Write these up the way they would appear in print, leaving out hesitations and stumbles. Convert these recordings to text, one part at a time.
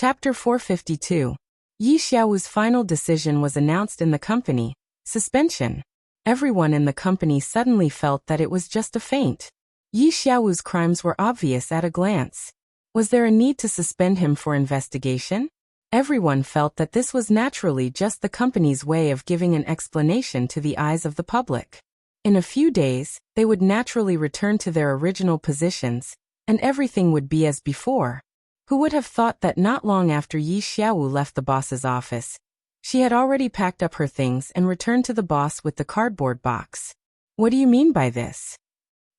Chapter 452. Yi Xiaowu's final decision was announced in the company. Suspension. Everyone in the company suddenly felt that it was just a feint. Yi Xiaowu's crimes were obvious at a glance. Was there a need to suspend him for investigation? Everyone felt that this was naturally just the company's way of giving an explanation to the eyes of the public. In a few days, they would naturally return to their original positions, and everything would be as before. Who would have thought that not long after Yi Xiaowu left the boss's office, she had already packed up her things and returned to the boss with the cardboard box. What do you mean by this?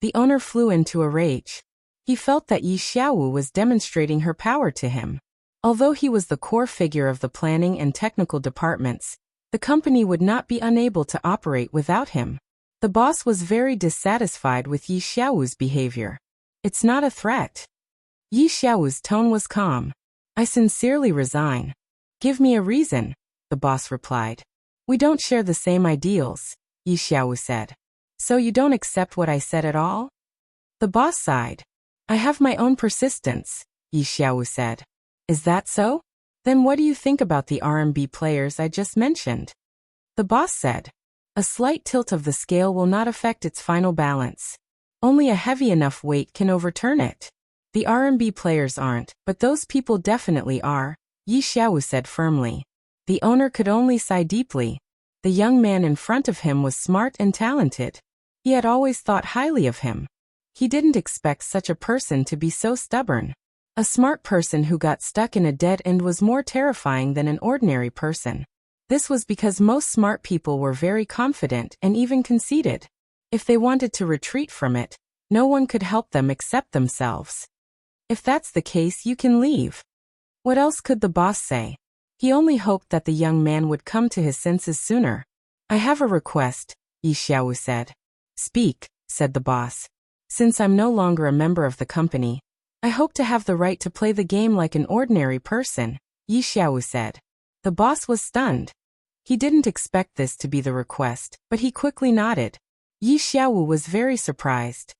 The owner flew into a rage. He felt that Yi Xiaowu was demonstrating her power to him. Although he was the core figure of the planning and technical departments, the company would not be unable to operate without him. The boss was very dissatisfied with Yi Xiaowu's behavior. It's not a threat. Yi Xiaowu's tone was calm. I sincerely resign. Give me a reason, the boss replied. We don't share the same ideals, Yi Xiaowu said. So you don't accept what I said at all? The boss sighed. I have my own persistence, Yi Xiaowu said. Is that so? Then what do you think about the RMB players I just mentioned? The boss said. A slight tilt of the scale will not affect its final balance. Only a heavy enough weight can overturn it. The RMB players aren't, but those people definitely are, Yi Xiaowu said firmly. The owner could only sigh deeply. The young man in front of him was smart and talented. He had always thought highly of him. He didn't expect such a person to be so stubborn. A smart person who got stuck in a dead end was more terrifying than an ordinary person. This was because most smart people were very confident and even conceited. If they wanted to retreat from it, no one could help them except themselves. If that's the case, you can leave. What else could the boss say? He only hoped that the young man would come to his senses sooner. I have a request, Yi Xiaowu said. Speak, said the boss. Since I'm no longer a member of the company, I hope to have the right to play the game like an ordinary person, Yi Xiaowu said. The boss was stunned. He didn't expect this to be the request, but he quickly nodded. Yi Xiaowu was very surprised.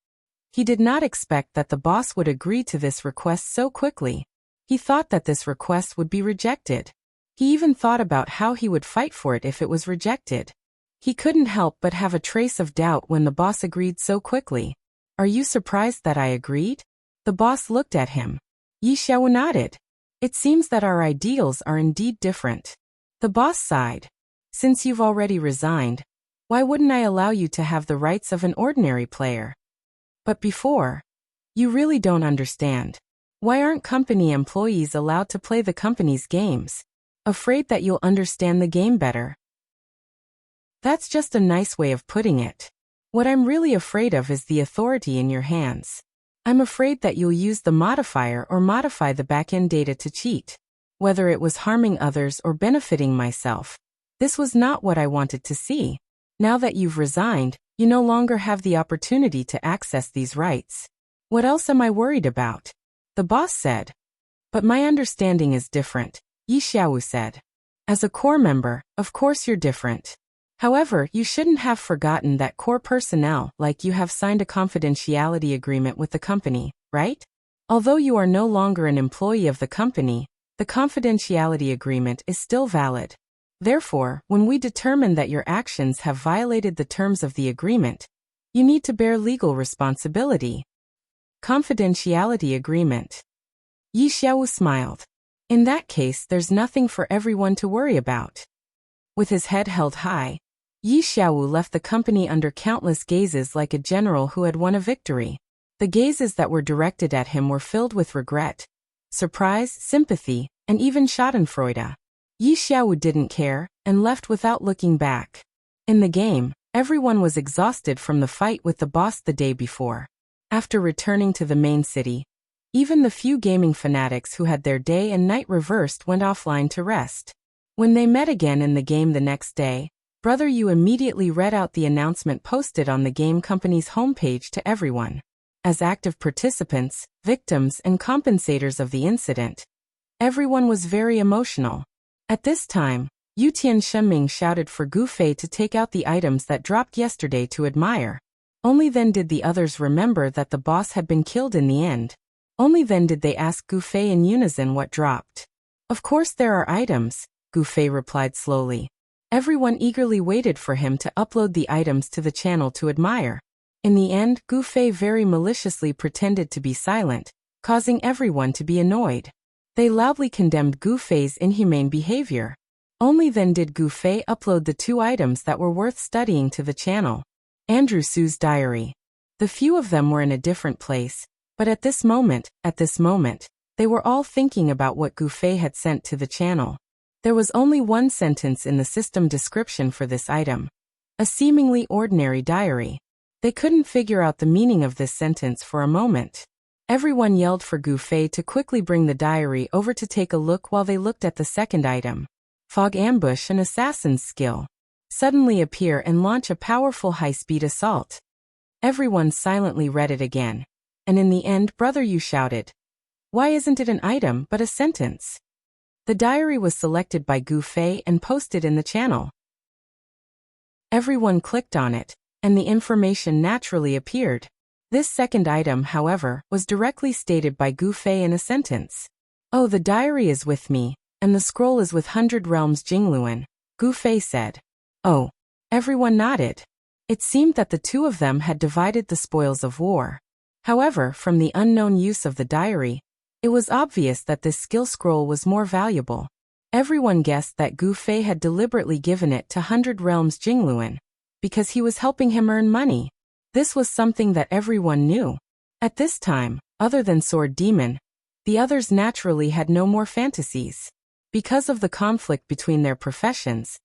He did not expect that the boss would agree to this request so quickly. He thought that this request would be rejected. He even thought about how he would fight for it if it was rejected. He couldn't help but have a trace of doubt when the boss agreed so quickly. Are you surprised that I agreed? The boss looked at him. Yi Xiaowu nodded. It seems that our ideals are indeed different. The boss sighed. Since you've already resigned, why wouldn't I allow you to have the rights of an ordinary player? But before, you really don't understand. Why aren't company employees allowed to play the company's games? Afraid that you'll understand the game better. That's just a nice way of putting it. What I'm really afraid of is the authority in your hands. I'm afraid that you'll use the modifier or modify the backend data to cheat. Whether it was harming others or benefiting myself. This was not what I wanted to see. Now that you've resigned, you no longer have the opportunity to access these rights. What else am I worried about? The boss said. But my understanding is different, Yi Xiaowu said. As a core member, of course you're different. However, you shouldn't have forgotten that core personnel like you have signed a confidentiality agreement with the company, right? Although you are no longer an employee of the company, the confidentiality agreement is still valid. Therefore, when we determine that your actions have violated the terms of the agreement, you need to bear legal responsibility. Confidentiality agreement. Yi Xiaowu smiled. In that case, there's nothing for everyone to worry about. With his head held high, Yi Xiaowu left the company under countless gazes like a general who had won a victory. The gazes that were directed at him were filled with regret, surprise, sympathy, and even schadenfreude. Yi Xiaowu didn't care, and left without looking back. In the game, everyone was exhausted from the fight with the boss the day before. After returning to the main city, even the few gaming fanatics who had their day and night reversed went offline to rest. When they met again in the game the next day, Brother Yu immediately read out the announcement posted on the game company's homepage to everyone. As active participants, victims, and compensators of the incident, everyone was very emotional. At this time, Yutian Shenming shouted for Gu Fei to take out the items that dropped yesterday to admire. Only then did the others remember that the boss had been killed in the end. Only then did they ask Gu Fei in unison what dropped. Of course there are items, Gu Fei replied slowly. Everyone eagerly waited for him to upload the items to the channel to admire. In the end, Gu Fei very maliciously pretended to be silent, causing everyone to be annoyed. They loudly condemned Gu Fei's inhumane behavior. Only then did Gu Fei upload the 2 items that were worth studying to the channel. Andrew Su's diary. The few of them were in a different place, but at this moment, they were all thinking about what Gu Fei had sent to the channel. There was only one sentence in the system description for this item. A seemingly ordinary diary. They couldn't figure out the meaning of this sentence for a moment. Everyone yelled for Gu Fei to quickly bring the diary over to take a look while they looked at the second item. Fog ambush, an assassin's skill. Suddenly appear and launch a powerful high-speed assault. Everyone silently read it again. And in the end, Brother Yu shouted, "Why isn't it an item but a sentence?" The diary was selected by Gu Fei and posted in the channel. Everyone clicked on it, and the information naturally appeared. This second item, however, was directly stated by Gu Fei in a sentence. "Oh, the diary is with me, and the scroll is with 100 Realms Jingluan," Gu Fei said. "Oh." Everyone nodded. It seemed that the 2 of them had divided the spoils of war. However, from the unknown use of the diary, it was obvious that this skill scroll was more valuable. Everyone guessed that Gu Fei had deliberately given it to 100 Realms Jingluan, because he was helping him earn money. This was something that everyone knew. At this time, other than Sword Demon, the others naturally had no more fantasies. Because of the conflict between their professions,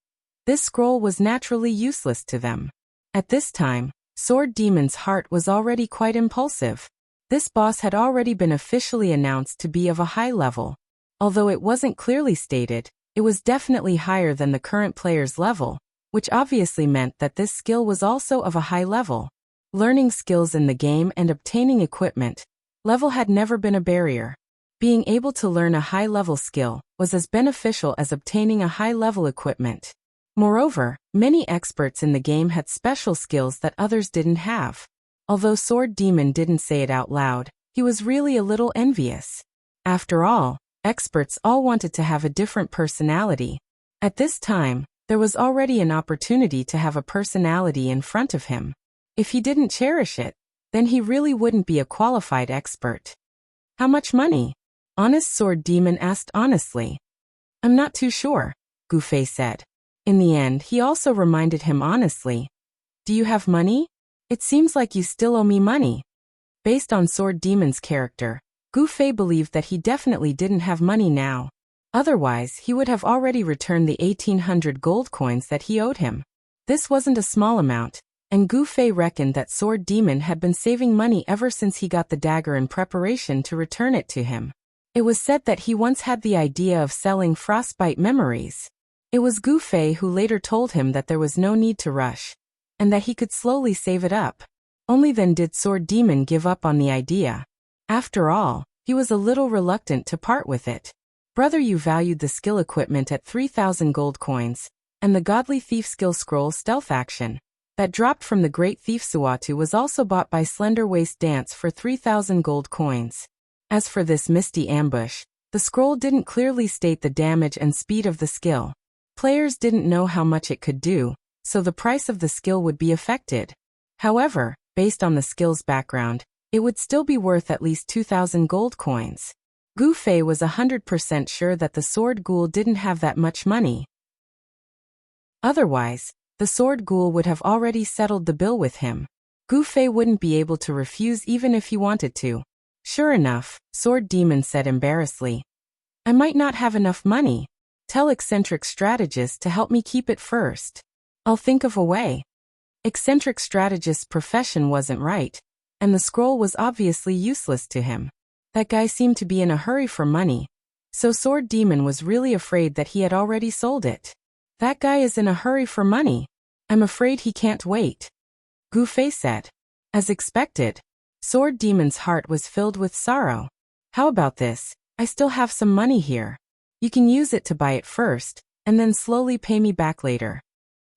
this scroll was naturally useless to them. At this time, Sword Demon's heart was already quite impulsive. This boss had already been officially announced to be of a high level. Although it wasn't clearly stated, it was definitely higher than the current player's level, which obviously meant that this skill was also of a high level. Learning skills in the game and obtaining equipment, level had never been a barrier. Being able to learn a high-level skill was as beneficial as obtaining a high-level equipment. Moreover, many experts in the game had special skills that others didn't have. Although Sword Demon didn't say it out loud, he was really a little envious. After all, experts all wanted to have a different personality. At this time, there was already an opportunity to have a personality in front of him. If he didn't cherish it, then he really wouldn't be a qualified expert. "How much money?" Honest Sword Demon asked honestly. "I'm not too sure," Gu Fei said. In the end, he also reminded him honestly. "Do you have money? It seems like you still owe me money." Based on Sword Demon's character, Gu Fei believed that he definitely didn't have money now. Otherwise, he would have already returned the 1,800 gold coins that he owed him. This wasn't a small amount, and Gu Fei reckoned that Sword Demon had been saving money ever since he got the dagger in preparation to return it to him. It was said that he once had the idea of selling frostbite memories. It was Gu Fei who later told him that there was no need to rush, and that he could slowly save it up. Only then did Sword Demon give up on the idea. After all, he was a little reluctant to part with it. Brother Yu valued the skill equipment at 3,000 gold coins, and the Godly Thief skill scroll Stealth Action that dropped from the Great Thief Suatu was also bought by Slender Waist Dance for 3,000 gold coins. As for this Misty Ambush, the scroll didn't clearly state the damage and speed of the skill. Players didn't know how much it could do, so the price of the skill would be affected. However, based on the skill's background, it would still be worth at least 2,000 gold coins. Gu Fei was 100% sure that the Sword Ghoul didn't have that much money. Otherwise, the Sword Ghoul would have already settled the bill with him. Gu Fei wouldn't be able to refuse even if he wanted to. Sure enough, Sword Demon said embarrassedly, "I might not have enough money. Tell Eccentric Strategist to help me keep it first. I'll think of a way." Eccentric Strategist's profession wasn't right, and the scroll was obviously useless to him. That guy seemed to be in a hurry for money, so Sword Demon was really afraid that he had already sold it. "That guy is in a hurry for money. I'm afraid he can't wait," Gu Fei said. As expected, Sword Demon's heart was filled with sorrow. "How about this? I still have some money here. You can use it to buy it first, and then slowly pay me back later,"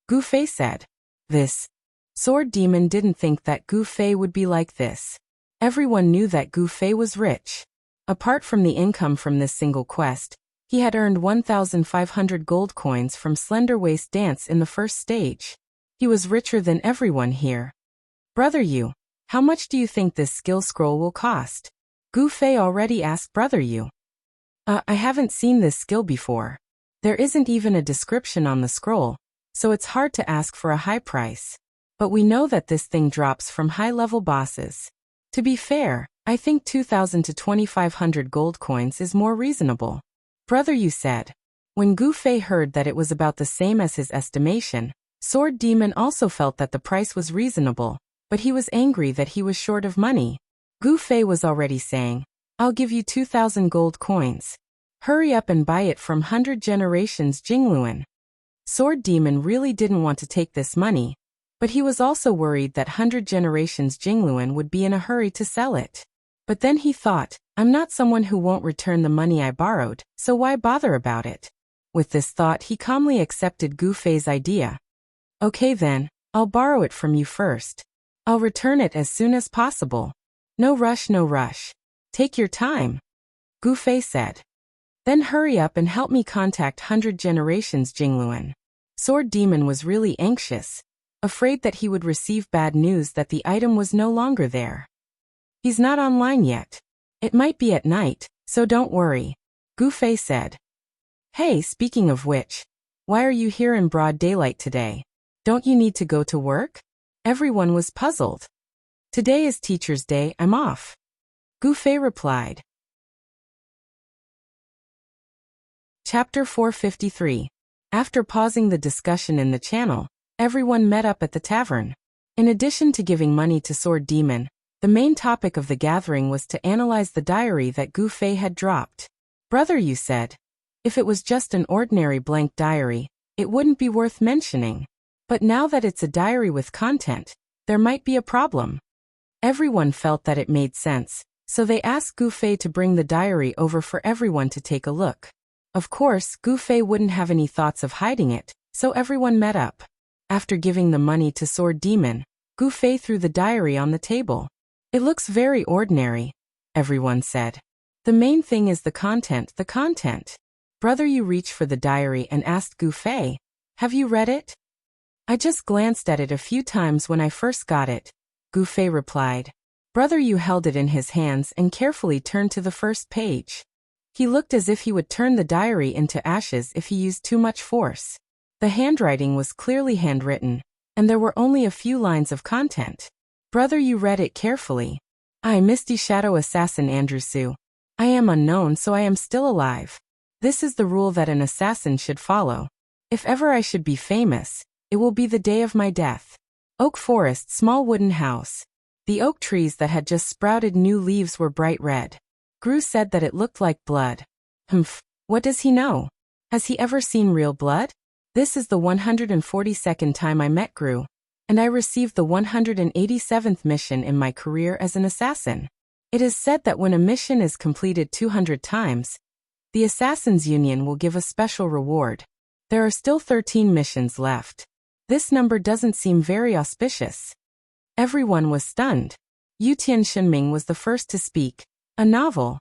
Gu Fei said. Sword Demon didn't think that Gu Fei would be like this. Everyone knew that Gu Fei was rich. Apart from the income from this single quest, He had earned 1,500 gold coins from Slender Waist Dance in the first stage. He was richer than everyone here. Brother Yu, how much do you think this skill scroll will cost? Gu Fei already asked Brother Yu. I haven't seen this skill before. There isn't even a description on the scroll, so it's hard to ask for a high price. But we know that this thing drops from high-level bosses. To be fair, I think 2,000 to 2,500 gold coins is more reasonable. Brother Yu said. When Gu Fei heard that it was about the same as his estimation, Sword Demon also felt that the price was reasonable, but he was angry that he was short of money. Gu Fei was already saying, I'll give you 2,000 gold coins. Hurry up and buy it from 100 Generations Jingluan. Sword Demon really didn't want to take this money, but he was also worried that 100 Generations Jingluan would be in a hurry to sell it. But then he thought, I'm not someone who won't return the money I borrowed, so why bother about it? With this thought, he calmly accepted Gu Fei's idea. Okay then, I'll borrow it from you first. I'll return it as soon as possible. No rush, no rush. Take your time, Gu Fei said. Then hurry up and help me contact 100 Generations Jingluan. Sword Demon was really anxious, afraid that he would receive bad news that the item was no longer there. He's not online yet. It might be at night, so don't worry, Gu Fei said. Hey, speaking of which, why are you here in broad daylight today? Don't you need to go to work? Everyone was puzzled. Today is Teacher's Day, I'm off, Gu Fei replied. Chapter 453. After pausing the discussion in the channel, everyone met up at the tavern. In addition to giving money to Sword Demon, the main topic of the gathering was to analyze the diary that Gu Fei had dropped. Brother Yu said, if it was just an ordinary blank diary, it wouldn't be worth mentioning. But now that it's a diary with content, there might be a problem. Everyone felt that it made sense, so they asked Gu Fei to bring the diary over for everyone to take a look. Of course, Gu Fei wouldn't have any thoughts of hiding it, so everyone met up. After giving the money to Sword Demon, Gu Fei threw the diary on the table. It looks very ordinary, everyone said. The main thing is the content. Brother Yu reached for the diary and asked Gu Fei, have you read it? I just glanced at it a few times when I first got it, Gu Fei replied. Brother Yu held it in his hands and carefully turned to the first page. He looked as if he would turn the diary into ashes if he used too much force. The handwriting was clearly handwritten, and there were only a few lines of content. Brother Yu read it carefully. I, Misty Shadow Assassin Andrew Su. I am unknown, so I am still alive. This is the rule that an assassin should follow. If ever I should be famous, it will be the day of my death. Oak Forest, small wooden house. The oak trees that had just sprouted new leaves were bright red. Gru said that it looked like blood. Humph, what does he know? Has he ever seen real blood? This is the 142nd time I met Gru, and I received the 187th mission in my career as an assassin. It is said that when a mission is completed 200 times, the Assassins' Union will give a special reward. There are still 13 missions left. This number doesn't seem very auspicious. Everyone was stunned. Yutian Shenming was the first to speak. A novel.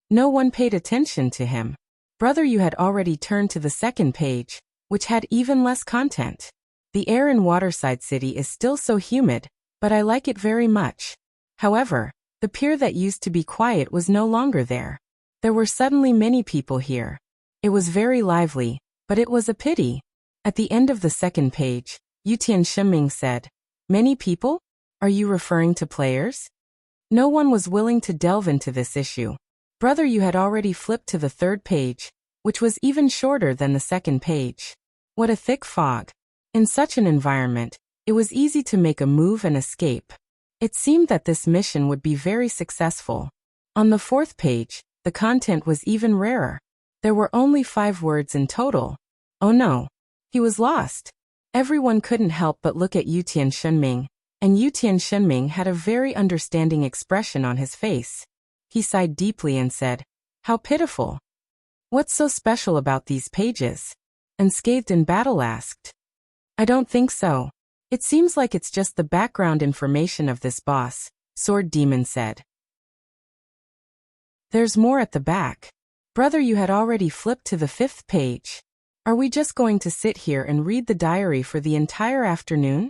No one paid attention to him. Brother Yu had already turned to the second page, which had even less content. The air in Waterside City is still so humid, but I like it very much. However, the pier that used to be quiet was no longer there. There were suddenly many people here. It was very lively, but it was a pity. At the end of the second page, Yutian Shenming said, many people? Are you referring to players? No one was willing to delve into this issue. Brother Yu had already flipped to the third page, which was even shorter than the second page. What a thick fog. In such an environment, it was easy to make a move and escape. It seemed that this mission would be very successful. On the fourth page, the content was even rarer. There were only 5 words in total. Oh no. He was lost. Everyone couldn't help but look at Yutian Shenming, and Yutian Shenming had a very understanding expression on his face. He sighed deeply and said, how pitiful. What's so special about these pages? Unscathed in Battle asked. I don't think so. It seems like it's just the background information of this boss, Sword Demon said. There's more at the back. Brother, you had already flipped to the 5th page. Are we just going to sit here and read the diary for the entire afternoon?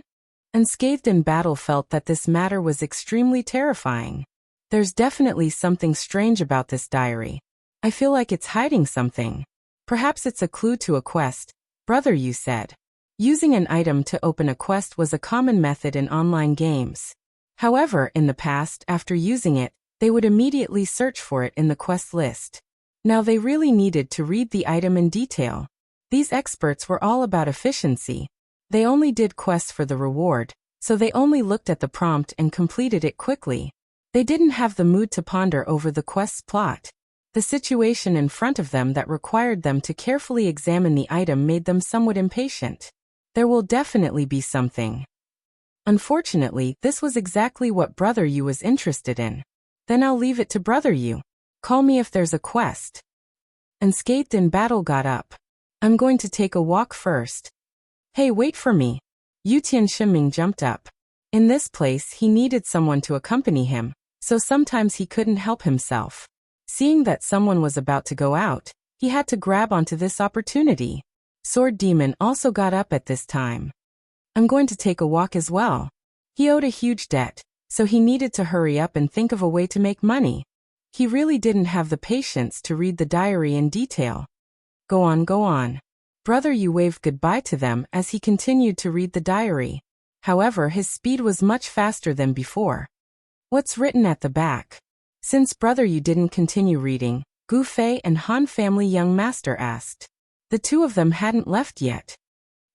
Unscathed in battle felt that this matter was extremely terrifying. There's definitely something strange about this diary. I feel like it's hiding something. Perhaps it's a clue to a quest, Brother, you said. Using an item to open a quest was a common method in online games. However, in the past, after using it, they would immediately search for it in the quest list. Now they really needed to read the item in detail. These experts were all about efficiency. They only did quests for the reward, so they only looked at the prompt and completed it quickly. They didn't have the mood to ponder over the quest's plot. The situation in front of them that required them to carefully examine the item made them somewhat impatient. There will definitely be something. Unfortunately, this was exactly what Brother Yu was interested in. Then I'll leave it to Brother Yu. Call me if there's a quest. Unscathed in battle got up. I'm going to take a walk first. Hey, wait for me. Yu Tianshiming jumped up. In this place, he needed someone to accompany him, so sometimes he couldn't help himself. Seeing that someone was about to go out, he had to grab onto this opportunity. Sword Demon also got up at this time. I'm going to take a walk as well. He owed a huge debt, so he needed to hurry up and think of a way to make money. He really didn't have the patience to read the diary in detail. Go on, go on. Brother Yu waved goodbye to them as he continued to read the diary. However, his speed was much faster than before. What's written at the back? Since Brother Yu didn't continue reading, Gu Fei and Han family young master asked. The two of them hadn't left yet.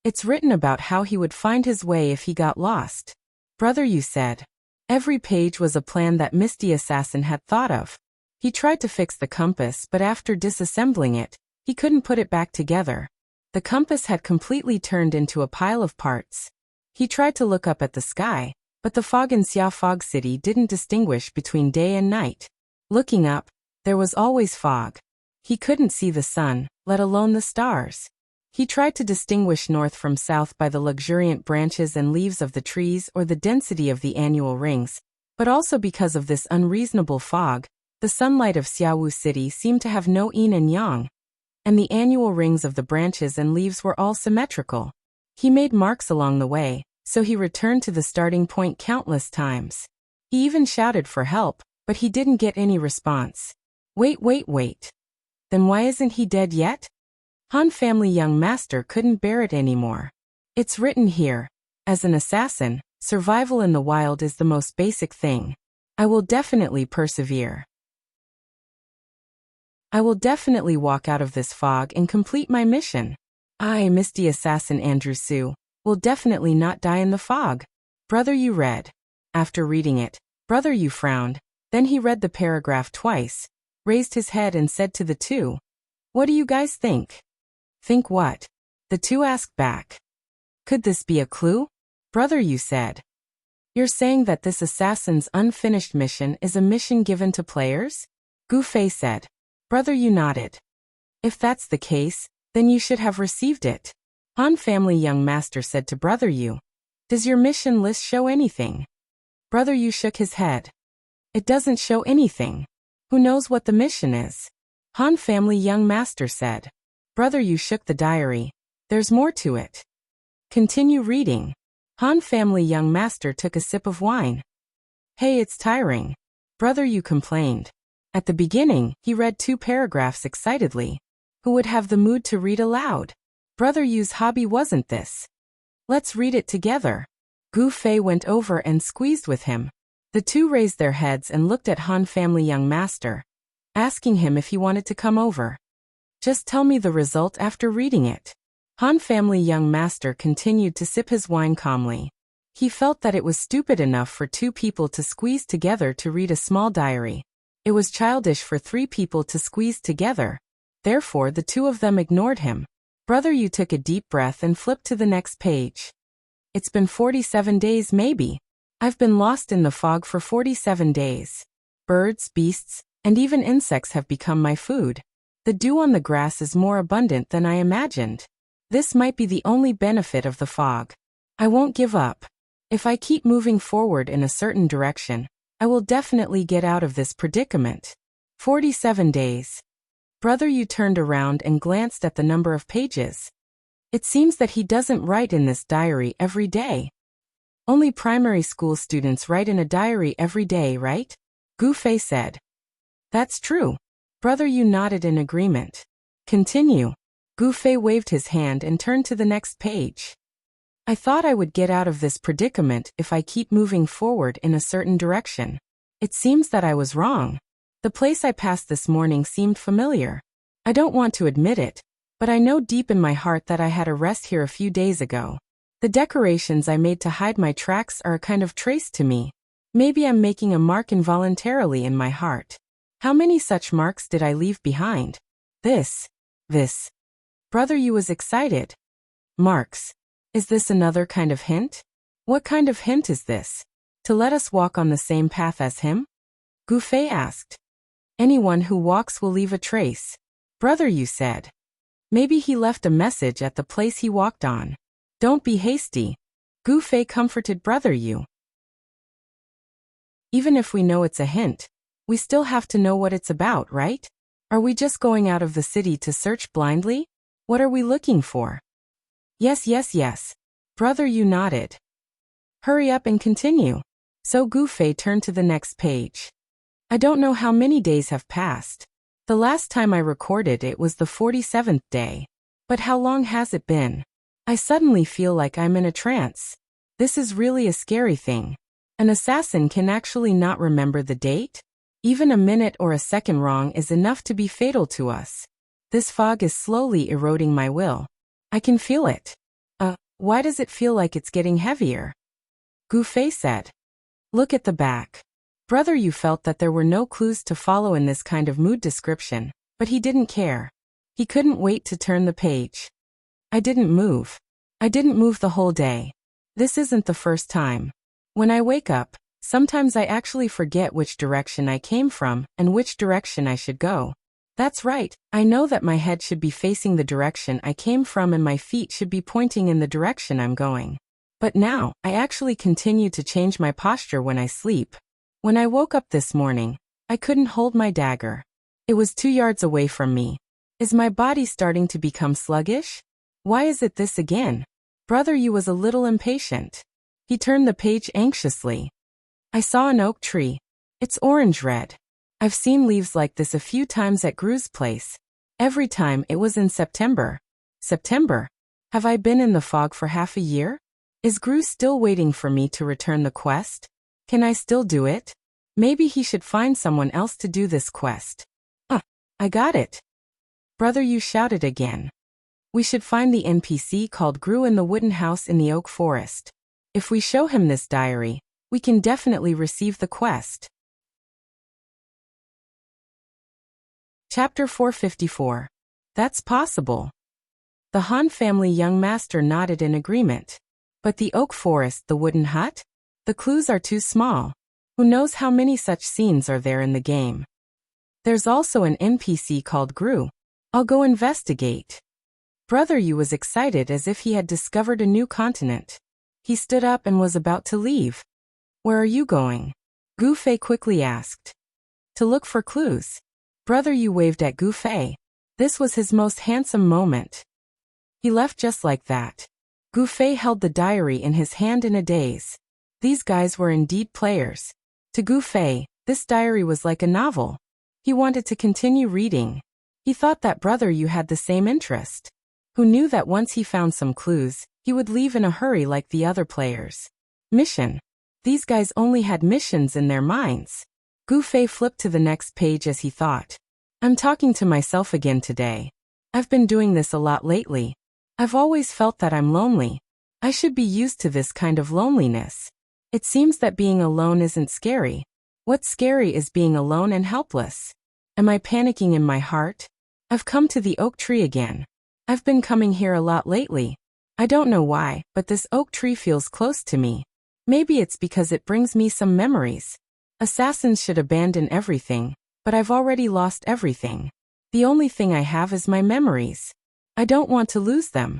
It's written about how he would find his way if he got lost. Brother Yu said. Every page was a plan that Misty Assassin had thought of. He tried to fix the compass, but after disassembling it, he couldn't put it back together. The compass had completely turned into a pile of parts. He tried to look up at the sky, but the fog in Xia Fog City didn't distinguish between day and night. Looking up, there was always fog. He couldn't see the sun, let alone the stars. He tried to distinguish north from south by the luxuriant branches and leaves of the trees or the density of the annual rings, but also because of this unreasonable fog, the sunlight of Xiaowu City seemed to have no yin and yang, and the annual rings of the branches and leaves were all symmetrical. He made marks along the way, so he returned to the starting point countless times. He even shouted for help, but he didn't get any response. Wait. Then why isn't he dead yet? Han family young master couldn't bear it anymore. It's written here. As an assassin, survival in the wild is the most basic thing. I will definitely persevere. I will definitely walk out of this fog and complete my mission. I, Misty Assassin Andrew Su, will definitely not die in the fog. Brother Yu read. After reading it, Brother Yu frowned, then he read the paragraph twice, raised his head and said to the two, "What do you guys think?" Think what? The two asked back. Could this be a clue? Brother Yu said. You're saying that this assassin's unfinished mission is a mission given to players? Gu Fei said. Brother Yu nodded. If that's the case, then you should have received it. Han family young master said to Brother Yu. Does your mission list show anything? Brother Yu shook his head. It doesn't show anything. Who knows what the mission is? Han family young master said. Brother Yu shook the diary. There's more to it. Continue reading. Han family young master took a sip of wine. Hey, it's tiring. Brother Yu complained. At the beginning, he read 2 paragraphs excitedly. Who would have the mood to read aloud? Brother Yu's hobby wasn't this. Let's read it together. Gu Fei went over and squeezed with him. The two raised their heads and looked at Han family young master, asking him if he wanted to come over. Just tell me the result after reading it. Han family young master continued to sip his wine calmly. He felt that it was stupid enough for 2 people to squeeze together to read a small diary. It was childish for 3 people to squeeze together. Therefore, the 2 of them ignored him. Brother Yu took a deep breath and flipped to the next page. It's been 47 days maybe. I've been lost in the fog for 47 days. Birds, beasts, and even insects have become my food. The dew on the grass is more abundant than I imagined. This might be the only benefit of the fog. I won't give up. If I keep moving forward in a certain direction, I will definitely get out of this predicament. 47 days. Brother Yu turned around and glanced at the number of pages. It seems that he doesn't write in this diary every day. Only primary school students write in a diary every day, right? Gu Fei said. That's true. Brother Yu nodded in agreement. Continue. Gu Fei waved his hand and turned to the next page. I thought I would get out of this predicament if I keep moving forward in a certain direction. It seems that I was wrong. The place I passed this morning seemed familiar. I don't want to admit it, but I know deep in my heart that I had a rest here a few days ago. The decorations I made to hide my tracks are a kind of trace to me. Maybe I'm making a mark involuntarily in my heart. How many such marks did I leave behind? This. Brother Yu was excited. Marks. Is this another kind of hint? What kind of hint is this? To let us walk on the same path as him? Gu Fei asked. Anyone who walks will leave a trace. Brother Yu said. Maybe he left a message at the place he walked on. Don't be hasty. Gu Fei comforted Brother Yu. Even if we know it's a hint, we still have to know what it's about, right? Are we just going out of the city to search blindly? What are we looking for? Yes. Brother Yu nodded. Hurry up and continue. So Gu Fei turned to the next page. I don't know how many days have passed. The last time I recorded it was the 47th day. But how long has it been? I suddenly feel like I'm in a trance. This is really a scary thing. An assassin can actually not remember the date? Even a minute or a second wrong is enough to be fatal to us. This fog is slowly eroding my will. I can feel it. Why does it feel like it's getting heavier? Gu Fei said. Look at the back. Brother Yu felt that there were no clues to follow in this kind of mood description, but he didn't care. He couldn't wait to turn the page. I didn't move the whole day. This isn't the first time. When I wake up, sometimes I actually forget which direction I came from and which direction I should go. That's right, I know that my head should be facing the direction I came from and my feet should be pointing in the direction I'm going. But now, I actually continue to change my posture when I sleep. When I woke up this morning, I couldn't hold my dagger. It was 2 yards away from me. Is my body starting to become sluggish? Why is it this again? Brother Yu was a little impatient. He turned the page anxiously. I saw an oak tree. It's orange-red. I've seen leaves like this a few times at Gru's place. Every time it was in September. September? Have I been in the fog for half a year? Is Gru still waiting for me to return the quest? Can I still do it? Maybe he should find someone else to do this quest. I got it. Brother Yu shouted again. We should find the NPC called Gru in the wooden house in the oak forest. If we show him this diary, we can definitely receive the quest. Chapter 454. That's possible. The Han family young master nodded in agreement. But the oak forest, the wooden hut? The clues are too small. Who knows how many such scenes are there in the game? There's also an NPC called Gru. I'll go investigate. Brother Yu was excited as if he had discovered a new continent. He stood up and was about to leave. Where are you going? Gu Fei quickly asked. To look for clues. Brother Yu waved at Gu Fei. This was his most handsome moment. He left just like that. Gu Fei held the diary in his hand in a daze. These guys were indeed players. To Gu Fei, this diary was like a novel. He wanted to continue reading. He thought that Brother Yu had the same interest. Who knew that once he found some clues, he would leave in a hurry like the other players. Mission. These guys only had missions in their minds. Gu Fei flipped to the next page as he thought. I'm talking to myself again today. I've been doing this a lot lately. I've always felt that I'm lonely. I should be used to this kind of loneliness. It seems that being alone isn't scary. What's scary is being alone and helpless. Am I panicking in my heart? I've come to the oak tree again. I've been coming here a lot lately. I don't know why, but this oak tree feels close to me. Maybe it's because it brings me some memories. Assassins should abandon everything, but I've already lost everything. The only thing I have is my memories. I don't want to lose them.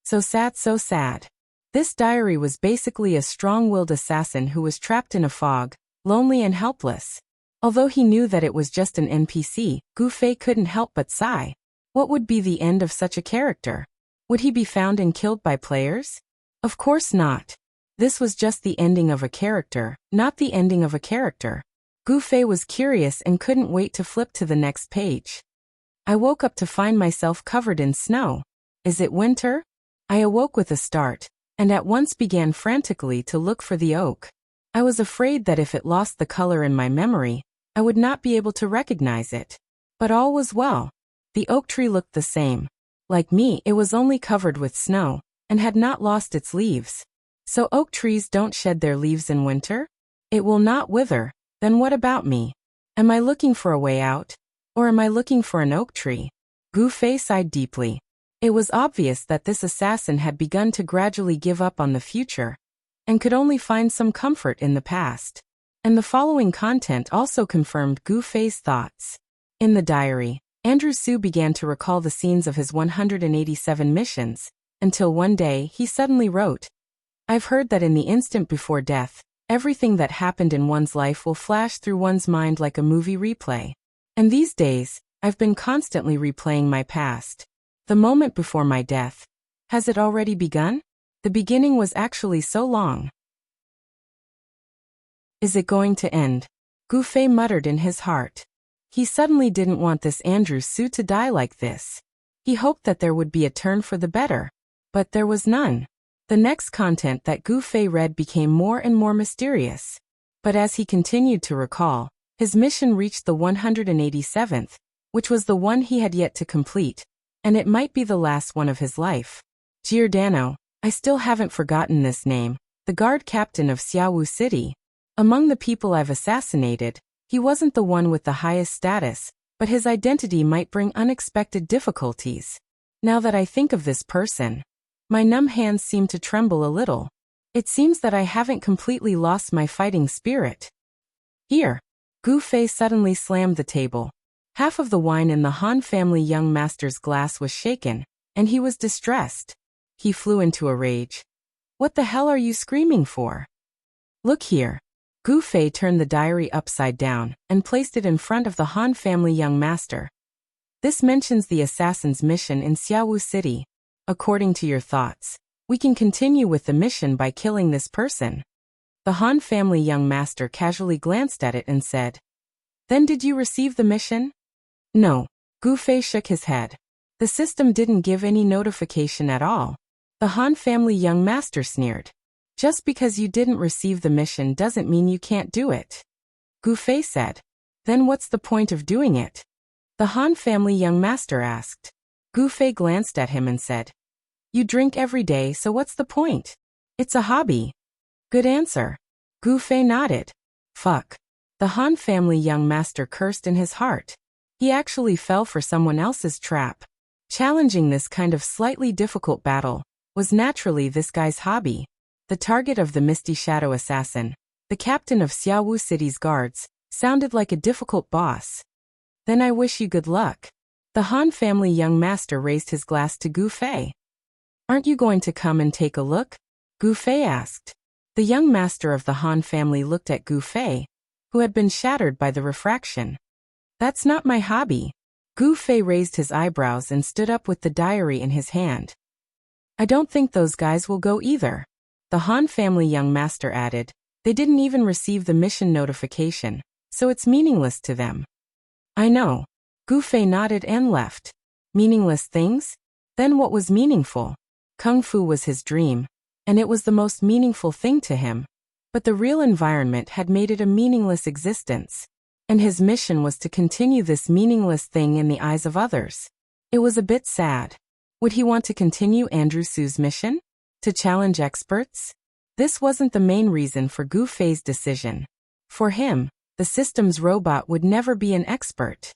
So sad, so sad. This diary was basically a strong-willed assassin who was trapped in a fog, lonely and helpless. Although he knew that it was just an NPC, Gu Fei couldn't help but sigh. What would be the end of such a character? Would he be found and killed by players? Of course not. This was just the ending of a character, not the ending of a character. Gu Fei was curious and couldn't wait to flip to the next page. I woke up to find myself covered in snow. Is it winter? I awoke with a start, and at once began frantically to look for the oak. I was afraid that if it lost the color in my memory, I would not be able to recognize it. But all was well. The oak tree looked the same. Like me, it was only covered with snow, and had not lost its leaves. So oak trees don't shed their leaves in winter? It will not wither. Then what about me? Am I looking for a way out? Or am I looking for an oak tree? Gu Fei sighed deeply. It was obvious that this assassin had begun to gradually give up on the future, and could only find some comfort in the past. And the following content also confirmed Gu Fei's thoughts. In the diary, Andrew Su began to recall the scenes of his 187 missions, until one day he suddenly wrote, I've heard that in the instant before death, everything that happened in one's life will flash through one's mind like a movie replay. And these days, I've been constantly replaying my past. The moment before my death. Has it already begun? The beginning was actually so long. Is it going to end? Gu Fei muttered in his heart. He suddenly didn't want this Andrew Su to die like this. He hoped that there would be a turn for the better. But there was none. The next content that Gu Fei read became more and more mysterious. But as he continued to recall, his mission reached the 187th, which was the one he had yet to complete, and it might be the last one of his life. Giordano, I still haven't forgotten this name, the guard captain of Xiaowu City. Among the people I've assassinated, he wasn't the one with the highest status, but his identity might bring unexpected difficulties. Now that I think of this person, my numb hands seem to tremble a little. It seems that I haven't completely lost my fighting spirit. Here. Gu Fei suddenly slammed the table. Half of the wine in the Han family young master's glass was shaken, and he was distressed. He flew into a rage. What the hell are you screaming for? Look here. Gu Fei turned the diary upside down and placed it in front of the Han family young master. This mentions the assassin's mission in Xiaowu City. According to your thoughts, we can continue with the mission by killing this person. The Han family young master casually glanced at it and said, Then did you receive the mission? No. Gu Fei shook his head. The system didn't give any notification at all. The Han family young master sneered. Just because you didn't receive the mission doesn't mean you can't do it. Gu Fei said. Then what's the point of doing it? The Han family young master asked. Gu Fei glanced at him and said, You drink every day, so what's the point? It's a hobby. Good answer. Gu Fei nodded. Fuck. The Han family young master cursed in his heart. He actually fell for someone else's trap. Challenging this kind of slightly difficult battle was naturally this guy's hobby. The target of the Misty Shadow Assassin, the captain of Xiaowu City's guards, sounded like a difficult boss. Then I wish you good luck. The Han family young master raised his glass to Gu Fei. Aren't you going to come and take a look? Gu Fei asked. The young master of the Han family looked at Gu Fei, who had been shattered by the refraction. That's not my hobby. Gu Fei raised his eyebrows and stood up with the diary in his hand. I don't think those guys will go either. The Han family young master added. They didn't even receive the mission notification, so it's meaningless to them. I know. Gu Fei nodded and left. Meaningless things? Then what was meaningful? Kung Fu was his dream, and it was the most meaningful thing to him. But the real environment had made it a meaningless existence. And his mission was to continue this meaningless thing in the eyes of others. It was a bit sad. Would he want to continue Andrew Su's mission? To challenge experts? This wasn't the main reason for Gu Fei's decision. For him, the system's robot would never be an expert.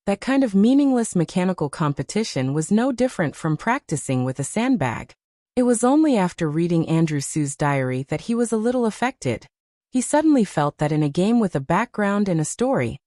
That kind of meaningless mechanical competition was no different from practicing with a sandbag. It was only after reading Andrew Su's diary that he was a little affected. He suddenly felt that in a game with a background and a story,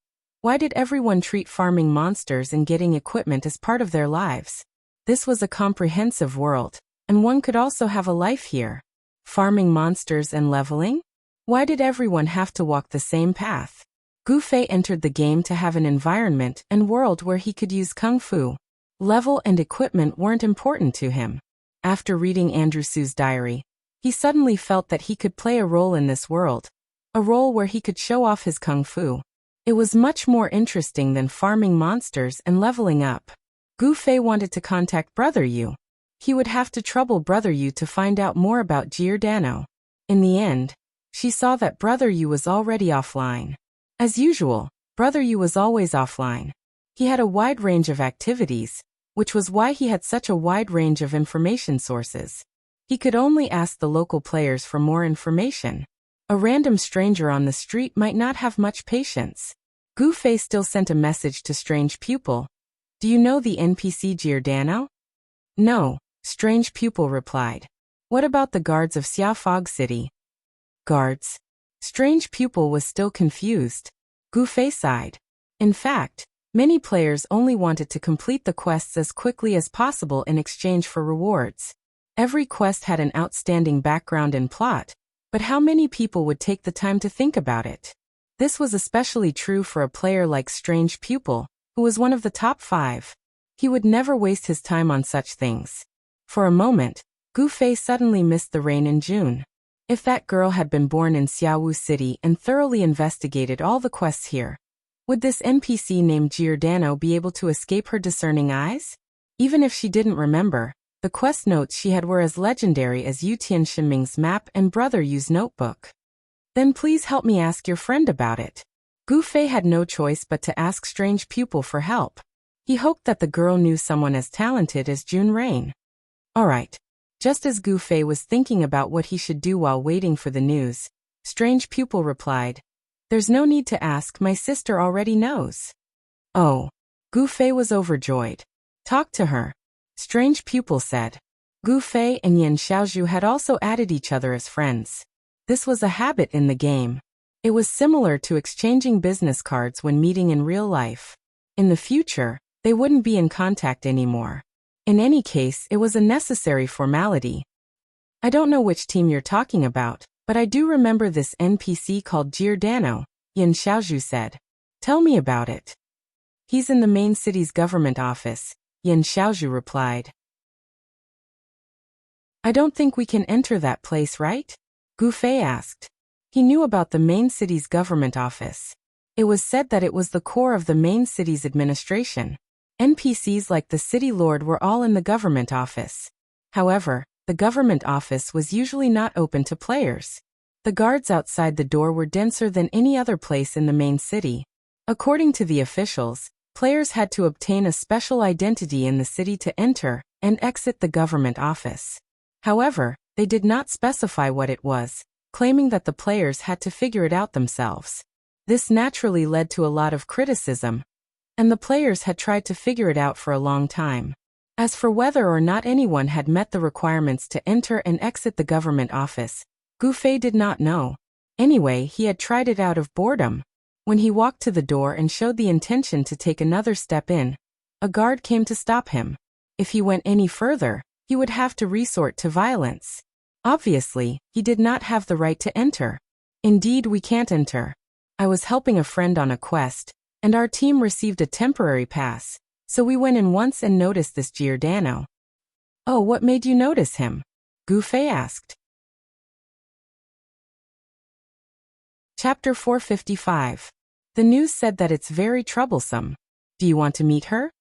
why did everyone treat farming monsters and getting equipment as part of their lives? This was a comprehensive world, and one could also have a life here. Farming monsters and leveling? Why did everyone have to walk the same path? Gu Fei entered the game to have an environment and world where he could use kung fu. Level and equipment weren't important to him. After reading Andrew Su's diary, he suddenly felt that he could play a role in this world. A role where he could show off his kung fu. It was much more interesting than farming monsters and leveling up. Gu Fei wanted to contact Brother Yu. He would have to trouble Brother Yu to find out more about Giordano. In the end, she saw that Brother Yu was already offline. As usual, Brother Yu was always offline. He had a wide range of activities, which was why he had such a wide range of information sources. He could only ask the local players for more information. A random stranger on the street might not have much patience. Gu Fei still sent a message to Strange Pupil. Do you know the NPC Giordano? No, Strange Pupil replied. What about the guards of Xiao Fog City? Guards? Strange Pupil was still confused. Gu Fei sighed. In fact, many players only wanted to complete the quests as quickly as possible in exchange for rewards. Every quest had an outstanding background and plot, but how many people would take the time to think about it? This was especially true for a player like Strange Pupil, who was one of the top 5. He would never waste his time on such things. For a moment, Gu Fei suddenly missed the rain in June. If that girl had been born in Xiaowu City and thoroughly investigated all the quests here, would this NPC named Giordano be able to escape her discerning eyes? Even if she didn't remember, the quest notes she had were as legendary as Yu Tianxinming's map and Brother Yu's notebook. Then please help me ask your friend about it. Gu Fei had no choice but to ask Strange Pupil for help. He hoped that the girl knew someone as talented as June Rain. Alright. Just as Gu Fei was thinking about what he should do while waiting for the news, Strange Pupil replied, There's no need to ask, my sister already knows. Oh. Gu Fei was overjoyed. Talk to her. Strange Pupil said. Gu Fei and Yan Xiaozhu had also added each other as friends. This was a habit in the game. It was similar to exchanging business cards when meeting in real life. In the future, they wouldn't be in contact anymore. In any case, it was a necessary formality. I don't know which team you're talking about, but I do remember this NPC called Giordano, Yan Xiaozhu said. Tell me about it. He's in the main city's government office, Yan Xiaozhu replied. I don't think we can enter that place, right? Gu Fei asked. He knew about the main city's government office. It was said that it was the core of the main city's administration. NPCs like the city lord were all in the government office. However, the government office was usually not open to players. The guards outside the door were denser than any other place in the main city. According to the officials, players had to obtain a special identity in the city to enter and exit the government office. However, they did not specify what it was, claiming that the players had to figure it out themselves. This naturally led to a lot of criticism, and the players had tried to figure it out for a long time. As for whether or not anyone had met the requirements to enter and exit the government office, Gu Fei did not know. Anyway, he had tried it out of boredom. When he walked to the door and showed the intention to take another step in, a guard came to stop him. If he went any further, he would have to resort to violence. Obviously, he did not have the right to enter. Indeed, we can't enter. I was helping a friend on a quest, and our team received a temporary pass, so we went in once and noticed this Giordano. Oh, what made you notice him? Gu Fei asked. Chapter 455. The news said that it's very troublesome. Do you want to meet her?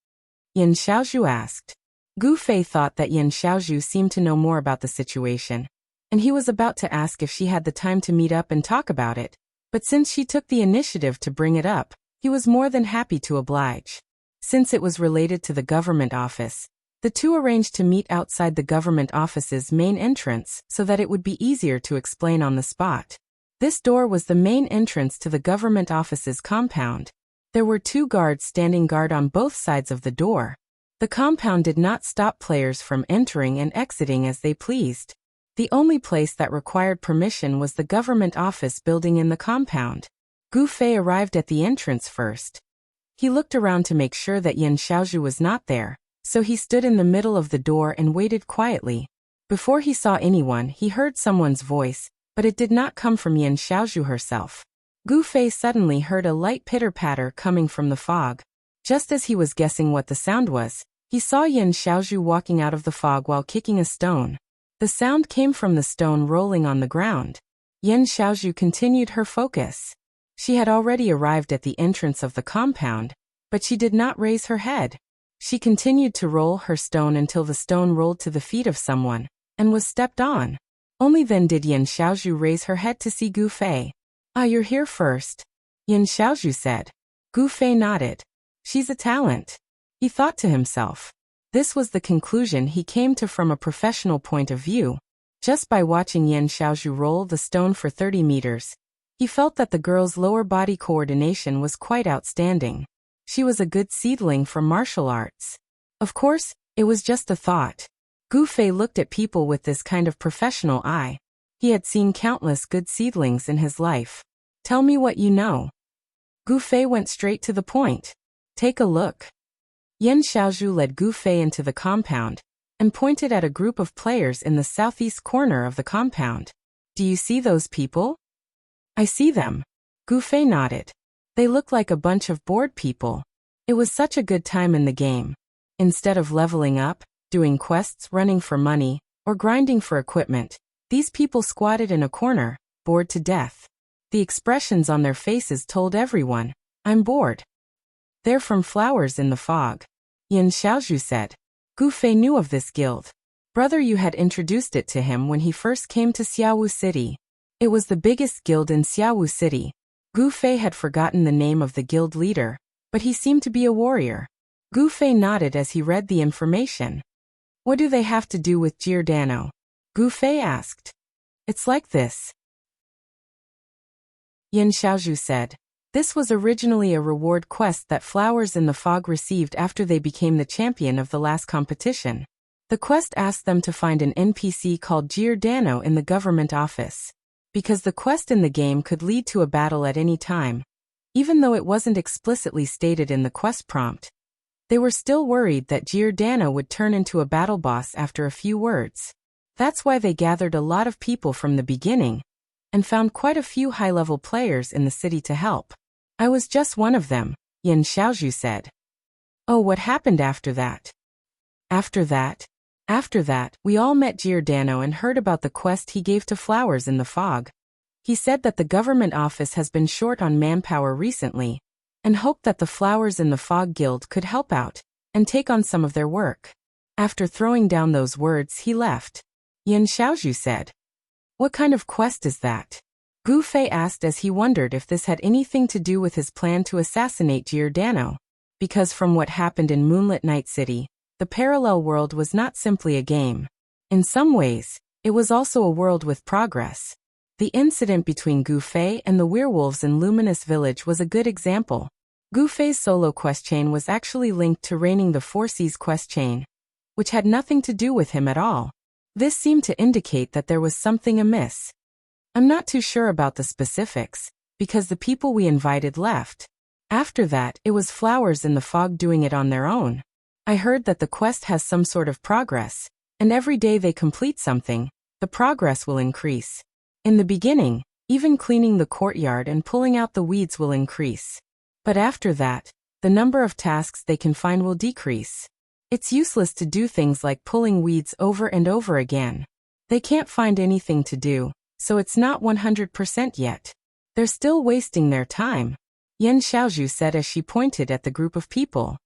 Yan Xiaozhu asked. Gu Fei thought that Yan Xiaozhu seemed to know more about the situation, and he was about to ask if she had the time to meet up and talk about it, but since she took the initiative to bring it up, he was more than happy to oblige. Since it was related to the government office, the two arranged to meet outside the government office's main entrance so that it would be easier to explain on the spot. This door was the main entrance to the government office's compound. There were 2 guards standing guard on both sides of the door. The compound did not stop players from entering and exiting as they pleased. The only place that required permission was the government office building in the compound. Gu Fei arrived at the entrance first. He looked around to make sure that Yan Xiaozhu was not there, so he stood in the middle of the door and waited quietly. Before he saw anyone, he heard someone's voice, but it did not come from Yan Xiaozhu herself. Gu Fei suddenly heard a light pitter-patter coming from the fog. Just as he was guessing what the sound was, he saw Yan Xiaozhu walking out of the fog while kicking a stone. The sound came from the stone rolling on the ground. Yan Xiaozhu continued her focus. She had already arrived at the entrance of the compound, but she did not raise her head. She continued to roll her stone until the stone rolled to the feet of someone, and was stepped on. Only then did Yan Xiaozhu raise her head to see Gu Fei. "Ah, you're here first," Yan Xiaozhu said. Gu Fei nodded. "She's a talent," he thought to himself. This was the conclusion he came to from a professional point of view. Just by watching Yan Xiaozhu roll the stone for 30 meters, he felt that the girl's lower body coordination was quite outstanding. She was a good seedling for martial arts. Of course, it was just a thought. Gu Fei looked at people with this kind of professional eye. He had seen countless good seedlings in his life. "Tell me what you know." Gu Fei went straight to the point. "Take a look." Yan Xiaozhu led Gu Fei into the compound, and pointed at a group of players in the southeast corner of the compound. "Do you see those people?" "I see them." Gu Fei nodded. "They look like a bunch of bored people." It was such a good time in the game. Instead of leveling up, doing quests, running for money, or grinding for equipment, these people squatted in a corner, bored to death. The expressions on their faces told everyone, "I'm bored." "They're from Flowers in the Fog," Yan Xiaozhu said. Gu Fei knew of this guild. Brother Yu had introduced it to him when he first came to Xiaowu City. It was the biggest guild in Xiaowu City. Gu Fei had forgotten the name of the guild leader, but he seemed to be a warrior. Gu Fei nodded as he read the information. "What do they have to do with Giordano?" Gu Fei asked. "It's like this," Yan Xiaozhu said. This was originally a reward quest that Flowers in the Fog received after they became the champion of the last competition. The quest asked them to find an NPC called Giordano in the government office. Because the quest in the game could lead to a battle at any time, even though it wasn't explicitly stated in the quest prompt, they were still worried that Giordano would turn into a battle boss after a few words. That's why they gathered a lot of people from the beginning, and found quite a few high-level players in the city to help. "I was just one of them," Yan Xiaozhu said. "Oh, what happened after that?" After that, we all met Giordano and heard about the quest he gave to Flowers in the Fog. He said that the government office has been short on manpower recently, and hoped that the Flowers in the Fog Guild could help out, and take on some of their work. After throwing down those words, he left," Yan Xiaozhu said. "What kind of quest is that?" Gu Fei asked as he wondered if this had anything to do with his plan to assassinate Giordano. Because from what happened in Moonlit Night City, the parallel world was not simply a game. In some ways, it was also a world with progress. The incident between Gu Fei and the werewolves in Luminous Village was a good example. Gu Fei's solo quest chain was actually linked to Reigning the Four Seas quest chain, which had nothing to do with him at all. This seemed to indicate that there was something amiss. I'm not too sure about the specifics, because the people we invited left. After that, it was Flowers in the Fog doing it on their own. I heard that the quest has some sort of progress, and every day they complete something, the progress will increase. In the beginning, even cleaning the courtyard and pulling out the weeds will increase. But after that, the number of tasks they can find will decrease. It's useless to do things like pulling weeds over and over again. They can't find anything to do, so it's not 100% yet. They're still wasting their time, Yan Xiaozhu said as she pointed at the group of people.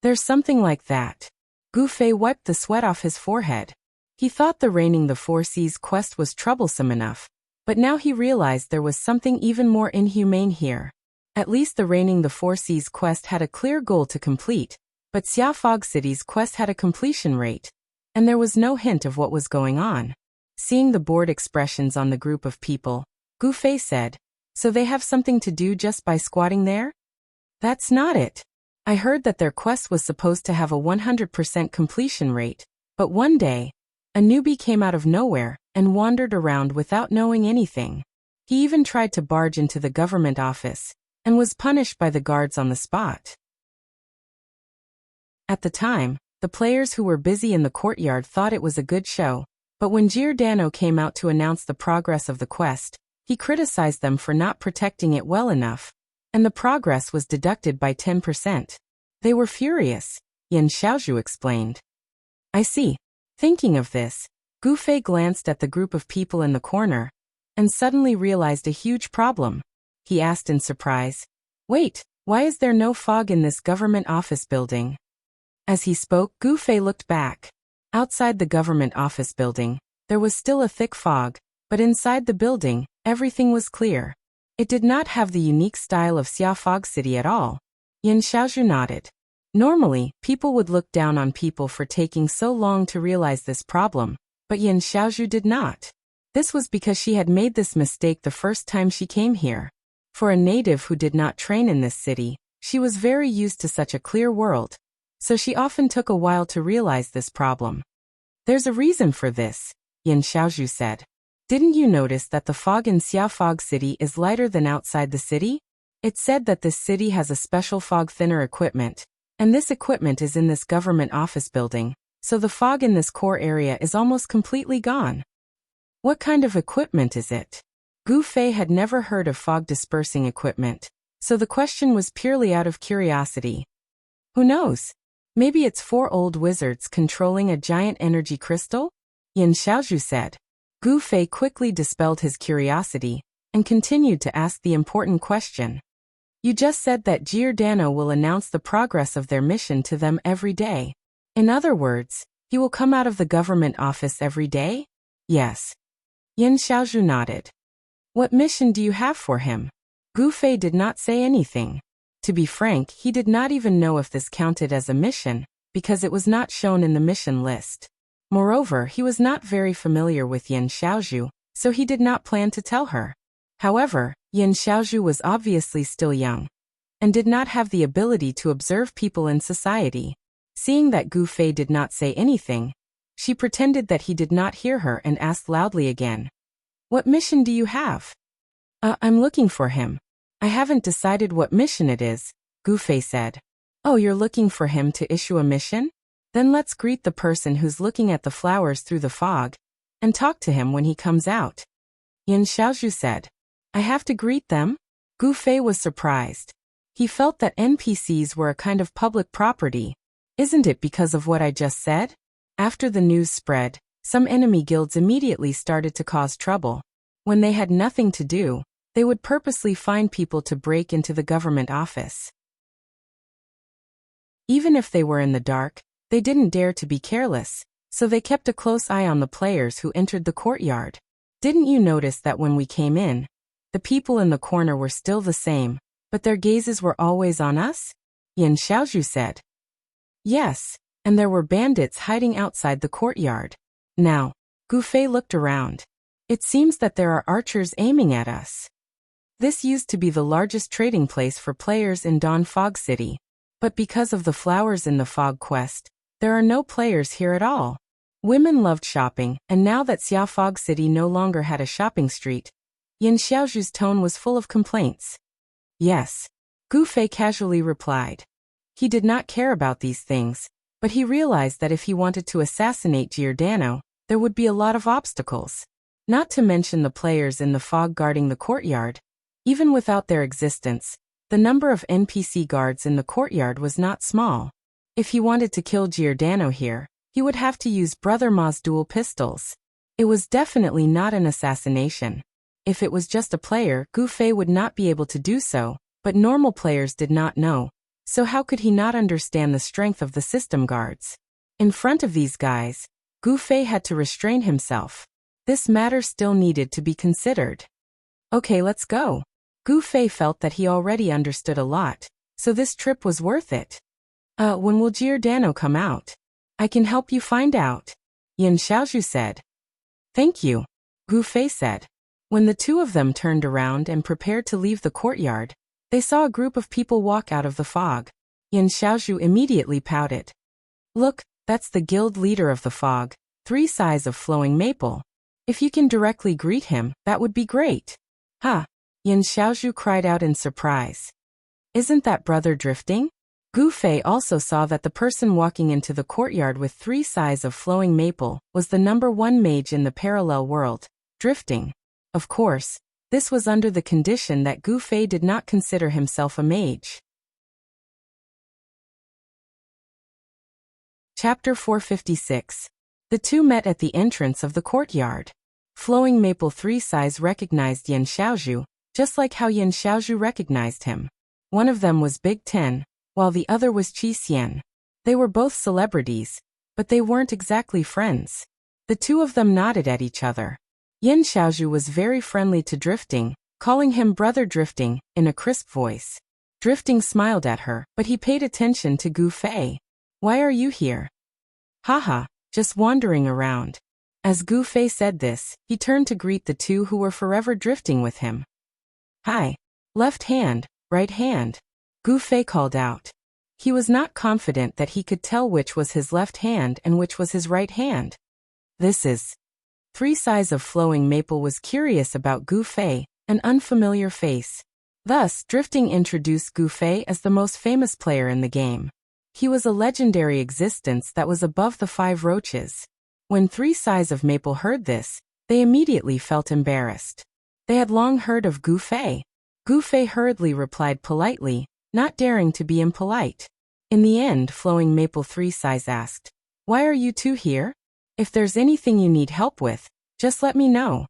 There's something like that. Gu Fei wiped the sweat off his forehead. He thought the Reigning the Four Seas quest was troublesome enough, but now he realized there was something even more inhumane here. At least the Reigning the Four Seas quest had a clear goal to complete, but Xia Fog City's quest had a completion rate, and there was no hint of what was going on. Seeing the bored expressions on the group of people, Gu Fei said, "So they have something to do just by squatting there?" "That's not it. I heard that their quest was supposed to have a 100% completion rate, but one day, a newbie came out of nowhere and wandered around without knowing anything. He even tried to barge into the government office, and was punished by the guards on the spot." At the time, the players who were busy in the courtyard thought it was a good show, But when Giordano came out to announce the progress of the quest, he criticized them for not protecting it well enough, and the progress was deducted by 10%. They were furious, Yan Xiaozhu explained. I see. Thinking of this, Gu Fei glanced at the group of people in the corner, and suddenly realized a huge problem. He asked in surprise, "Wait, why is there no fog in this government office building?" As he spoke, Gu Fei looked back. Outside the government office building, there was still a thick fog, but inside the building, everything was clear. It did not have the unique style of Xia Fog City at all. Yan Xiaozhu nodded. Normally, people would look down on people for taking so long to realize this problem, but Yan Xiaozhu did not. This was because she had made this mistake the first time she came here. For a native who did not train in this city, she was very used to such a clear world, so she often took a while to realize this problem. There's a reason for this, Yan Xiaozhu said. Didn't you notice that the fog in Xia Fog City is lighter than outside the city? It's said that this city has a special fog thinner equipment, and this equipment is in this government office building, so the fog in this core area is almost completely gone. What kind of equipment is it? Gu Fei had never heard of fog dispersing equipment, so the question was purely out of curiosity. Who knows? Maybe it's 4 old wizards controlling a giant energy crystal? Yan Xiaozhu said. Gu Fei quickly dispelled his curiosity and continued to ask the important question. You just said that Giordano will announce the progress of their mission to them every day. In other words, he will come out of the government office every day? Yes. Yan Xiaozhu nodded. What mission do you have for him? Gu Fei did not say anything. To be frank, he did not even know if this counted as a mission, because it was not shown in the mission list. Moreover, he was not very familiar with Yan Xiaozhu, so he did not plan to tell her. However, Yan Xiaozhu was obviously still young, and did not have the ability to observe people in society. Seeing that Gu Fei did not say anything, she pretended that he did not hear her and asked loudly again. What mission do you have? I'm looking for him. I haven't decided what mission it is, Gu Fei said. Oh, you're looking for him to issue a mission? Then let's greet the person who's looking at the flowers through the fog, and talk to him when he comes out. Yan Xiaozhu said. I have to greet them? Gu Fei was surprised. He felt that NPCs were a kind of public property. Isn't it because of what I just said? After the news spread, some enemy guilds immediately started to cause trouble. When they had nothing to do, they would purposely find people to break into the government office. Even if they were in the dark, they didn't dare to be careless, so they kept a close eye on the players who entered the courtyard. Didn't you notice that when we came in, the people in the corner were still the same, but their gazes were always on us? Yan Xiaozhu said. Yes, and there were bandits hiding outside the courtyard. Now, Gu Fei looked around. It seems that there are archers aiming at us. This used to be the largest trading place for players in Dawn Fog City, but because of the flowers in the fog quest, there are no players here at all. Women loved shopping, and now that Xia Fog City no longer had a shopping street, Yan Xiaozhu's tone was full of complaints. Yes, Gu Fei casually replied. He did not care about these things, but he realized that if he wanted to assassinate Giordano, there would be a lot of obstacles. Not to mention the players in the fog guarding the courtyard. Even without their existence, the number of NPC guards in the courtyard was not small. If he wanted to kill Giordano here, he would have to use Brother Ma's dual pistols. It was definitely not an assassination. If it was just a player, Gu Fei would not be able to do so, but normal players did not know, so how could he not understand the strength of the system guards? In front of these guys, Gu Fei had to restrain himself. This matter still needed to be considered. Okay, let's go. Gu Fei felt that he already understood a lot, so this trip was worth it. When will Giordano come out? I can help you find out, Yan Xiaozhu said. Thank you, Gu Fei said. When the two of them turned around and prepared to leave the courtyard, they saw a group of people walk out of the fog. Yan Xiaozhu immediately pouted. Look, that's the guild leader of the fog, 3 size of flowing maple. If you can directly greet him, that would be great. Ha! Yan Xiaozhu cried out in surprise. Isn't that brother drifting? Gu Fei also saw that the person walking into the courtyard with 3 sides of flowing maple was the #1 mage in the parallel world, drifting. Of course, this was under the condition that Gu Fei did not consider himself a mage. Chapter 456. The two met at the entrance of the courtyard. Flowing Maple 3 sides recognized Yan Xiaozhu, just like how Yan Xiaozhu recognized him. One of them was Big Ten, while the other was Qi Xian. They were both celebrities, but they weren't exactly friends. The two of them nodded at each other. Yan Xiaozhu was very friendly to Drifting, calling him Brother Drifting, in a crisp voice. Drifting smiled at her, but he paid attention to Gu Fei. "Why are you here?" "Haha, just wandering around." As Gu Fei said this, he turned to greet the two who were forever drifting with him. "Hi. Left hand, right hand," Gu Fei called out. He was not confident that he could tell which was his left hand and which was his right hand. "This is..." 3 sides of flowing maple was curious about Gu Fei, an unfamiliar face. Thus, Drifting introduced Gu Fei as the most famous player in the game. He was a legendary existence that was above the 5 roaches. When 3 sides of maple heard this, they immediately felt embarrassed. They had long heard of Gu Fei. Gu Fei hurriedly replied politely, not daring to be impolite. In the end, Flowing Maple 3 sides asked, "Why are you two here? If there's anything you need help with, just let me know."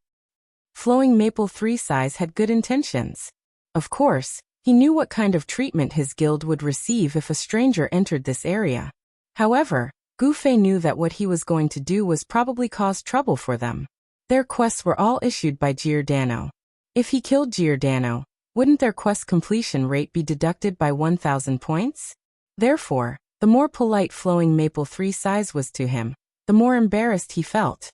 Flowing Maple 3 sides had good intentions. Of course, he knew what kind of treatment his guild would receive if a stranger entered this area. However, Gu Fei knew that what he was going to do was probably cause trouble for them. Their quests were all issued by Giordano. If he killed Giordano, wouldn't their quest completion rate be deducted by 1,000 points? Therefore, the more polite Flowing Maple 3 sides was to him, the more embarrassed he felt.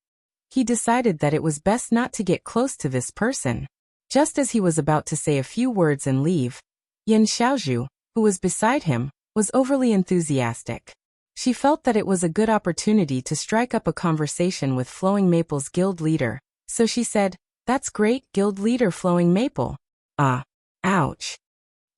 He decided that it was best not to get close to this person. Just as he was about to say a few words and leave, Yan Xiaozhu, who was beside him, was overly enthusiastic. She felt that it was a good opportunity to strike up a conversation with Flowing Maple's guild leader, so she said, "That's great, guild leader Flowing Maple." "Ah. Ouch."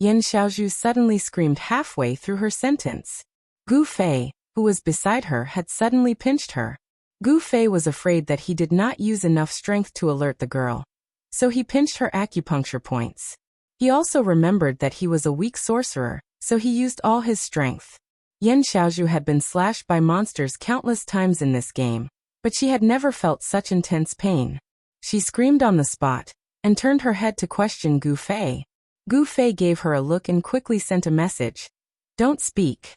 Yan Xiaozhu suddenly screamed halfway through her sentence. Gu Fei, who was beside her, had suddenly pinched her. Gu Fei was afraid that he did not use enough strength to alert the girl, so he pinched her acupuncture points. He also remembered that he was a weak sorcerer, so he used all his strength. Yan Xiaozhu had been slashed by monsters countless times in this game, but she had never felt such intense pain. She screamed on the spot, and turned her head to question Gu Fei. Gu Fei gave her a look and quickly sent a message. "Don't speak."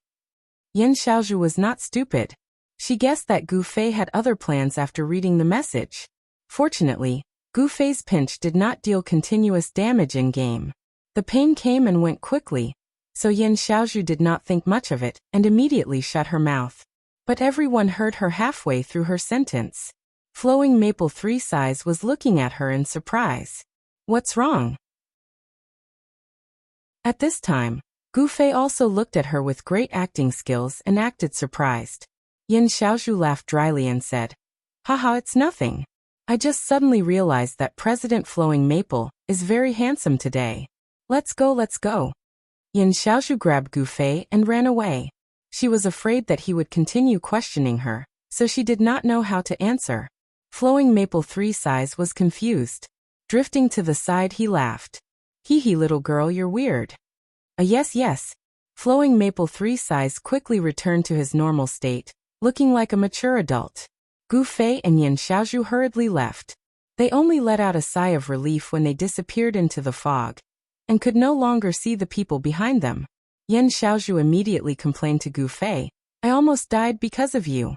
Yan Xiaozhu was not stupid. She guessed that Gu Fei had other plans after reading the message. Fortunately, Gu Fei's pinch did not deal continuous damage in-game. The pain came and went quickly, so Yan Xiaozhu did not think much of it and immediately shut her mouth. But everyone heard her halfway through her sentence. Flowing Maple 3 sides was looking at her in surprise. "What's wrong?" At this time, Gu Fei also looked at her with great acting skills and acted surprised. Yan Xiaozhu laughed dryly and said, "Haha, it's nothing. I just suddenly realized that President Flowing Maple is very handsome today. Let's go, let's go." Yan Xiaozhu grabbed Gu Fei and ran away. She was afraid that he would continue questioning her, so she did not know how to answer. Flowing Maple 3 sides was confused. Drifting to the side, he laughed. "Hee hee, little girl, you're weird." Yes, yes." Flowing Maple 3 sides quickly returned to his normal state, looking like a mature adult. Gu Fei and Yan Xiaozhu hurriedly left. They only let out a sigh of relief when they disappeared into the fog, and could no longer see the people behind them. Yan Xiaozhu immediately complained to Gu Fei, "I almost died because of you."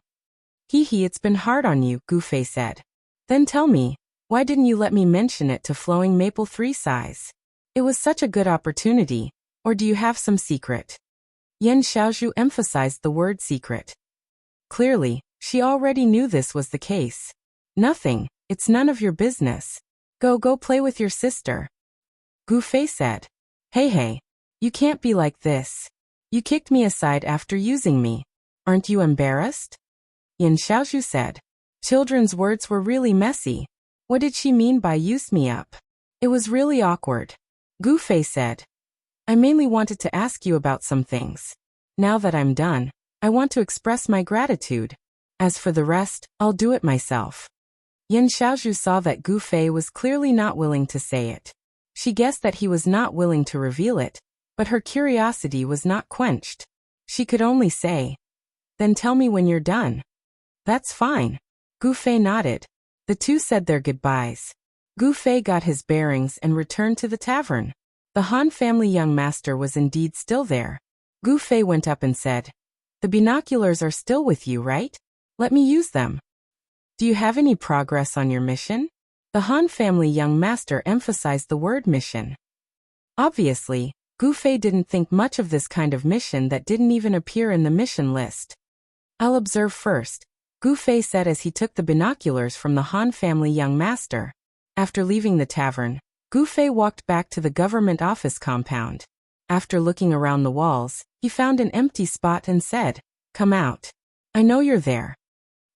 "Hee hee, it's been hard on you," Gu Fei said. "Then tell me, why didn't you let me mention it to Flowing Maple 3 sides? It was such a good opportunity, or do you have some secret?" Yan Xiaozhu emphasized the word secret. Clearly, she already knew this was the case. "Nothing, it's none of your business. Go play with your sister." Gu Fei said. Hey, you can't be like this. You kicked me aside after using me. Aren't you embarrassed?" Yan Xiaozhu said. Children's words were really messy. What did she mean by "use me up"? It was really awkward. Gu Fei said, "I mainly wanted to ask you about some things. Now that I'm done, I want to express my gratitude. As for the rest, I'll do it myself. Yan Xiaozhu saw that Gu Fei was clearly not willing to say it. She guessed that he was not willing to reveal it, but her curiosity was not quenched. She could only say, "Then tell me when you're done." "That's fine." Gu Fei nodded. The two said their goodbyes. Gu Fei got his bearings and returned to the tavern. The Han family young master was indeed still there. Gu Fei went up and said, "The binoculars are still with you, right? Let me use them." "Do you have any progress on your mission?" The Han family young master emphasized the word mission. Obviously, Gu Fei didn't think much of this kind of mission that didn't even appear in the mission list. "I'll observe first," Gu Fei said as he took the binoculars from the Han family young master. After leaving the tavern, Gu Fei walked back to the government office compound. After looking around the walls, he found an empty spot and said, "Come out. I know you're there."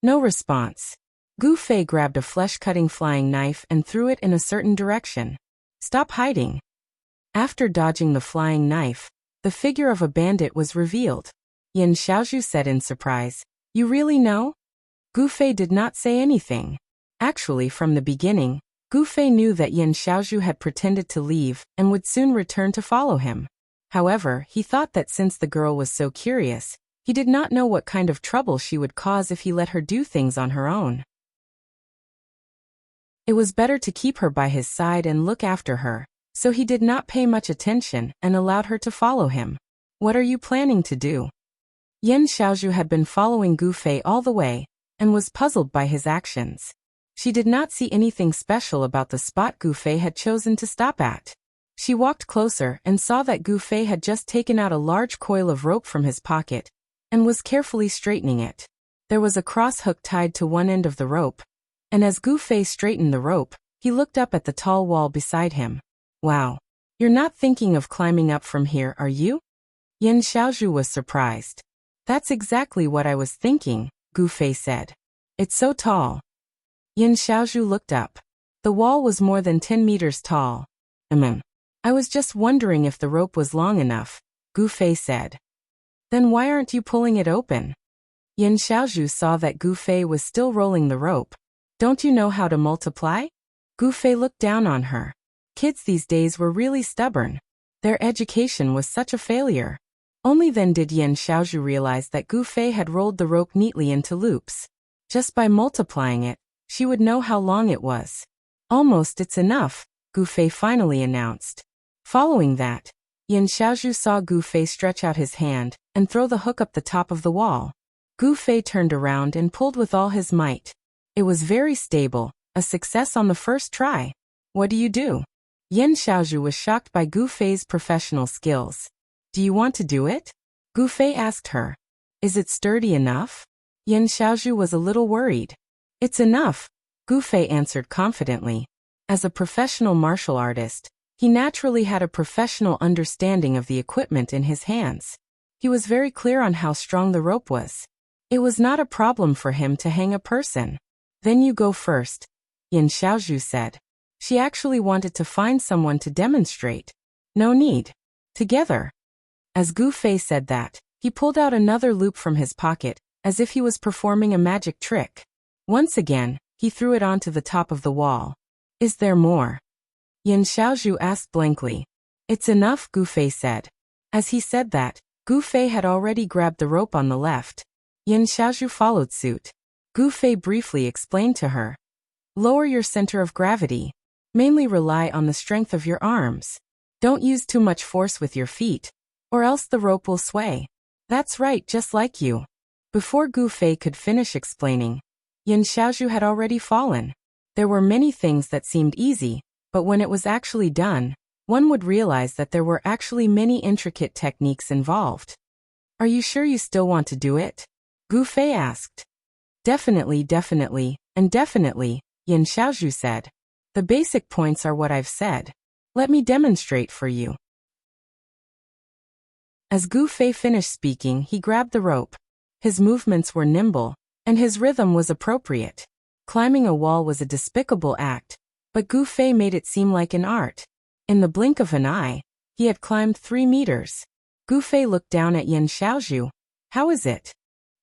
No response. Gu Fei grabbed a flesh-cutting flying knife and threw it in a certain direction. "Stop hiding." After dodging the flying knife, the figure of a bandit was revealed. Yan Xiaozhu said in surprise, "You really know?" Gu Fei did not say anything. Actually, from the beginning, Gu Fei knew that Yan Xiaozhu had pretended to leave and would soon return to follow him. However, he thought that since the girl was so curious, he did not know what kind of trouble she would cause if he let her do things on her own. It was better to keep her by his side and look after her, so he did not pay much attention and allowed her to follow him. "What are you planning to do?" Yan Xiaozhu had been following Gu Fei all the way, and was puzzled by his actions. She did not see anything special about the spot Gu Fei had chosen to stop at. She walked closer and saw that Gu Fei had just taken out a large coil of rope from his pocket, and was carefully straightening it. There was a cross hook tied to one end of the rope, and as Gu Fei straightened the rope, he looked up at the tall wall beside him. "Wow. You're not thinking of climbing up from here, are you?" Yan Xiaozhu was surprised. "That's exactly what I was thinking," Gu Fei said. "It's so tall." Yan Xiaozhu looked up. The wall was more than 10 meters tall. I was just wondering if the rope was long enough," Gu Fei said. "Then why aren't you pulling it open?" Yan Xiaozhu saw that Gu Fei was still rolling the rope. "Don't you know how to multiply?" Gu Fei looked down on her. Kids these days were really stubborn. Their education was such a failure. Only then did Yan Xiaozhu realize that Gu Fei had rolled the rope neatly into loops. Just by multiplying it, she would know how long it was. "Almost, it's enough," Gu Fei finally announced. Following that, Yan Xiaozhu saw Gu Fei stretch out his hand and throw the hook up the top of the wall. Gu Fei turned around and pulled with all his might. It was very stable, a success on the first try. "What do you do?" Yan Xiaozhu was shocked by Gu Fei's professional skills. "Do you want to do it?" Gu Fei asked her. "Is it sturdy enough?" Yan Xiaozhu was a little worried. "It's enough," Gu Fei answered confidently. As a professional martial artist, he naturally had a professional understanding of the equipment in his hands. He was very clear on how strong the rope was. It was not a problem for him to hang a person. "Then you go first," Yan Xiaozhu said. She actually wanted to find someone to demonstrate. "No need. Together." As Gu Fei said that, he pulled out another loop from his pocket, as if he was performing a magic trick. Once again, he threw it onto the top of the wall. "Is there more?" Yan Xiaozhu asked blankly. "It's enough," Gu Fei said. As he said that, Gu Fei had already grabbed the rope on the left. Yan Xiaozhu followed suit. Gu Fei briefly explained to her. "Lower your center of gravity. Mainly rely on the strength of your arms. Don't use too much force with your feet, or else the rope will sway." "That's right, just like you." Before Gu Fei could finish explaining, Yan Xiaozhu had already fallen. There were many things that seemed easy, but when it was actually done, one would realize that there were actually many intricate techniques involved. "Are you sure you still want to do it?" Gu Fei asked. Definitely, and definitely," Yan Xiaozhu said. "The basic points are what I've said. Let me demonstrate for you." As Gu Fei finished speaking, he grabbed the rope. His movements were nimble, and his rhythm was appropriate. Climbing a wall was a despicable act, but Gu Fei made it seem like an art. In the blink of an eye, he had climbed 3 meters. Gu Fei looked down at Yin Xiaozhu. How is it?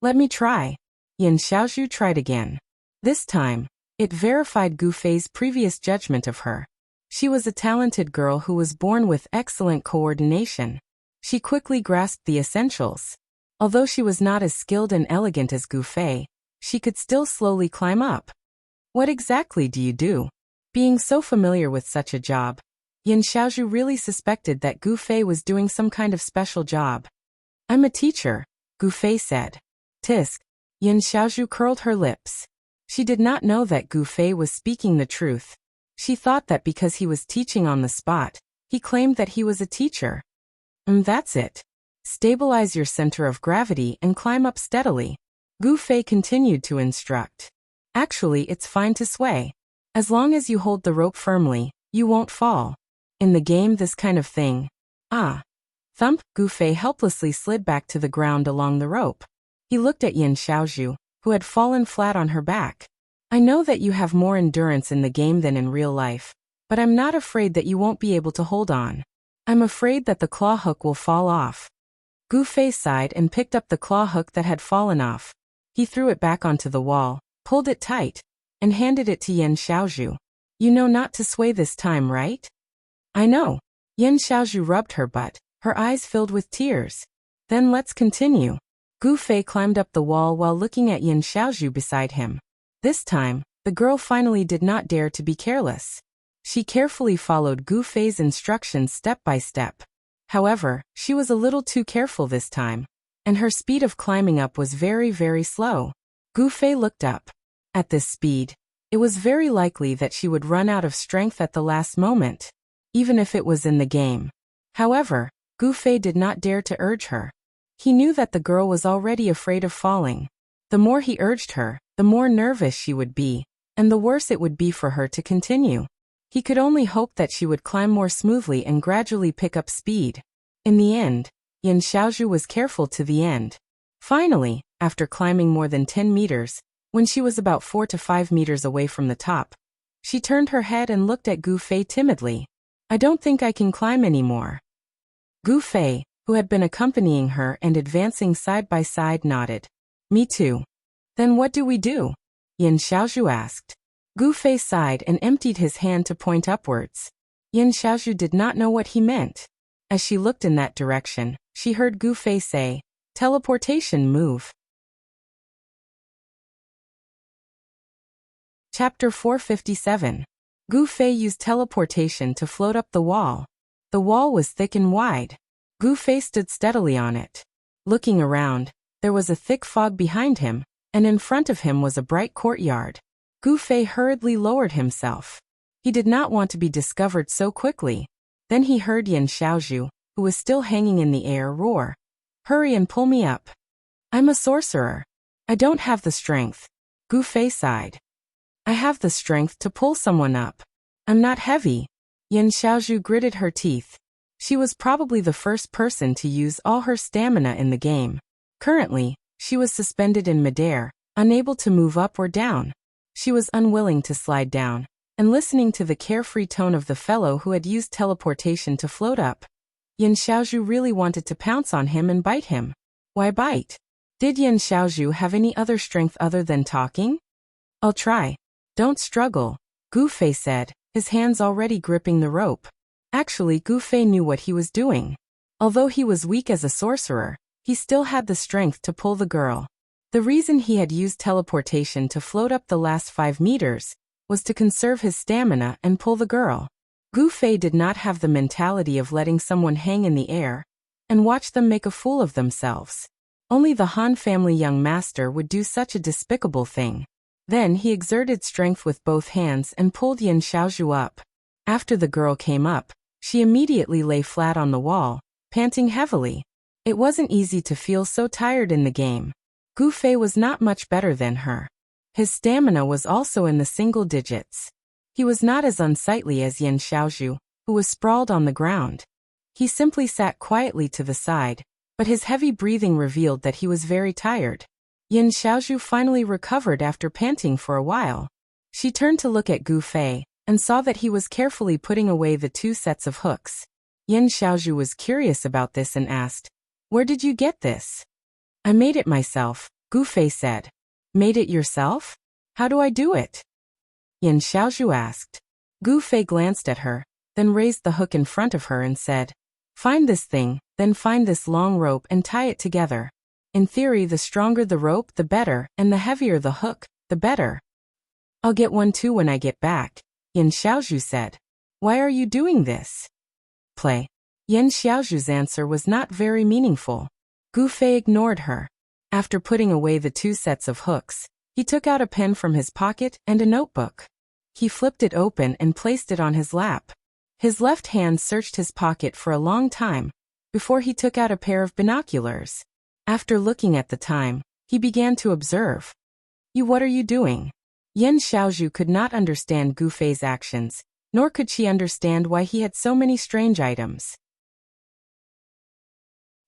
Let me try. Yin Xiaozhu tried again. This time, it verified Gu Fei's previous judgment of her. She was a talented girl who was born with excellent coordination. She quickly grasped the essentials. Although she was not as skilled and elegant as Gu Fei, she could still slowly climb up. What exactly do you do? Being so familiar with such a job, Yin Xiaozhu really suspected that Gu Fei was doing some kind of special job. I'm a teacher, Gu Fei said. Tisk. Yin Xiaozhu curled her lips. She did not know that Gu Fei was speaking the truth. She thought that because he was teaching on the spot, he claimed that he was a teacher. That's it. Stabilize your center of gravity and climb up steadily. Gu Fei continued to instruct. Actually, it's fine to sway. As long as you hold the rope firmly, you won't fall. In the game, this kind of thing. Thump, Gu Fei helplessly slid back to the ground along the rope. He looked at Yin Xiaozhu, who had fallen flat on her back. I know that you have more endurance in the game than in real life, but I'm not afraid that you won't be able to hold on. I'm afraid that the claw hook will fall off. Gu Fei sighed and picked up the claw hook that had fallen off. He threw it back onto the wall, pulled it tight, and handed it to Yin Xiaozhu. You know not to sway this time, right? I know. Yin Xiaozhu rubbed her butt, her eyes filled with tears. Then let's continue. Gu Fei climbed up the wall while looking at Yin Xiaozhu beside him. This time, the girl finally did not dare to be careless. She carefully followed Gu Fei's instructions step by step. However, she was a little too careful this time, and her speed of climbing up was very, very slow. Gu Fei looked up. At this speed, it was very likely that she would run out of strength at the last moment, even if it was in the game. However, Gu Fei did not dare to urge her. He knew that the girl was already afraid of falling. The more he urged her, the more nervous she would be, and the worse it would be for her to continue. He could only hope that she would climb more smoothly and gradually pick up speed. In the end, Yin Xiaozhu was careful to the end. Finally, after climbing more than 10 meters, when she was about 4 to 5 meters away from the top, she turned her head and looked at Gu Fei timidly. I don't think I can climb anymore. Gu Fei, who had been accompanying her and advancing side by side, nodded. Me too. Then what do we do? Yin Xiaozhu asked. Gu Fei sighed and emptied his hand to point upwards. Yin Xiaozhu did not know what he meant. As she looked in that direction, she heard Gu Fei say, Teleportation move. Chapter 457. Gu Fei used teleportation to float up the wall. The wall was thick and wide. Gu Fei stood steadily on it. Looking around, there was a thick fog behind him, and in front of him was a bright courtyard. Gu Fei hurriedly lowered himself. He did not want to be discovered so quickly. Then he heard Yin Xiaozhu, who was still hanging in the air, roar. Hurry and pull me up. I'm a sorcerer. I don't have the strength. Gu Fei sighed. I have the strength to pull someone up. I'm not heavy. Yin Xiaozhu gritted her teeth. She was probably the first person to use all her stamina in the game. Currently, she was suspended in midair, unable to move up or down. She was unwilling to slide down, and listening to the carefree tone of the fellow who had used teleportation to float up. Yin Xiaozhu really wanted to pounce on him and bite him. Why bite? Did Yin Xiaozhu have any other strength other than talking? I'll try. Don't struggle, Gu Fei said, his hands already gripping the rope. Actually, Gu Fei knew what he was doing. Although he was weak as a sorcerer, he still had the strength to pull the girl. The reason he had used teleportation to float up the last 5 meters was to conserve his stamina and pull the girl. Gu Fei did not have the mentality of letting someone hang in the air and watch them make a fool of themselves. Only the Han family young master would do such a despicable thing. Then he exerted strength with both hands and pulled Yin Xiaozhu up. After the girl came up, she immediately lay flat on the wall, panting heavily. It wasn't easy to feel so tired in the game. Gu Fei was not much better than her. His stamina was also in the single digits. He was not as unsightly as Yin Xiaozhu, who was sprawled on the ground. He simply sat quietly to the side, but his heavy breathing revealed that he was very tired. Yin Xiaozhu finally recovered after panting for a while. She turned to look at Gu Fei, and saw that he was carefully putting away the 2 sets of hooks. Yin Xiaozhu was curious about this and asked, Where did you get this? I made it myself, Gu Fei said. Made it yourself? How do I do it? Yan Xiaozhu asked. Gu Fei glanced at her, then raised the hook in front of her and said, Find this thing, then find this long rope and tie it together. In theory, the stronger the rope, the better, and the heavier the hook, the better. I'll get one too when I get back, Yan Xiaozhu said. Why are you doing this? Play. Yan Xiaozhu's answer was not very meaningful. Gu Fei ignored her. After putting away the 2 sets of hooks, he took out a pen from his pocket and a notebook. He flipped it open and placed it on his lap. His left hand searched his pocket for a long time, before he took out a pair of binoculars. After looking at the time, he began to observe. What are you doing? Yan Xiaozhu could not understand Gu Fei's actions, nor could she understand why he had so many strange items.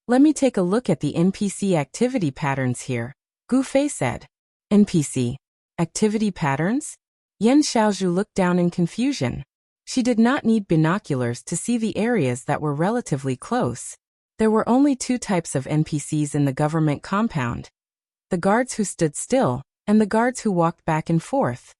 Let me take a look at the NPC activity patterns here, Gu Fei said. NPC activity patterns? Yan Xiaozhu looked down in confusion. She did not need binoculars to see the areas that were relatively close. There were only 2 types of NPCs in the government compound. The guards who stood still, and the guards who walked back and forth.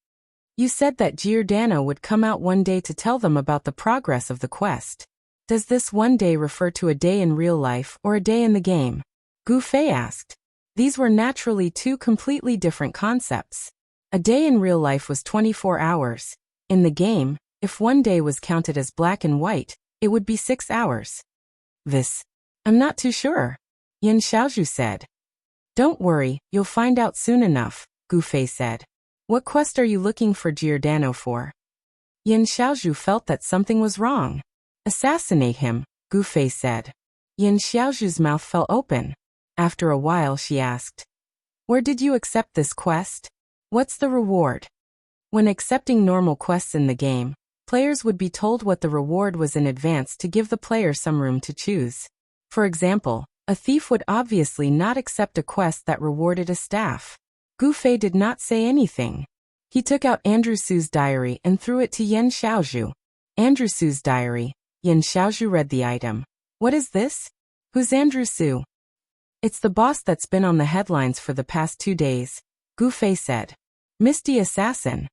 You said that Giordano would come out one day to tell them about the progress of the quest. Does this one day refer to a day in real life or a day in the game? Gu Fei asked. These were naturally 2 completely different concepts. A day in real life was 24 hours. In the game, if one day was counted as black and white, it would be 6 hours. I'm not too sure, Yan Xiaozhu said. Don't worry, you'll find out soon enough, Gu Fei said. What quest are you looking for Giordano for? Yan Xiaozhu felt that something was wrong. Assassinate him, Gu Fei said. Yan Xiaozhu's mouth fell open. After a while she asked, Where did you accept this quest? What's the reward? When accepting normal quests in the game, players would be told what the reward was in advance to give the player some room to choose. For example, a thief would obviously not accept a quest that rewarded a staff. Gu Fei did not say anything. He took out Andrew Su's diary and threw it to Yan Xiaozhu. Andrew Su's diary. Yan Xiaozhu read the item. What is this? Who's Andrew Su? It's the boss that's been on the headlines for the past 2 days, Gu Fei said. Misty Assassin.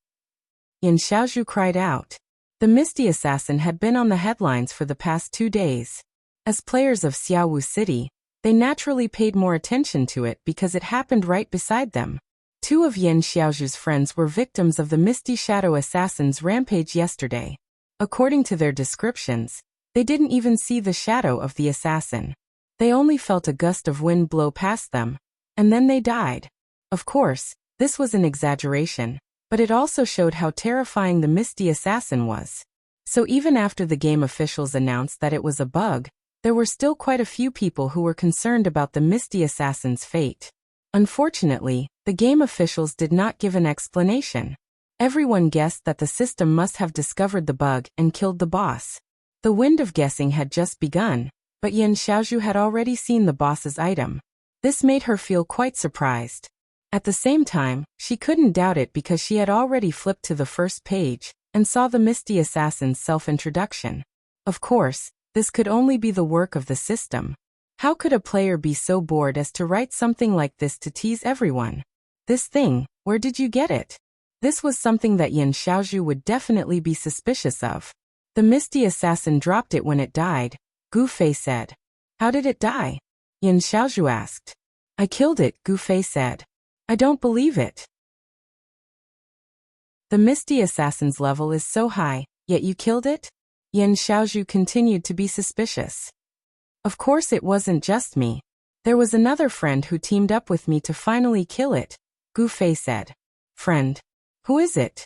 Yan Xiaozhu cried out. The Misty Assassin had been on the headlines for the past 2 days. As players of Xiaowu City, they naturally paid more attention to it because it happened right beside them. 2 of Yan Xiaozhu's friends were victims of the Misty Shadow Assassin's rampage yesterday. According to their descriptions, they didn't even see the shadow of the assassin. They only felt a gust of wind blow past them, and then they died. Of course, this was an exaggeration, but it also showed how terrifying the Misty Assassin was. So even after the game officials announced that it was a bug, there were still quite a few people who were concerned about the Misty Assassin's fate. Unfortunately, the game officials did not give an explanation. Everyone guessed that the system must have discovered the bug and killed the boss. The wind of guessing had just begun, but Yan Xiaozhu had already seen the boss's item. This made her feel quite surprised. At the same time, she couldn't doubt it because she had already flipped to the first page and saw the Misty Assassin's self-introduction. Of course, this could only be the work of the system. How could a player be so bored as to write something like this to tease everyone? This thing, where did you get it? This was something that Yan Xiaozhu would definitely be suspicious of. The Misty Assassin dropped it when it died, Gu Fei said. How did it die? Yan Xiaozhu asked. I killed it, Gu Fei said. I don't believe it. The Misty Assassin's level is so high, yet you killed it? Yan Xiaozhu continued to be suspicious. Of course it wasn't just me. There was another friend who teamed up with me to finally kill it, Gu Fei said. Friend? Who is it?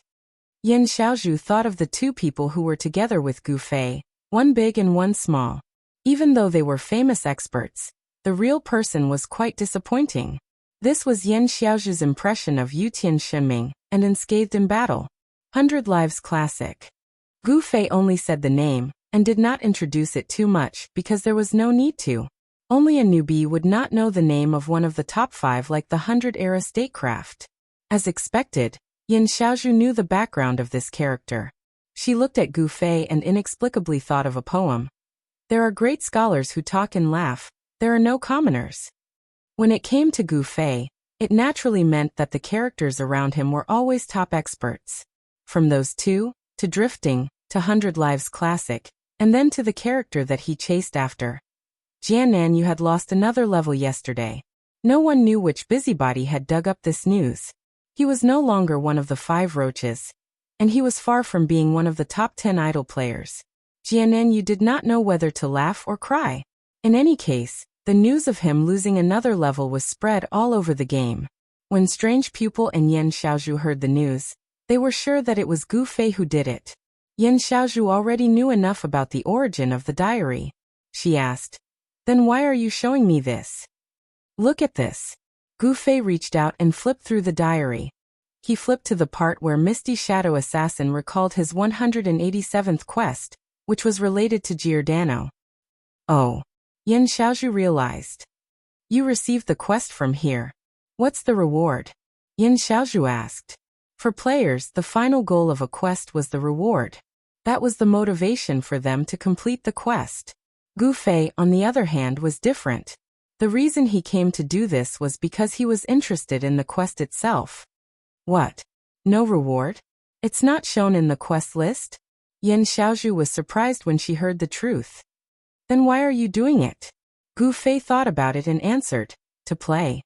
Yan Xiaozhu thought of the 2 people who were together with Gu Fei, one big and one small. Even though they were famous experts, the real person was quite disappointing. This was Yan Xiaozhu's impression of Yutian Shenming and Unscathed in Battle. 100 Lives Classic. Gu Fei only said the name, and did not introduce it too much because there was no need to. Only a newbie would not know the name of one of the top 5 like the 100-era statecraft. As expected, Yan Xiaozhu knew the background of this character. She looked at Gu Fei and inexplicably thought of a poem. There are great scholars who talk and laugh, There are no commoners. When it came to Gu Fei, it naturally meant that the characters around him were always top experts. From those two, to drifting, to 100 Lives Classic, and then to the character that he chased after. Jianan, you had lost another level yesterday. No one knew which busybody had dug up this news. He was no longer one of the 5 roaches, and he was far from being one of the top 10 idol players. Jianan, you did not know whether to laugh or cry. In any case, the news of him losing another level was spread all over the game. When Strange Pupil and Yan Xiaozhu heard the news, they were sure that it was Gu Fei who did it. Yan Xiaozhu already knew enough about the origin of the diary. She asked, "Then why are you showing me this?" "Look at this." Gu Fei reached out and flipped through the diary. He flipped to the part where Misty Shadow Assassin recalled his 187th quest, which was related to Giordano. Oh. Yan Xiaozhu realized. "You received the quest from here. What's the reward?" Yan Xiaozhu asked. For players, the final goal of a quest was the reward. That was the motivation for them to complete the quest. Gu Fei, on the other hand, was different. The reason he came to do this was because he was interested in the quest itself. What? No reward? It's not shown in the quest list? Yan Xiaozhu was surprised when she heard the truth. Then why are you doing it? Gu Fei thought about it and answered, to play.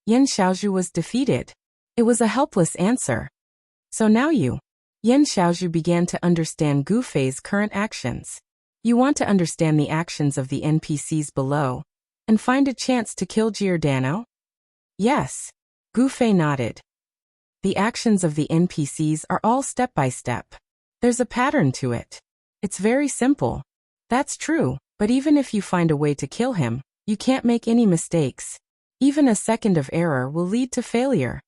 Yan Xiaozhu was defeated. It was a helpless answer. So now you. Yan Xiaozhu began to understand Gu Fei's current actions. You want to understand the actions of the NPCs below, and find a chance to kill Giordano? Yes. Gu Fei nodded. The actions of the NPCs are all step by step. There's a pattern to it. It's very simple. That's true, but even if you find a way to kill him, you can't make any mistakes. Even a second of error will lead to failure.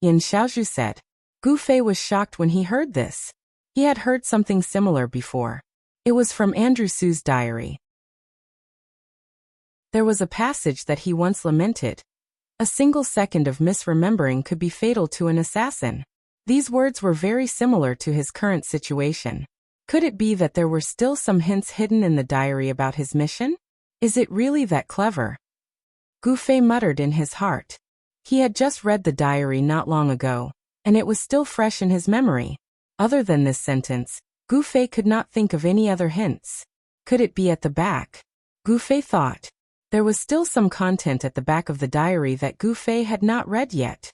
Yan Xiaozhu said. Gu Fei was shocked when he heard this. He had heard something similar before. It was from Andrew Su's diary. There was a passage that he once lamented. A single second of misremembering could be fatal to an assassin. These words were very similar to his current situation. Could it be that there were still some hints hidden in the diary about his mission? Is it really that clever? Gu Fei muttered in his heart. He had just read the diary not long ago, and it was still fresh in his memory. Other than this sentence, Gu Fei could not think of any other hints. Could it be at the back? Gu Fei thought. There was still some content at the back of the diary that Gu Fei had not read yet.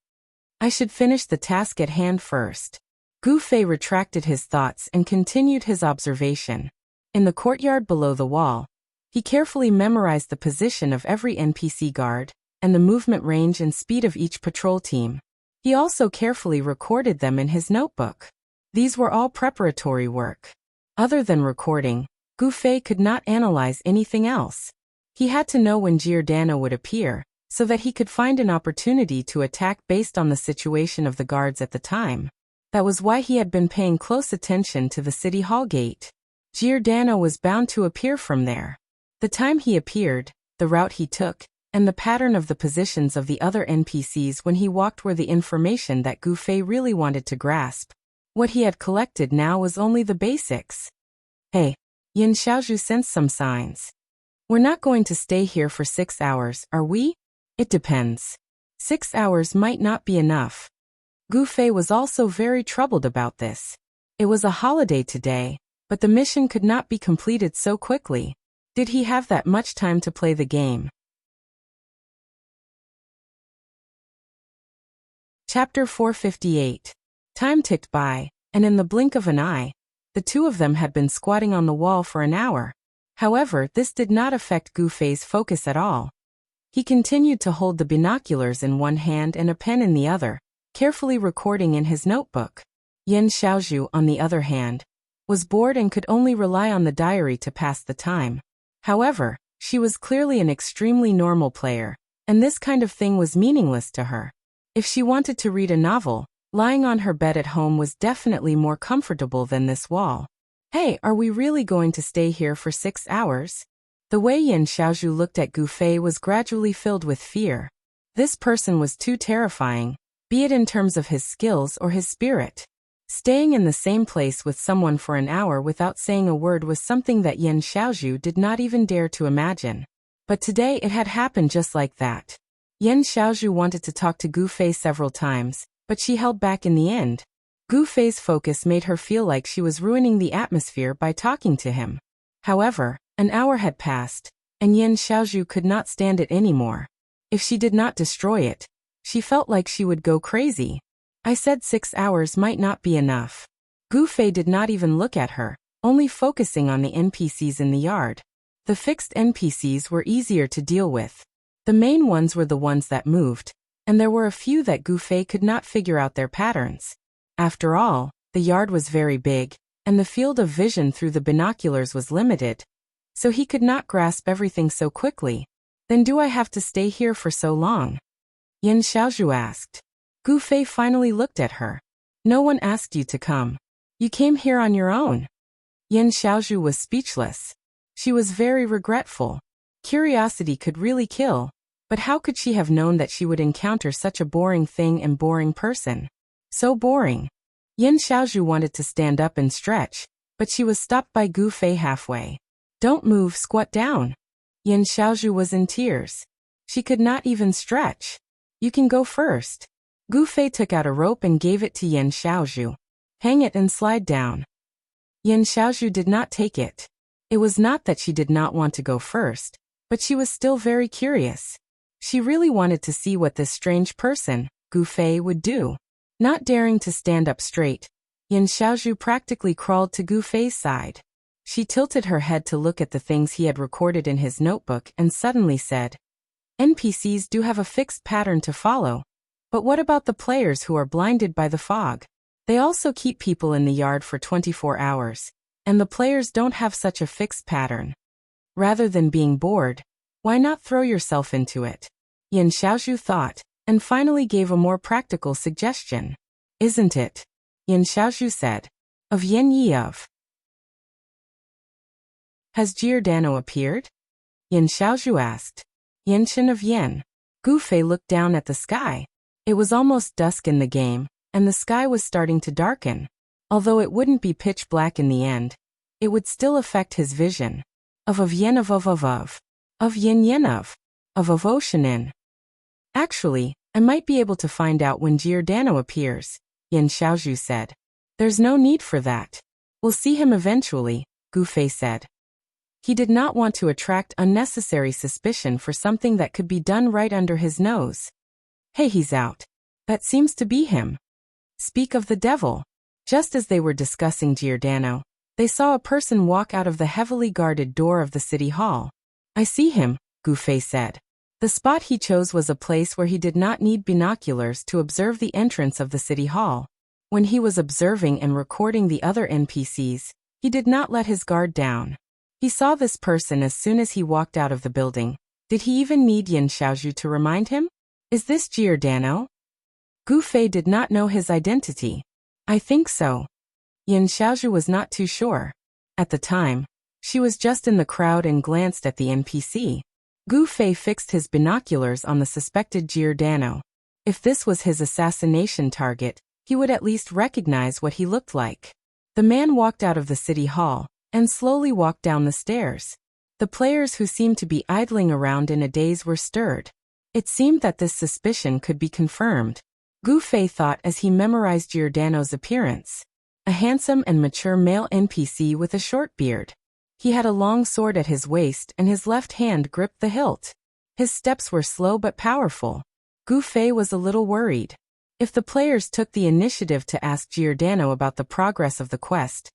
I should finish the task at hand first. Gu Fei retracted his thoughts and continued his observation. In the courtyard below the wall, he carefully memorized the position of every NPC guard, and the movement range and speed of each patrol team. He also carefully recorded them in his notebook. These were all preparatory work. Other than recording, Gu Fei could not analyze anything else. He had to know when Giordano would appear, so that he could find an opportunity to attack based on the situation of the guards at the time. That was why he had been paying close attention to the City Hall gate. Giordano was bound to appear from there. The time he appeared, the route he took, and the pattern of the positions of the other NPCs when he walked were the information that Gu Fei really wanted to grasp. What he had collected now was only the basics. Hey, Yan Xiaozhu sensed some signs. We're not going to stay here for 6 hours, are we? It depends. 6 hours might not be enough. Gu Fei was also very troubled about this. It was a holiday today, but the mission could not be completed so quickly. Did he have that much time to play the game? Chapter 458. Time ticked by, and in the blink of an eye, the two of them had been squatting on the wall for an hour. However, this did not affect Gu Fei's focus at all. He continued to hold the binoculars in one hand and a pen in the other, carefully recording in his notebook. Yan Xiaozhu, on the other hand, was bored and could only rely on the diary to pass the time. However, she was clearly an extremely normal player, and this kind of thing was meaningless to her. If she wanted to read a novel, lying on her bed at home was definitely more comfortable than this wall. Hey, are we really going to stay here for 6 hours? The way Yan Xiaozhu looked at Gu Fei was gradually filled with fear. This person was too terrifying, be it in terms of his skills or his spirit. Staying in the same place with someone for an hour without saying a word was something that Yan Xiaozhu did not even dare to imagine. But today it had happened just like that. Yan Xiaozhu wanted to talk to Gu Fei several times, but she held back in the end. Gu Fei's focus made her feel like she was ruining the atmosphere by talking to him. However, an hour had passed, and Yan Xiaozhu could not stand it anymore. If she did not destroy it, she felt like she would go crazy. I said 6 hours might not be enough. Gu Fei did not even look at her, only focusing on the NPCs in the yard. The fixed NPCs were easier to deal with. The main ones were the ones that moved, and there were a few that Gu Fei could not figure out their patterns. After all, the yard was very big, and the field of vision through the binoculars was limited, so he could not grasp everything so quickly. Then do I have to stay here for so long? Yan Xiaozhu asked. Gu Fei finally looked at her. No one asked you to come. You came here on your own. Yan Xiaozhu was speechless. She was very regretful. Curiosity could really kill, but how could she have known that she would encounter such a boring thing and boring person? So boring. Yan Xiaozhu wanted to stand up and stretch, but she was stopped by Gu Fei halfway. Don't move, squat down. Yan Xiaozhu was in tears. She could not even stretch. You can go first. Gu Fei took out a rope and gave it to Yan Xiaozhu. Hang it and slide down. Yan Xiaozhu did not take it. It was not that she did not want to go first, but she was still very curious. She really wanted to see what this strange person, Gu Fei, would do. Not daring to stand up straight, Yan Xiaozhu practically crawled to Gu Fei's side. She tilted her head to look at the things he had recorded in his notebook and suddenly said, NPCs do have a fixed pattern to follow, but what about the players who are blinded by the fog? They also keep people in the yard for 24 hours, and the players don't have such a fixed pattern. Rather than being bored, why not throw yourself into it? Yan Xiaozhu thought, and finally gave a more practical suggestion. Isn't it? Yan Xiaozhu said. Of Yan Yi of. Has Giordano appeared? Yan Xiaozhu asked. Yanshin of Yan. Gu Fei looked down at the sky. It was almost dusk in the game, and the sky was starting to darken. Although it wouldn't be pitch black in the end, it would still affect his vision. Of Yen of Yen Yen of Oceanin. Actually, I might be able to find out when Giordano appears, Yan Xiaozhu said. There's no need for that. We'll see him eventually, Gu Fei said. He did not want to attract unnecessary suspicion for something that could be done right under his nose. Hey, he's out. That seems to be him. Speak of the devil. Just as they were discussing Giordano, they saw a person walk out of the heavily guarded door of the city hall. I see him, Gu Fei said. The spot he chose was a place where he did not need binoculars to observe the entrance of the city hall. When he was observing and recording the other NPCs, he did not let his guard down. He saw this person as soon as he walked out of the building. Did he even need Yan Xiaozhu to remind him? Is this Giordano? Gu Fei did not know his identity. I think so. Yan Xiaozhu was not too sure. At the time, she was just in the crowd and glanced at the NPC. Gu Fei fixed his binoculars on the suspected Giordano. If this was his assassination target, he would at least recognize what he looked like. The man walked out of the city hall and slowly walked down the stairs. The players who seemed to be idling around in a daze were stirred. It seemed that this suspicion could be confirmed. Gu Fei thought as he memorized Giordano's appearance. A handsome and mature male NPC with a short beard. He had a long sword at his waist and his left hand gripped the hilt. His steps were slow but powerful. Gu Fei was a little worried. If the players took the initiative to ask Giordano about the progress of the quest,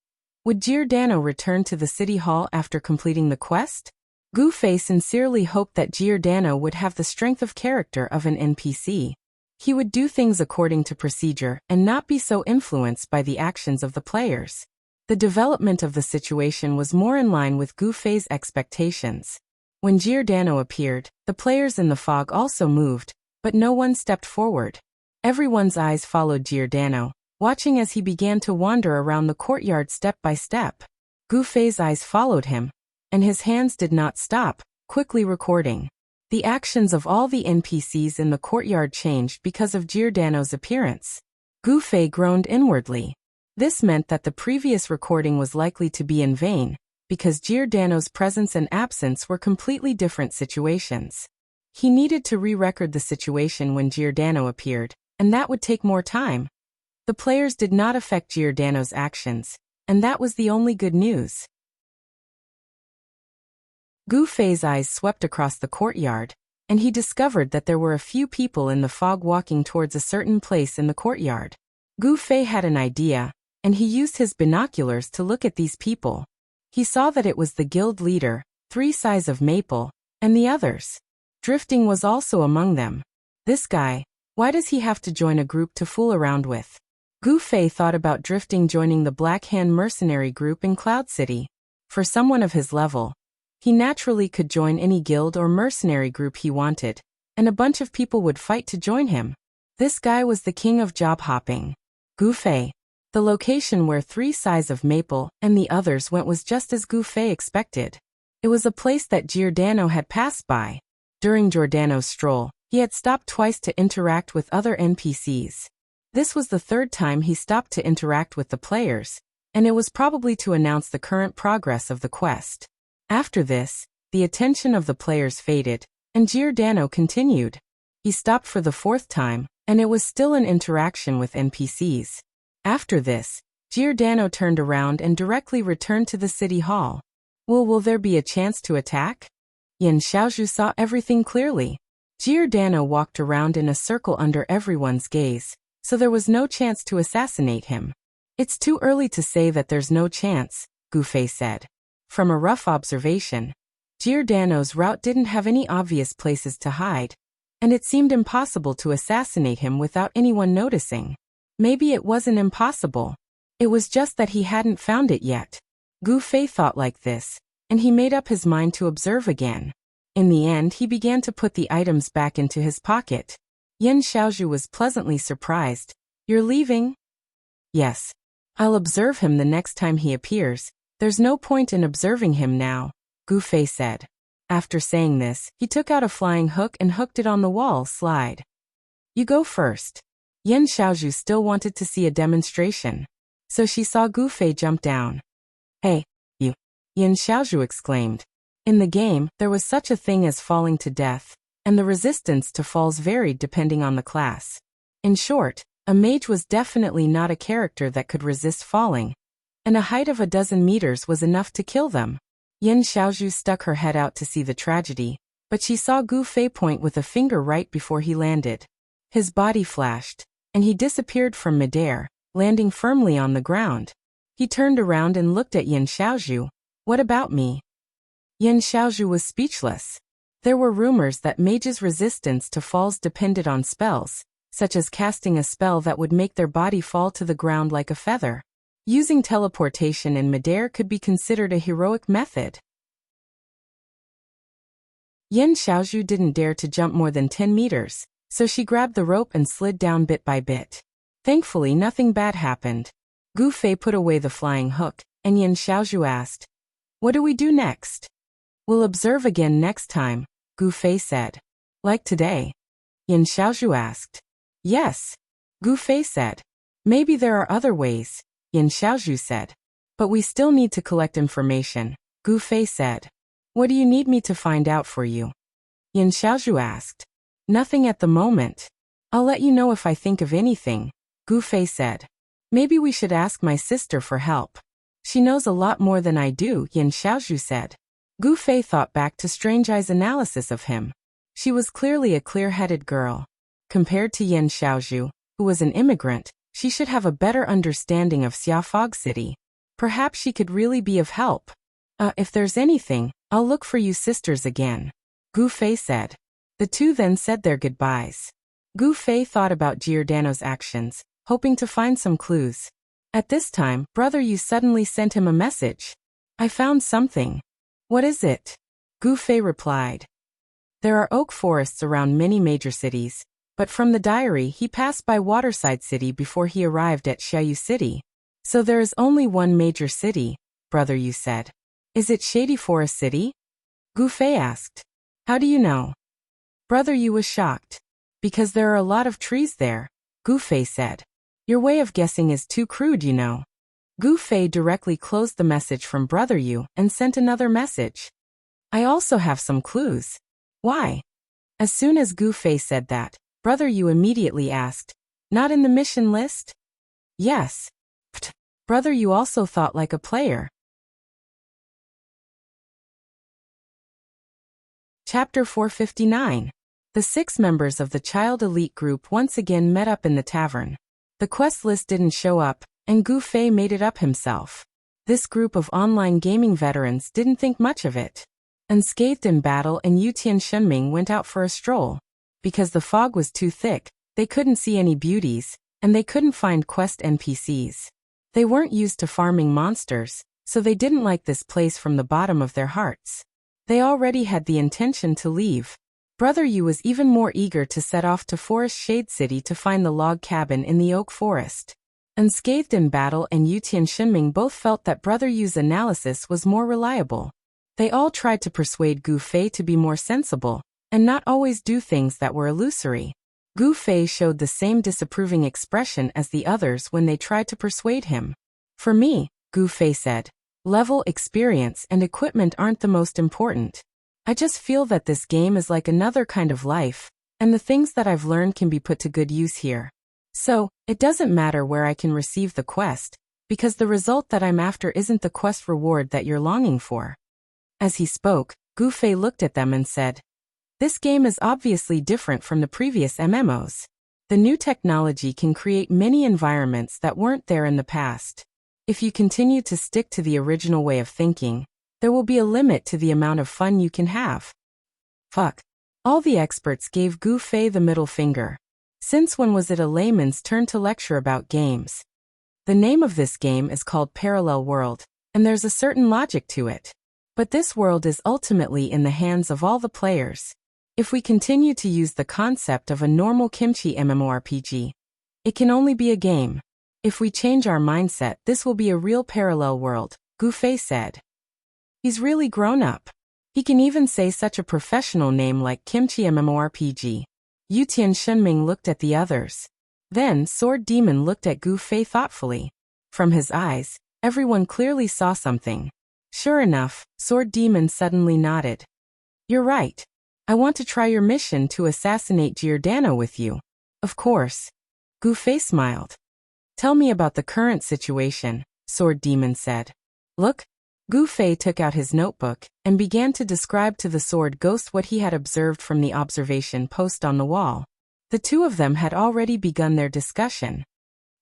would Giordano return to the city hall after completing the quest? Gu Fei sincerely hoped that Giordano would have the strength of character of an NPC. He would do things according to procedure and not be so influenced by the actions of the players. The development of the situation was more in line with Gu Fei's expectations. When Giordano appeared, the players in the fog also moved, but no one stepped forward. Everyone's eyes followed Giordano, watching as he began to wander around the courtyard step by step. Gu Fei's eyes followed him, and his hands did not stop, quickly recording. The actions of all the NPCs in the courtyard changed because of Giordano's appearance. Gu Fei groaned inwardly. This meant that the previous recording was likely to be in vain, because Giordano's presence and absence were completely different situations. He needed to re-record the situation when Giordano appeared, and that would take more time. The players did not affect Giordano's actions, and that was the only good news. Gu Fei's eyes swept across the courtyard, and he discovered that there were a few people in the fog walking towards a certain place in the courtyard. Gu Fei had an idea, and he used his binoculars to look at these people. He saw that it was the guild leader, 3 Sides of Maple, and the others. Drifting was also among them. This guy, why does he have to join a group to fool around with? Gu Fei thought about Drifting joining the Black Hand mercenary group in Cloud City. For someone of his level, he naturally could join any guild or mercenary group he wanted, and a bunch of people would fight to join him. This guy was the king of job hopping. Gu Fei. The location where 3 Sides of Maple and the others went was just as Gu Fei expected. It was a place that Giordano had passed by. During Giordano's stroll, he had stopped twice to interact with other NPCs. This was the 3rd time he stopped to interact with the players, and it was probably to announce the current progress of the quest. After this, the attention of the players faded, and Giordano continued. He stopped for the 4th time, and it was still an interaction with NPCs. After this, Giordano turned around and directly returned to the city hall. Will there be a chance to attack? Yan Xiaozhu saw everything clearly. Giordano walked around in a circle under everyone's gaze, so there was no chance to assassinate him. It's too early to say that there's no chance, Gu Fei said. From a rough observation, Giordano's route didn't have any obvious places to hide, and it seemed impossible to assassinate him without anyone noticing. Maybe it wasn't impossible. It was just that he hadn't found it yet. Gu Fei thought like this, and he made up his mind to observe again. In the end, he began to put the items back into his pocket. Yan Xiaozhu was pleasantly surprised. You're leaving? Yes. I'll observe him the next time he appears. There's no point in observing him now, Gu Fei said. After saying this, he took out a flying hook and hooked it on the wall slide. You go first. Yan Xiaozhu still wanted to see a demonstration, so she saw Gu Fei jump down. Hey, you! Yan Xiaozhu exclaimed. In the game, there was such a thing as falling to death, and the resistance to falls varied depending on the class. In short, a mage was definitely not a character that could resist falling, and a height of 12 meters was enough to kill them. Yan Xiaozhu stuck her head out to see the tragedy, but she saw Gu Fei point with a finger right before he landed. His body flashed, and he disappeared from midair, landing firmly on the ground. He turned around and looked at Yan Xiaozhu. What about me? Yan Xiaozhu was speechless. There were rumors that mages' resistance to falls depended on spells, such as casting a spell that would make their body fall to the ground like a feather. Using teleportation in midair could be considered a heroic method. Yan Xiaozhu didn't dare to jump more than 10 meters, so she grabbed the rope and slid down bit by bit. Thankfully, nothing bad happened. Gu Fei put away the flying hook, and Yan Xiaozhu asked, "What do we do next?" "We'll observe again next time," Gu Fei said. "Like today?" Yan Xiaozhu asked. "Yes," Gu Fei said. "Maybe there are other ways," Yan Xiaozhu said. "But we still need to collect information," Gu Fei said. "What do you need me to find out for you?" Yan Xiaozhu asked. "Nothing at the moment. I'll let you know if I think of anything," Gu Fei said. "Maybe we should ask my sister for help. She knows a lot more than I do," Yan Xiaozhu said. Gu Fei thought back to Strange Eye's analysis of him. She was clearly a clear-headed girl. Compared to Yan Xiaozhu, who was an immigrant, she should have a better understanding of Xia Fog City. Perhaps she could really be of help. If there's anything, I'll look for you sisters again," Gu Fei said. The two then said their goodbyes. Gu Fei thought about Giordano's actions, hoping to find some clues. At this time, Brother Yu suddenly sent him a message. "I found something." "What is it?" Gu Fei replied. There are oak forests around many major cities, but from the diary he passed by Waterside City before he arrived at Xiaoyu City. "So there is only one major city," Brother Yu said. "Is it Shady Forest City?" Gu Fei asked. "How do you know?" Brother Yu was shocked. "Because there are a lot of trees there," Gu Fei said. "Your way of guessing is too crude, you know." Gu Fei directly closed the message from Brother Yu and sent another message. I also have some clues. Why? As soon as Gu Fei said that, Brother Yu immediately asked, not in the mission list? Yes. Pht. Brother Yu also thought like a player. Chapter 459. The 6 members of the child elite group once again met up in the tavern. The quest list didn't show up, and Gu Fei made it up himself. This group of online gaming veterans didn't think much of it. Unscathed in battle and Yutian Shunming went out for a stroll. Because the fog was too thick, they couldn't see any beauties, and they couldn't find quest NPCs. They weren't used to farming monsters, so they didn't like this place from the bottom of their hearts. They already had the intention to leave. Brother Yu was even more eager to set off to Forest Shade City to find the log cabin in the oak forest. Unscathed in battle and Yutian Shunming both felt that Brother Yu's analysis was more reliable. They all tried to persuade Gu Fei to be more sensible, and not always do things that were illusory. Gu Fei showed the same disapproving expression as the others when they tried to persuade him. For me, Gu Fei said, level, experience, and equipment aren't the most important. I just feel that this game is like another kind of life, and the things that I've learned can be put to good use here. So, it doesn't matter where I can receive the quest, because the result that I'm after isn't the quest reward that you're longing for. As he spoke, Gu Fei looked at them and said, this game is obviously different from the previous MMOs. The new technology can create many environments that weren't there in the past. If you continue to stick to the original way of thinking, there will be a limit to the amount of fun you can have. Fuck. All the experts gave Gu Fei the middle finger. Since when was it a layman's turn to lecture about games? The name of this game is called Parallel World, and there's a certain logic to it. But this world is ultimately in the hands of all the players. If we continue to use the concept of a normal kimchi MMORPG, it can only be a game. If we change our mindset, this will be a real parallel world, Gu Fei said. He's really grown up. He can even say such a professional name like kimchi MMORPG. Yutian Shunming looked at the others. Then Sword Demon looked at Gu Fei thoughtfully. From his eyes, everyone clearly saw something. Sure enough, Sword Demon suddenly nodded. You're right. I want to try your mission to assassinate Giordano with you. Of course. Gu Fei smiled. Tell me about the current situation, Sword Demon said. Look. Gu Fei took out his notebook and began to describe to the sword ghost what he had observed from the observation post on the wall. The two of them had already begun their discussion.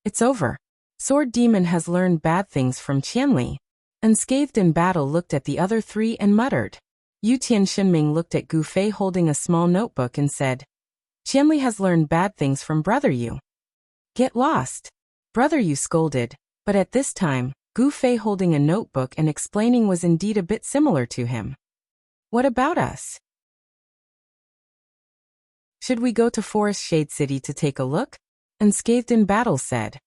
It's over. Sword Demon has learned bad things from Qianli. Unscathed in battle looked at the other 3 and muttered. Yutian Shunming looked at Gu Fei holding a small notebook and said, Qianli has learned bad things from Brother Yu. Get lost. Brother Yu scolded, but at this time, Gu Fei holding a notebook and explaining was indeed a bit similar to him. What about us? Should we go to Forest Shade City to take a look? Unscathed in battle said.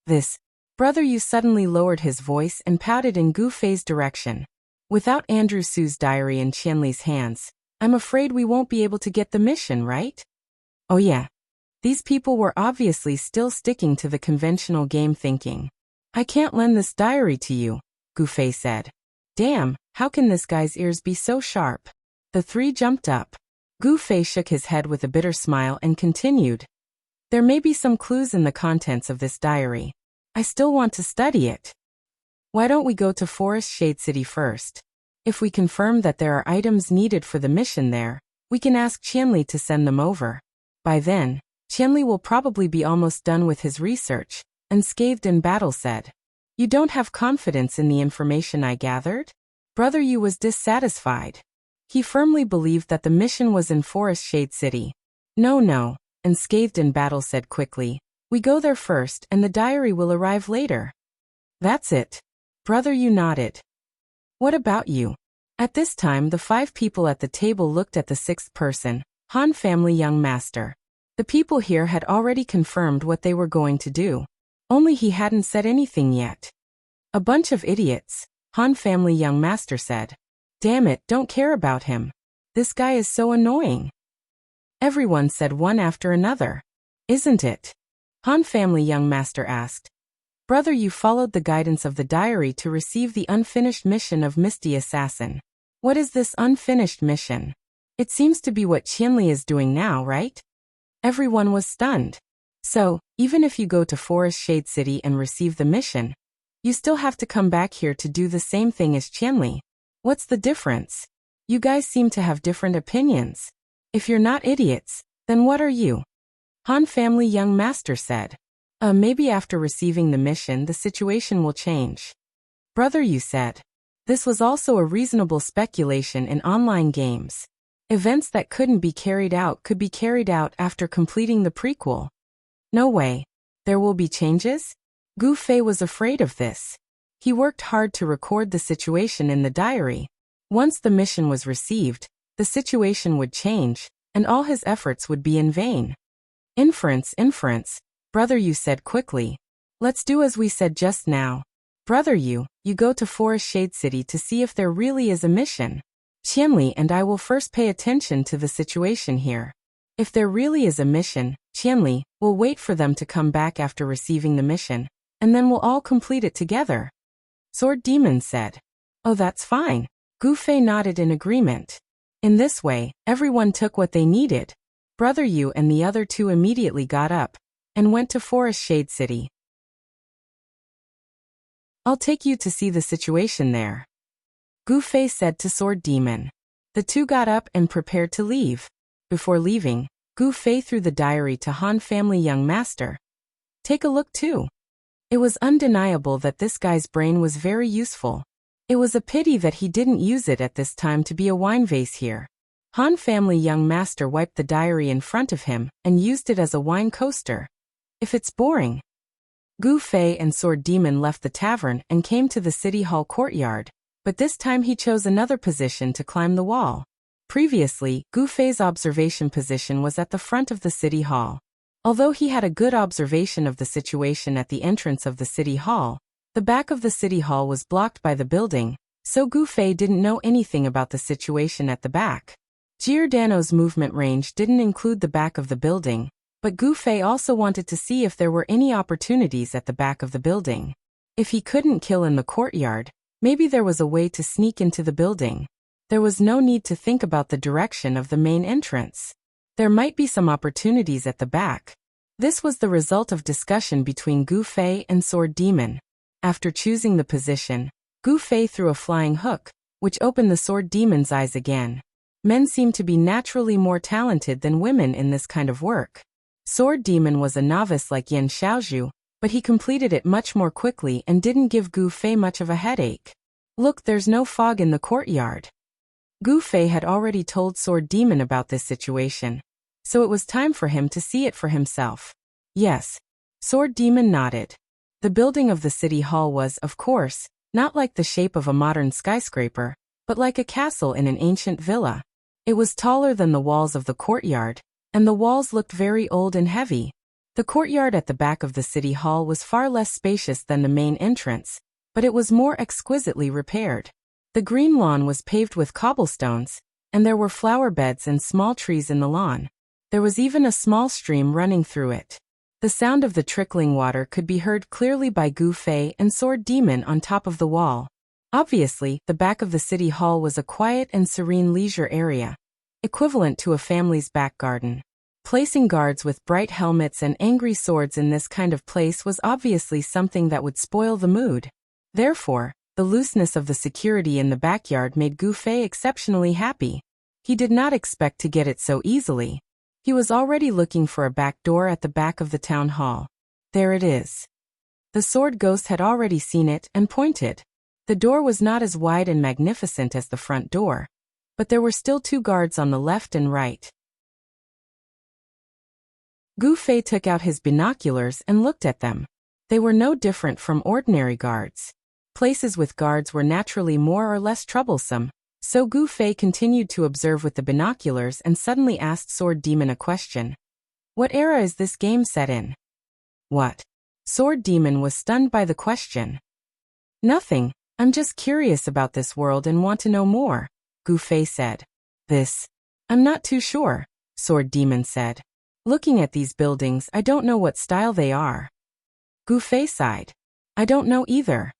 This. Brother Yu suddenly lowered his voice and pouted in Gu Fei's direction. Without Andrew Su's diary in Qianli's hands, I'm afraid we won't be able to get the mission, right? Oh yeah. These people were obviously still sticking to the conventional game thinking. I can't lend this diary to you, Gu Fei said. Damn, how can this guy's ears be so sharp? The 3 jumped up. Gu Fei shook his head with a bitter smile and continued. There may be some clues in the contents of this diary. I still want to study it. Why don't we go to Forest Shade City first? If we confirm that there are items needed for the mission there, we can ask Qianli to send them over. By then, Qianli will probably be almost done with his research, Unscathed in battle said. You don't have confidence in the information I gathered? Brother Yu was dissatisfied. He firmly believed that the mission was in Forest Shade City. No, Unscathed in battle said quickly. We go there first and the diary will arrive later. That's it. Brother Yu nodded. What about you? At this time the 5 people at the table looked at the 6th person, Han family young master. The people here had already confirmed what they were going to do. Only he hadn't said anything yet. A bunch of idiots, Han family young master said. Damn it, don't care about him. This guy is so annoying. Everyone said one after another. Isn't it? Han family young master asked. Brother, you followed the guidance of the diary to receive the unfinished mission of Misty Assassin. What is this unfinished mission? It seems to be what Qianli is doing now, right? Everyone was stunned. So, even if you go to Forest Shade City and receive the mission, you still have to come back here to do the same thing as Qianli. What's the difference? You guys seem to have different opinions. If you're not idiots, then what are you? Han family young master said. Maybe after receiving the mission the situation will change. Brother, you said. This was also a reasonable speculation in online games. Events that couldn't be carried out could be carried out after completing the prequel. No way. There will be changes? Gu Fei was afraid of this. He worked hard to record the situation in the diary. Once the mission was received, the situation would change, and all his efforts would be in vain. Inference. Brother, you said quickly. Let's do as we said just now. Brother, you go to Forest Shade City to see if there really is a mission. Qianli and I will first pay attention to the situation here. If there really is a mission, Qianli will wait for them to come back after receiving the mission, and then we'll all complete it together. Sword Demon said. Oh, that's fine. Gu Fei nodded in agreement. In this way, everyone took what they needed. Brother Yu and the other two immediately got up and went to Forest Shade City. I'll take you to see the situation there, Gu Fei said to Sword Demon. The two got up and prepared to leave. Before leaving, Gu Fei threw the diary to Han family young master. Take a look too. It was undeniable that this guy's brain was very useful. It was a pity that he didn't use it at this time to be a wine vase here. Han family young master wiped the diary in front of him and used it as a wine coaster. If it's boring. Gu Fei and Sword Demon left the tavern and came to the city hall courtyard, but this time he chose another position to climb the wall. Previously, Gu Fei's observation position was at the front of the city hall. Although he had a good observation of the situation at the entrance of the city hall, the back of the city hall was blocked by the building, so Gu Fei didn't know anything about the situation at the back. Giordano's movement range didn't include the back of the building, but Gu Fei also wanted to see if there were any opportunities at the back of the building. If he couldn't kill in the courtyard, maybe there was a way to sneak into the building. There was no need to think about the direction of the main entrance. There might be some opportunities at the back. This was the result of discussion between Gu Fei and Sword Demon. After choosing the position, Gu Fei threw a flying hook, which opened the Sword Demon's eyes again. Men seem to be naturally more talented than women in this kind of work. Sword Demon was a novice like Yan Xiaozhu, but he completed it much more quickly and didn't give Gu Fei much of a headache. Look, there's no fog in the courtyard. Gu Fei had already told Sword Demon about this situation, so it was time for him to see it for himself. Yes. Sword Demon nodded. The building of the city hall was, of course, not like the shape of a modern skyscraper, but like a castle in an ancient villa. It was taller than the walls of the courtyard, and the walls looked very old and heavy. The courtyard at the back of the city hall was far less spacious than the main entrance, but it was more exquisitely repaired. The green lawn was paved with cobblestones, and there were flower beds and small trees in the lawn. There was even a small stream running through it. The sound of the trickling water could be heard clearly by Gu Fei and Sword Demon on top of the wall. Obviously, the back of the city hall was a quiet and serene leisure area, equivalent to a family's back garden. Placing guards with bright helmets and angry swords in this kind of place was obviously something that would spoil the mood. Therefore, the looseness of the security in the backyard made Gu Fei exceptionally happy. He did not expect to get it so easily. He was already looking for a back door at the back of the town hall. There it is. The sword ghost had already seen it and pointed. The door was not as wide and magnificent as the front door, but there were still two guards on the left and right. Gu Fei took out his binoculars and looked at them. They were no different from ordinary guards. Places with guards were naturally more or less troublesome, so Gu Fei continued to observe with the binoculars and suddenly asked Sword Demon a question. What era is this game set in? What? Sword Demon was stunned by the question. Nothing, I'm just curious about this world and want to know more, Gu Fei said. This? I'm not too sure, Sword Demon said. Looking at these buildings, I don't know what style they are. Gu Fei sighed. I don't know either.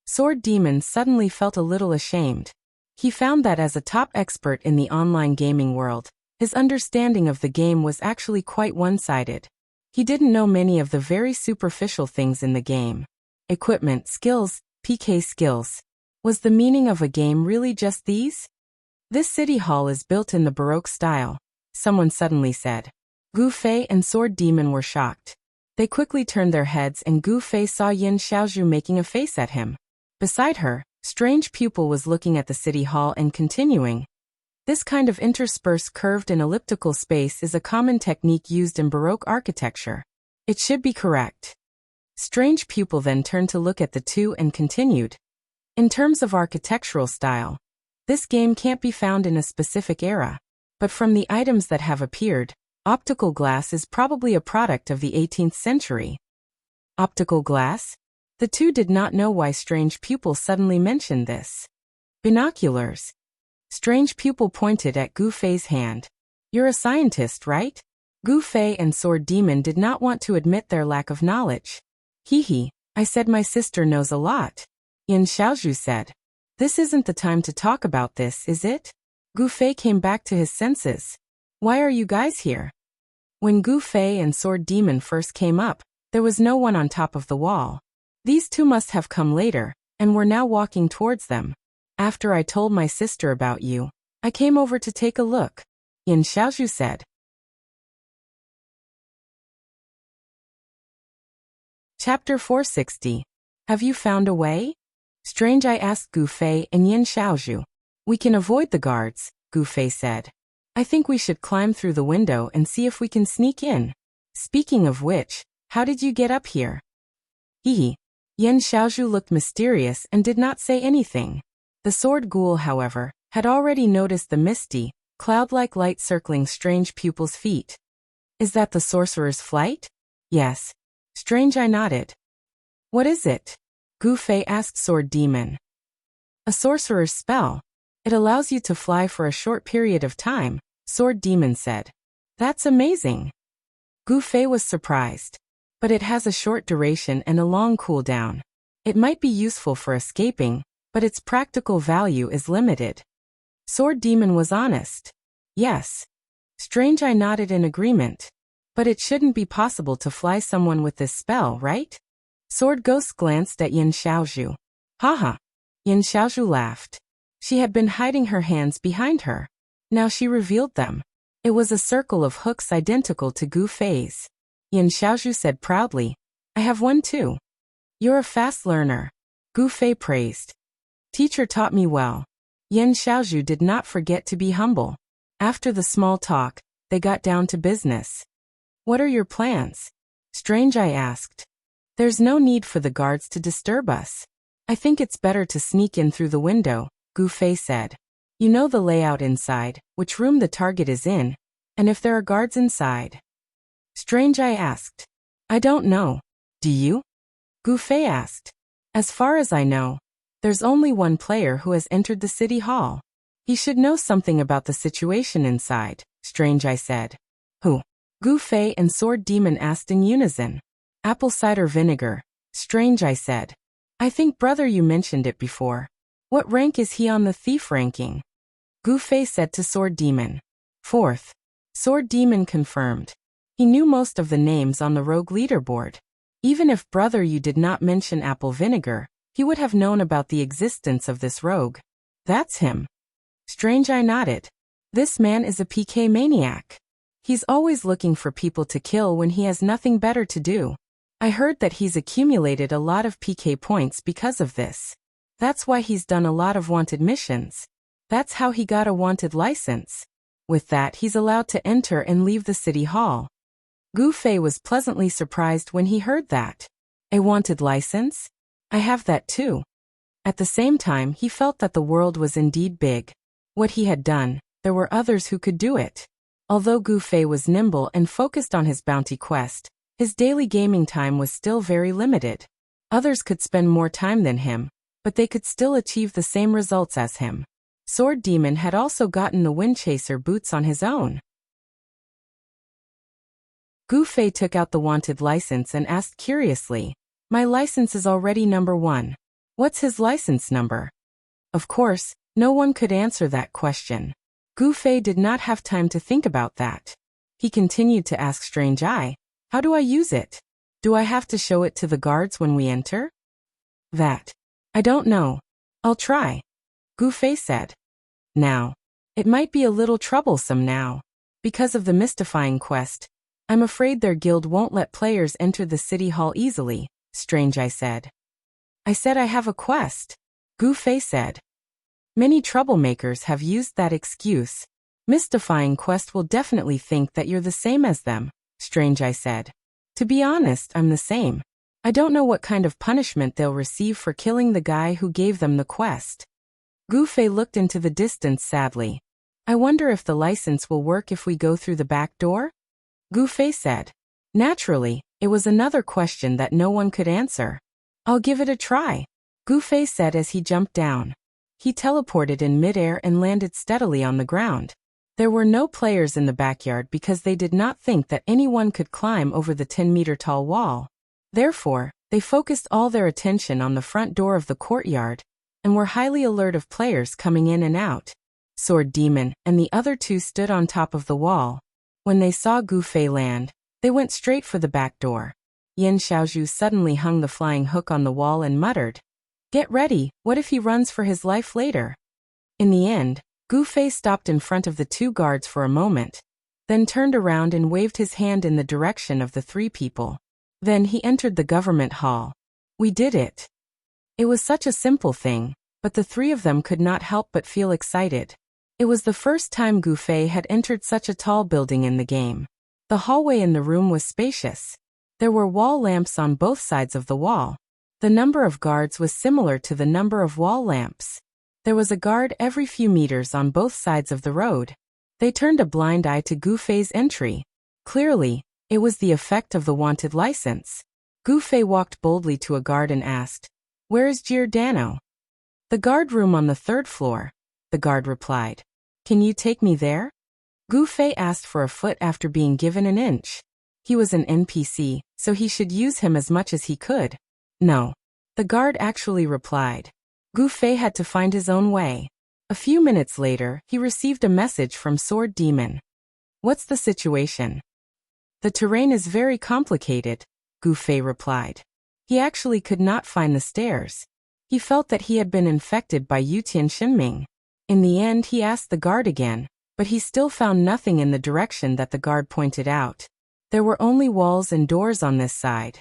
Sword Demon suddenly felt a little ashamed. He found that as a top expert in the online gaming world, his understanding of the game was actually quite one-sided. He didn't know many of the very superficial things in the game. Equipment, skills, PK skills. Was the meaning of a game really just these? This city hall is built in the Baroque style, someone suddenly said. Gu Fei and Sword Demon were shocked. They quickly turned their heads and Gu Fei saw Yin Xiaozhu making a face at him. Beside her, Strange Pupil was looking at the city hall and continuing. This kind of interspersed curved and elliptical space is a common technique used in Baroque architecture. It should be correct. Strange Pupil then turned to look at the two and continued. In terms of architectural style, this game can't be found in a specific era, but from the items that have appeared, optical glass is probably a product of the 18th century. Optical glass? The two did not know why Strange Pupil suddenly mentioned this. Binoculars. Strange Pupil pointed at Gu Fei's hand. You're a scientist, right? Gu Fei and Sword Demon did not want to admit their lack of knowledge. Hee, I said my sister knows a lot. Yin Xiaozhu said. This isn't the time to talk about this, is it? Gu Fei came back to his senses. Why are you guys here? When Gu Fei and Sword Demon first came up, there was no one on top of the wall. These two must have come later, and were now walking towards them. After I told my sister about you, I came over to take a look, Yin Xiaozhu said. Chapter 460. Have you found a way? Strange, I asked Gu Fei and Yin Xiaozhu. We can avoid the guards, Gu Fei said. I think we should climb through the window and see if we can sneak in. Speaking of which, how did you get up here? Hee. Yin Xiaozhu looked mysterious and did not say anything. The sword ghoul, however, had already noticed the misty, cloud-like light circling Strange Pupil's feet. Is that the sorcerer's flight? Yes. Strange, I nodded. What is it? Gu Fei asked Sword Demon. A sorcerer's spell. It allows you to fly for a short period of time, Sword Demon said. That's amazing. Gu Fei was surprised. But it has a short duration and a long cooldown. It might be useful for escaping, but its practical value is limited. Sword Demon was honest. Yes. Strange, I nodded in agreement. But it shouldn't be possible to fly someone with this spell, right? Sword Ghost glanced at Yin Xiaozhu. Haha. Yin Xiaozhu laughed. She had been hiding her hands behind her. Now she revealed them. It was a circle of hooks identical to Gu Fei's. Yin Xiaozhu said proudly. I have one too. You're a fast learner. Gu Fei praised. Teacher taught me well. Yin Xiaozhu did not forget to be humble. After the small talk, they got down to business. What are your plans? Strange, I asked. There's no need for the guards to disturb us. I think it's better to sneak in through the window, Gu Fei said. You know the layout inside, which room the target is in, and if there are guards inside. Strange, I asked. I don't know. Do you? Gu Fei asked. As far as I know, there's only one player who has entered the city hall. He should know something about the situation inside, Strange, I said. Who? Gu Fei and Sword Demon asked in unison. Apple cider vinegar, Strange, I said. I think brother you mentioned it before. What rank is he on the thief ranking? Gu Fei said to Sword Demon. 4th. Sword Demon confirmed. He knew most of the names on the rogue leaderboard. Even if brother you did not mention apple vinegar, he would have known about the existence of this rogue. That's him. Strange, I nodded. This man is a PK maniac. He's always looking for people to kill when he has nothing better to do. I heard that he's accumulated a lot of PK points because of this. That's why he's done a lot of wanted missions. That's how he got a wanted license. With that, he's allowed to enter and leave the city hall. Gu Fei was pleasantly surprised when he heard that. A wanted license? I have that too. At the same time, he felt that the world was indeed big. What he had done, there were others who could do it. Although Gu Fei was nimble and focused on his bounty quest, his daily gaming time was still very limited. Others could spend more time than him, but they could still achieve the same results as him. Sword Demon had also gotten the Windchaser boots on his own. Gu Fei took out the wanted license and asked curiously, My license is already number 1. What's his license number? Of course, no one could answer that question. Gu Fei did not have time to think about that. He continued to ask Strange Eye, how do I use it? Do I have to show it to the guards when we enter? That. I don't know. I'll try. Gu Fei said. Now. It might be a little troublesome now. Because of the mystifying quest, I'm afraid their guild won't let players enter the city hall easily, Strange Eye said. I said I have a quest. Gu Fei said. Many troublemakers have used that excuse. Mystifying quest will definitely think that you're the same as them, Strange Eye said. To be honest, I'm the same. I don't know what kind of punishment they'll receive for killing the guy who gave them the quest. Gu Fei looked into the distance sadly. I wonder if the license will work if we go through the back door? Gu Fei said. Naturally, it was another question that no one could answer. I'll give it a try, Gu Fei said as he jumped down. He teleported in midair and landed steadily on the ground. There were no players in the backyard because they did not think that anyone could climb over the 10-meter-tall wall. Therefore, they focused all their attention on the front door of the courtyard and were highly alert of players coming in and out. Sword Demon and the other two stood on top of the wall. When they saw Gu Fei land, they went straight for the back door. Yin Xiaozhu suddenly hung the flying hook on the wall and muttered, "Get ready, what if he runs for his life later?" In the end, Gu Fei stopped in front of the two guards for a moment, then turned around and waved his hand in the direction of the three people. Then he entered the government hall. We did it. It was such a simple thing, but the three of them could not help but feel excited. It was the first time Gu Fei had entered such a tall building in the game. The hallway in the room was spacious. There were wall lamps on both sides of the wall. The number of guards was similar to the number of wall lamps. There was a guard every few meters on both sides of the road. They turned a blind eye to Gu Fei's entry. Clearly, it was the effect of the wanted license. Gu Fei walked boldly to a guard and asked, "Where is Giordano?" "The guard room on the 3rd floor," the guard replied. "Can you take me there?" Gu Fei asked for a foot after being given an inch. He was an NPC, so he should use him as much as he could. "No," the guard actually replied. Gu Fei had to find his own way. A few minutes later, he received a message from Sword Demon. "What's the situation?" "The terrain is very complicated," Gu Fei replied. He actually could not find the stairs. He felt that he had been infected by Yutian Shinming. In the end, he asked the guard again, but he still found nothing in the direction that the guard pointed out. There were only walls and doors on this side.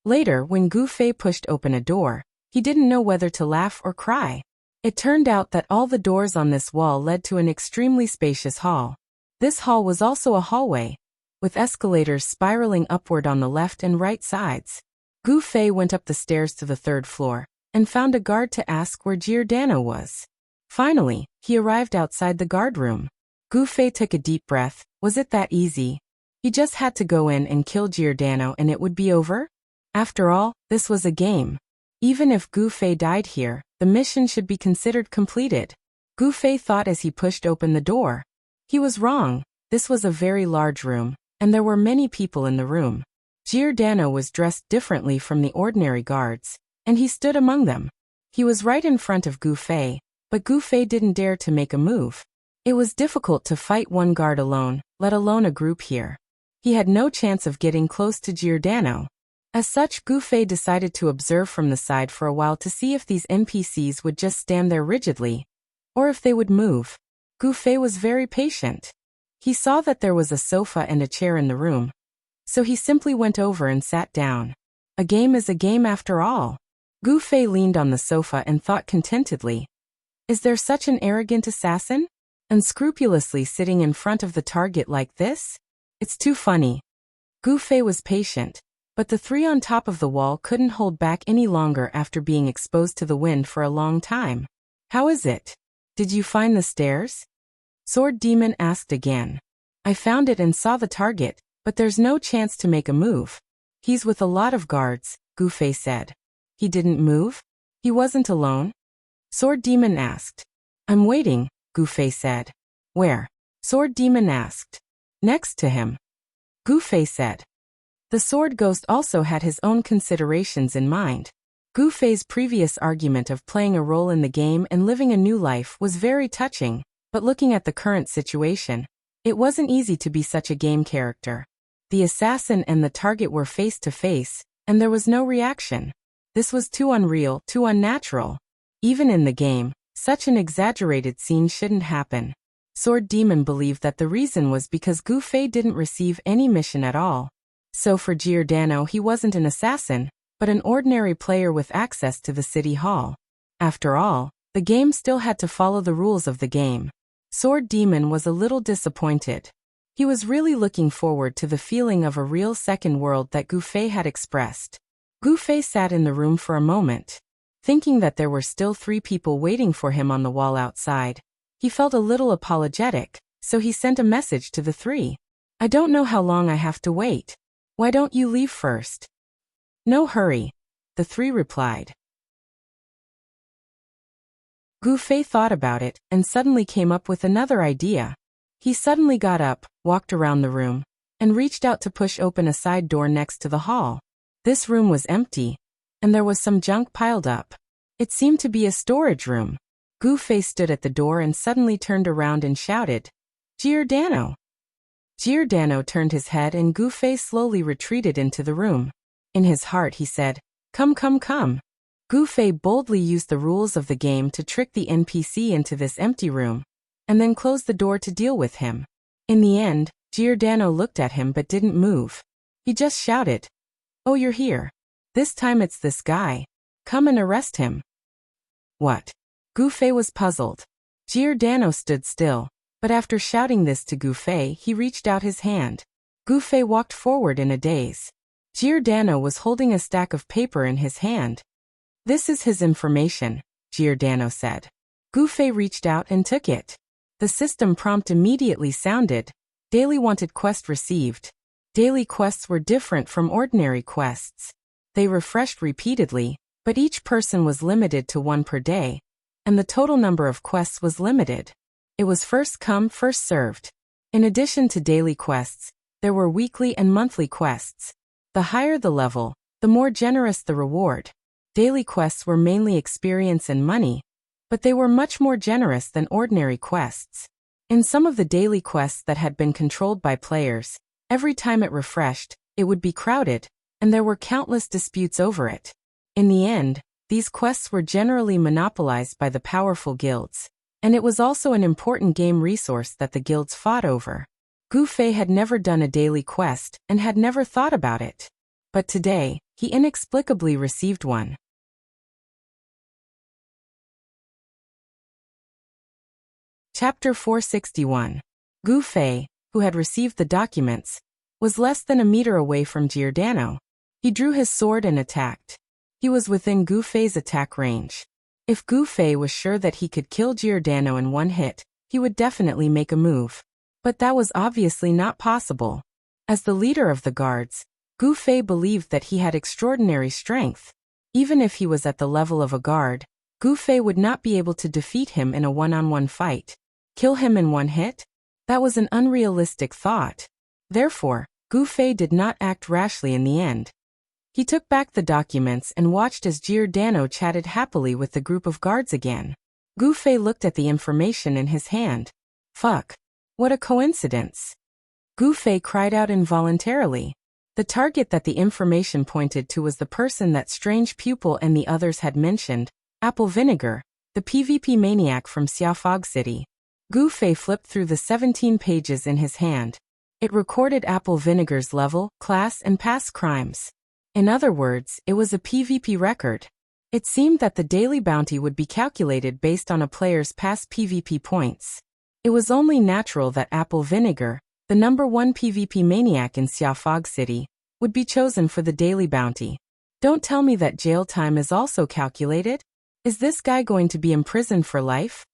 Later, when Gu Fei pushed open a door, he didn't know whether to laugh or cry. It turned out that all the doors on this wall led to an extremely spacious hall. This hall was also a hallway, with escalators spiraling upward on the left and right sides. Gu Fei went up the stairs to the 3rd floor, and found a guard to ask where Giordano was. Finally, he arrived outside the guard room. Gu Fei took a deep breath. Was it that easy? He just had to go in and kill Giordano and it would be over? After all, this was a game. Even if Gu Fei died here, the mission should be considered completed. Gu Fei thought as he pushed open the door. He was wrong. This was a very large room, and there were many people in the room. Giordano was dressed differently from the ordinary guards, and he stood among them. He was right in front of Gu Fei, but Gu Fei didn't dare to make a move. It was difficult to fight one guard alone, let alone a group here. He had no chance of getting close to Giordano. As such, Gu Fei decided to observe from the side for a while to see if these NPCs would just stand there rigidly, or if they would move. Gu Fei was very patient. He saw that there was a sofa and a chair in the room, so he simply went over and sat down. A game is a game after all. Gu Fei leaned on the sofa and thought contentedly. Is there such an arrogant assassin? Unscrupulously sitting in front of the target like this? It's too funny. Gu Fei was patient, but the three on top of the wall couldn't hold back any longer after being exposed to the wind for a long time. How is it? Did you find the stairs? Sword Demon asked again. I found it and saw the target, but there's no chance to make a move. He's with a lot of guards, Gu Fei said. He didn't move? He wasn't alone? Sword Demon asked. I'm waiting, Gu Fei said. Where? Sword Demon asked. Next to him. Gu Fei said. The sword ghost also had his own considerations in mind. Gu Fei's previous argument of playing a role in the game and living a new life was very touching, but looking at the current situation, it wasn't easy to be such a game character. The assassin and the target were face to face, and there was no reaction. This was too unreal, too unnatural. Even in the game, such an exaggerated scene shouldn't happen. Sword Demon believed that the reason was because Gu Fei didn't receive any mission at all. So for Giordano, he wasn't an assassin, but an ordinary player with access to the city hall. After all, the game still had to follow the rules of the game. Sword Demon was a little disappointed. He was really looking forward to the feeling of a real second world that Gu Fei had expressed. Gu Fei sat in the room for a moment. Thinking that there were still 3 people waiting for him on the wall outside, he felt a little apologetic, so he sent a message to the 3. I don't know how long I have to wait. Why don't you leave first? No hurry, the 3 replied. Gu Fei thought about it and suddenly came up with another idea. He suddenly got up, walked around the room, and reached out to push open a side door next to the hall. This room was empty, and there was some junk piled up. It seemed to be a storage room. Gu Fei stood at the door and suddenly turned around and shouted, Giordano! Giordano turned his head and Gu Fei slowly retreated into the room. In his heart he said, Come, come, come. Gu Fei boldly used the rules of the game to trick the NPC into this empty room, and then closed the door to deal with him. In the end, Giordano looked at him but didn't move. He just shouted, Oh, you're here. This time it's this guy. Come and arrest him. What? Gu Fei was puzzled. Giordano stood still, but after shouting this to Gu Fei, he reached out his hand. Gu Fei walked forward in a daze. Giordano was holding a stack of paper in his hand. This is his information, Giordano said. Gu Fei reached out and took it. The system prompt immediately sounded, Daily Wanted Quest received. Daily quests were different from ordinary quests. They refreshed repeatedly, but each person was limited to 1 per day, and the total number of quests was limited. It was first come, first served. In addition to daily quests, there were weekly and monthly quests. The higher the level, the more generous the reward. Daily quests were mainly experience and money, but they were much more generous than ordinary quests. In some of the daily quests that had been controlled by players, every time it refreshed, it would be crowded, and there were countless disputes over it. In the end, these quests were generally monopolized by the powerful guilds, and it was also an important game resource that the guilds fought over. Gu Fei had never done a daily quest and had never thought about it. But today, he inexplicably received one. Chapter 461. Gu Fei, who had received the documents, was less than a meter away from Giordano. He drew his sword and attacked. He was within Gu Fei's attack range. If Gu Fei was sure that he could kill Giordano in 1 hit, he would definitely make a move. But that was obviously not possible. As the leader of the guards, Gu Fei believed that he had extraordinary strength. Even if he was at the level of a guard, Gu Fei would not be able to defeat him in a one-on-one fight. Kill him in 1 hit? That was an unrealistic thought. Therefore, Gu Fei did not act rashly in the end. He took back the documents and watched as Giordano chatted happily with the group of guards again. Gu Fei looked at the information in his hand. Fuck. What a coincidence. Gu Fei cried out involuntarily. The target that the information pointed to was the person that Strange Pupil and the others had mentioned, Apple Vinegar, the PvP maniac from Xiaofog City. Gu Fei flipped through the 17 pages in his hand. It recorded Apple Vinegar's level, class, and past crimes. In other words, it was a PvP record. It seemed that the daily bounty would be calculated based on a player's past PvP points. It was only natural that Apple Vinegar, the #1 PvP maniac in Xiaofog City, would be chosen for the daily bounty. Don't tell me that jail time is also calculated? Is this guy going to be imprisoned for life?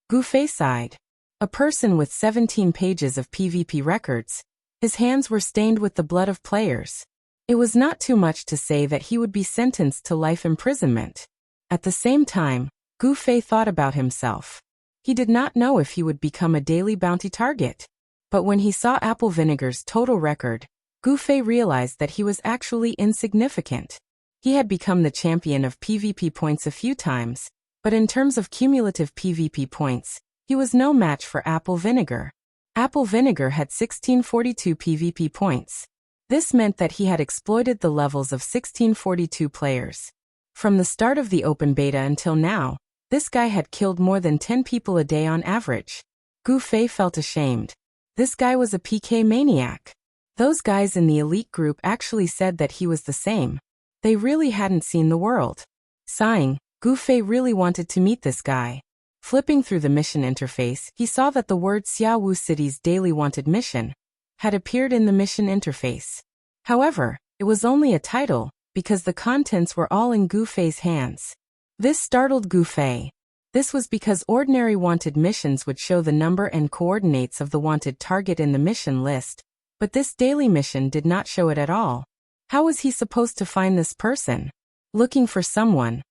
Gu Fei sighed. A person with 17 pages of PvP records, his hands were stained with the blood of players. It was not too much to say that he would be sentenced to life imprisonment. At the same time, Gu Fei thought about himself. He did not know if he would become a daily bounty target. But when he saw Apple Vinegar's total record, Gu Fei realized that he was actually insignificant. He had become the champion of PvP points a few times, but in terms of cumulative PvP points, he was no match for Apple Vinegar. Apple Vinegar had 1642 PvP points. This meant that he had exploited the levels of 1642 players. From the start of the open beta until now, this guy had killed more than 10 people a day on average. Gu Fei felt ashamed. This guy was a PK maniac. Those guys in the elite group actually said that he was the same. They really hadn't seen the world. Sighing, Gu Fei really wanted to meet this guy. Flipping through the mission interface, he saw that the word Xiaowu City's Daily Wanted Mission had appeared in the mission interface. However, it was only a title, because the contents were all in Gu Fei's hands. This startled Gu Fei. This was because ordinary wanted missions would show the number and coordinates of the wanted target in the mission list, but this daily mission did not show it at all. How was he supposed to find this person? Looking for someone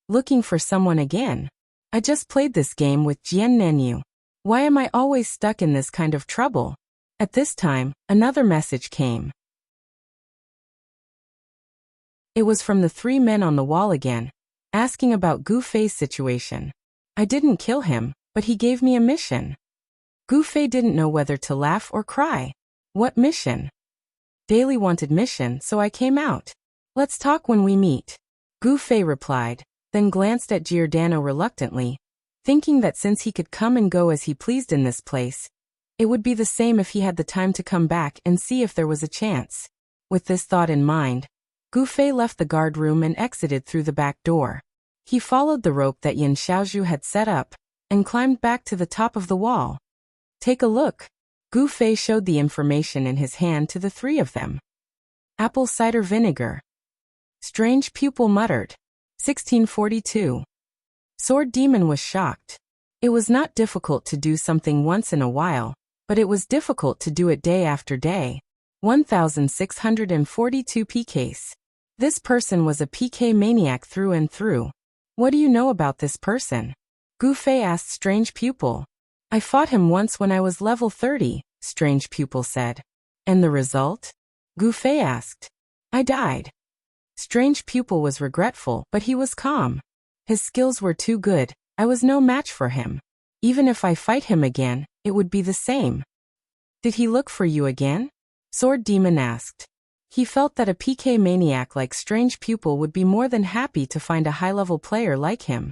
again. I just played this game with Jian Nenyu. Why am I always stuck in this kind of trouble? At this time, another message came. It was from the three men on the wall again, asking about Gu Fei's situation. I didn't kill him, but he gave me a mission. Gu Fei didn't know whether to laugh or cry. What mission? Daily wanted mission, so I came out. Let's talk when we meet. Gu Fei replied, then glanced at Giordano reluctantly, thinking that since he could come and go as he pleased in this place, it would be the same if he had the time to come back and see if there was a chance. With this thought in mind, Gu Fei left the guard room and exited through the back door. He followed the rope that Yin Xiaozhu had set up, and climbed back to the top of the wall. Take a look. Gu Fei showed the information in his hand to the three of them. Apple cider vinegar. Strange pupil muttered. 1642. Sword Demon was shocked. It was not difficult to do something once in a while, but it was difficult to do it day after day. 1642 PKs. This person was a PK maniac through and through. What do you know about this person? Gu Fei asked Strange Pupil. I fought him once when I was level 30, Strange Pupil said. And the result? Gu Fei asked. I died. Strange Pupil was regretful, but he was calm. His skills were too good, I was no match for him. Even if I fight him again, it would be the same. Did he look for you again? Sword Demon asked. He felt that a PK maniac like Strange Pupil would be more than happy to find a high-level player like him.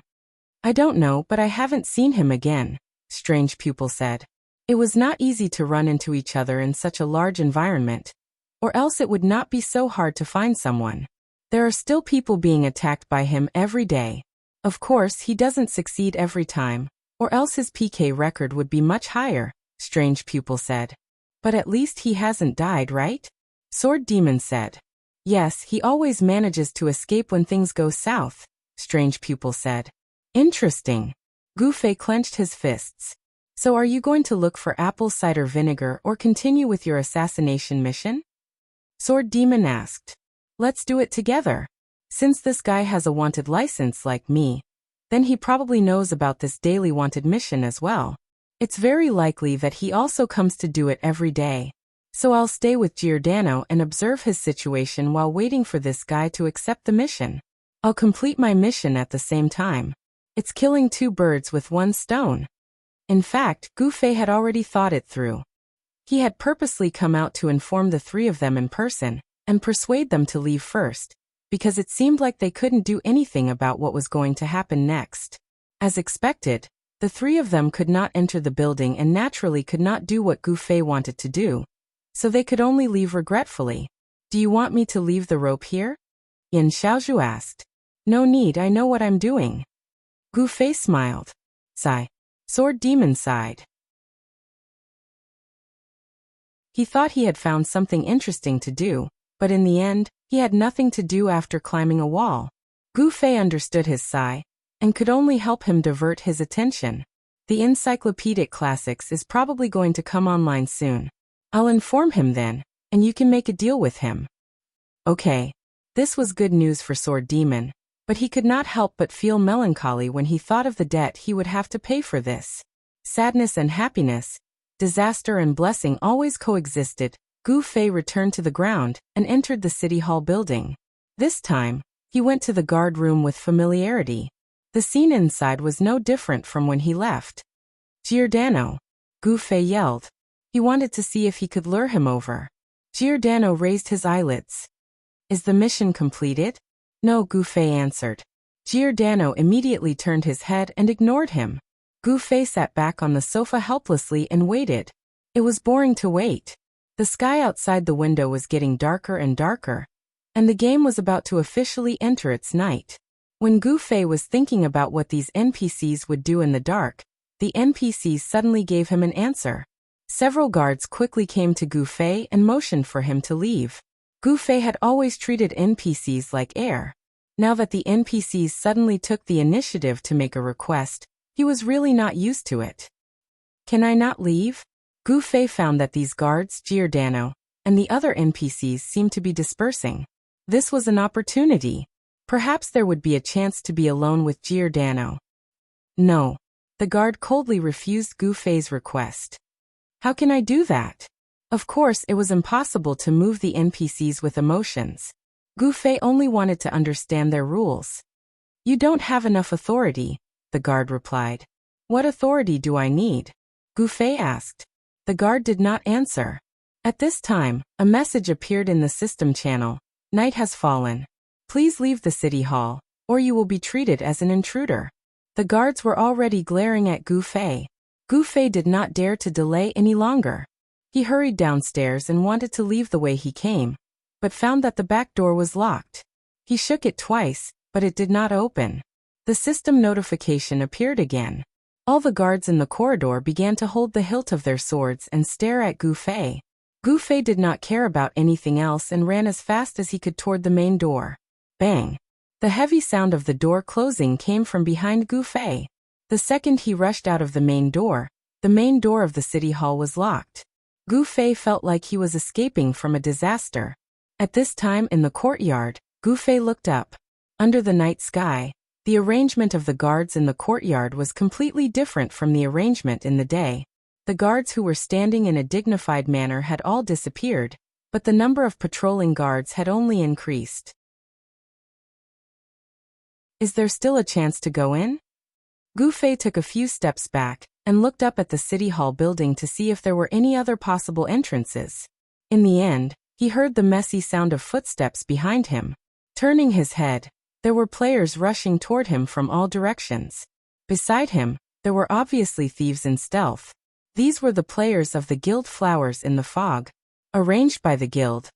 I don't know, but I haven't seen him again, Strange Pupil said. It was not easy to run into each other in such a large environment, or else it would not be so hard to find someone. There are still people being attacked by him every day. Of course, he doesn't succeed every time, or else his PK record would be much higher, Strange Pupil said. But at least he hasn't died, right? Sword Demon said. Yes, he always manages to escape when things go south, Strange Pupil said. Interesting. Gu Fei clenched his fists. So are you going to look for apple cider vinegar or continue with your assassination mission? Sword Demon asked. Let's do it together. Since this guy has a wanted license like me, then he probably knows about this daily wanted mission as well. It's very likely that he also comes to do it every day. So I'll stay with Giordano and observe his situation while waiting for this guy to accept the mission. I'll complete my mission at the same time. It's killing two birds with one stone. In fact, Gu Fei had already thought it through. He had purposely come out to inform the three of them in person, and persuade them to leave first, because it seemed like they couldn't do anything about what was going to happen next. As expected, the three of them could not enter the building and naturally could not do what Gu Fei wanted to do, so they could only leave regretfully. Do you want me to leave the rope here? Yin Xiaozhu asked. No need, I know what I'm doing. Gu Fei smiled. Sigh. Sword Demon sighed. He thought he had found something interesting to do, but in the end, he had nothing to do after climbing a wall. Gu Fei understood his sigh, and could only help him divert his attention. The Encyclopedic Classics is probably going to come online soon. I'll inform him then, and you can make a deal with him. Okay. This was good news for Sword Demon, but he could not help but feel melancholy when he thought of the debt he would have to pay for this. Sadness and happiness, disaster and blessing always coexisted. Gu Fei returned to the ground and entered the city hall building. This time, he went to the guard room with familiarity. The scene inside was no different from when he left. Giordano, Gu Fei yelled. He wanted to see if he could lure him over. Giordano raised his eyelids. Is the mission completed? No, Gu Fei answered. Giordano immediately turned his head and ignored him. Gu Fei sat back on the sofa helplessly and waited. It was boring to wait. The sky outside the window was getting darker and darker, and the game was about to officially enter its night. When Gu Fei was thinking about what these NPCs would do in the dark, the NPCs suddenly gave him an answer. Several guards quickly came to Gu Fei and motioned for him to leave. Gu Fei had always treated NPCs like air. Now that the NPCs suddenly took the initiative to make a request, he was really not used to it. Can I not leave? Gu Fei found that these guards, Giordano, and the other NPCs seemed to be dispersing. This was an opportunity. Perhaps there would be a chance to be alone with Giordano. No. The guard coldly refused Gu Fei's request. How can I do that? Of course, it was impossible to move the NPCs with emotions. Gu Fei only wanted to understand their rules. You don't have enough authority, the guard replied. What authority do I need? Gu Fei asked. The guard did not answer. At this time, a message appeared in the system channel. Night has fallen. Please leave the city hall, or you will be treated as an intruder. The guards were already glaring at Gu Fei. Gu Fei did not dare to delay any longer. He hurried downstairs and wanted to leave the way he came, but found that the back door was locked. He shook it twice, but it did not open. The system notification appeared again. All the guards in the corridor began to hold the hilt of their swords and stare at Gu Fei. Gu Fei did not care about anything else and ran as fast as he could toward the main door. Bang! The heavy sound of the door closing came from behind Gu Fei. The second he rushed out of the main door of the city hall was locked. Gu Fei felt like he was escaping from a disaster. At this time in the courtyard, Gu Fei looked up. Under the night sky, the arrangement of the guards in the courtyard was completely different from the arrangement in the day. The guards who were standing in a dignified manner had all disappeared, but the number of patrolling guards had only increased. Is there still a chance to go in? Gu Fei took a few steps back and looked up at the city hall building to see if there were any other possible entrances. In the end, he heard the messy sound of footsteps behind him. Turning his head, there were players rushing toward him from all directions. Beside him, there were obviously thieves in stealth. These were the players of the guild Flowers in the Fog. Arranged by the guild,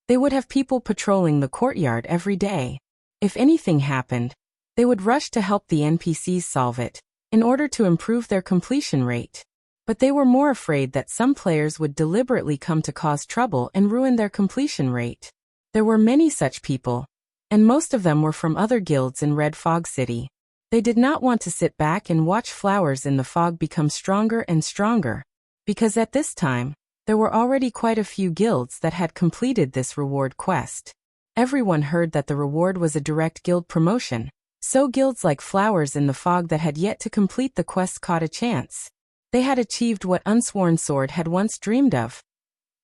they would have people patrolling the courtyard every day. If anything happened, they would rush to help the NPCs solve it, in order to improve their completion rate. But they were more afraid that some players would deliberately come to cause trouble and ruin their completion rate. There were many such people, and most of them were from other guilds in Red Fog City. They did not want to sit back and watch Flowers in the Fog become stronger and stronger, because at this time, there were already quite a few guilds that had completed this reward quest. Everyone heard that the reward was a direct guild promotion, so guilds like Flowers in the Fog that had yet to complete the quest caught a chance. They had achieved what Unsworn Sword had once dreamed of.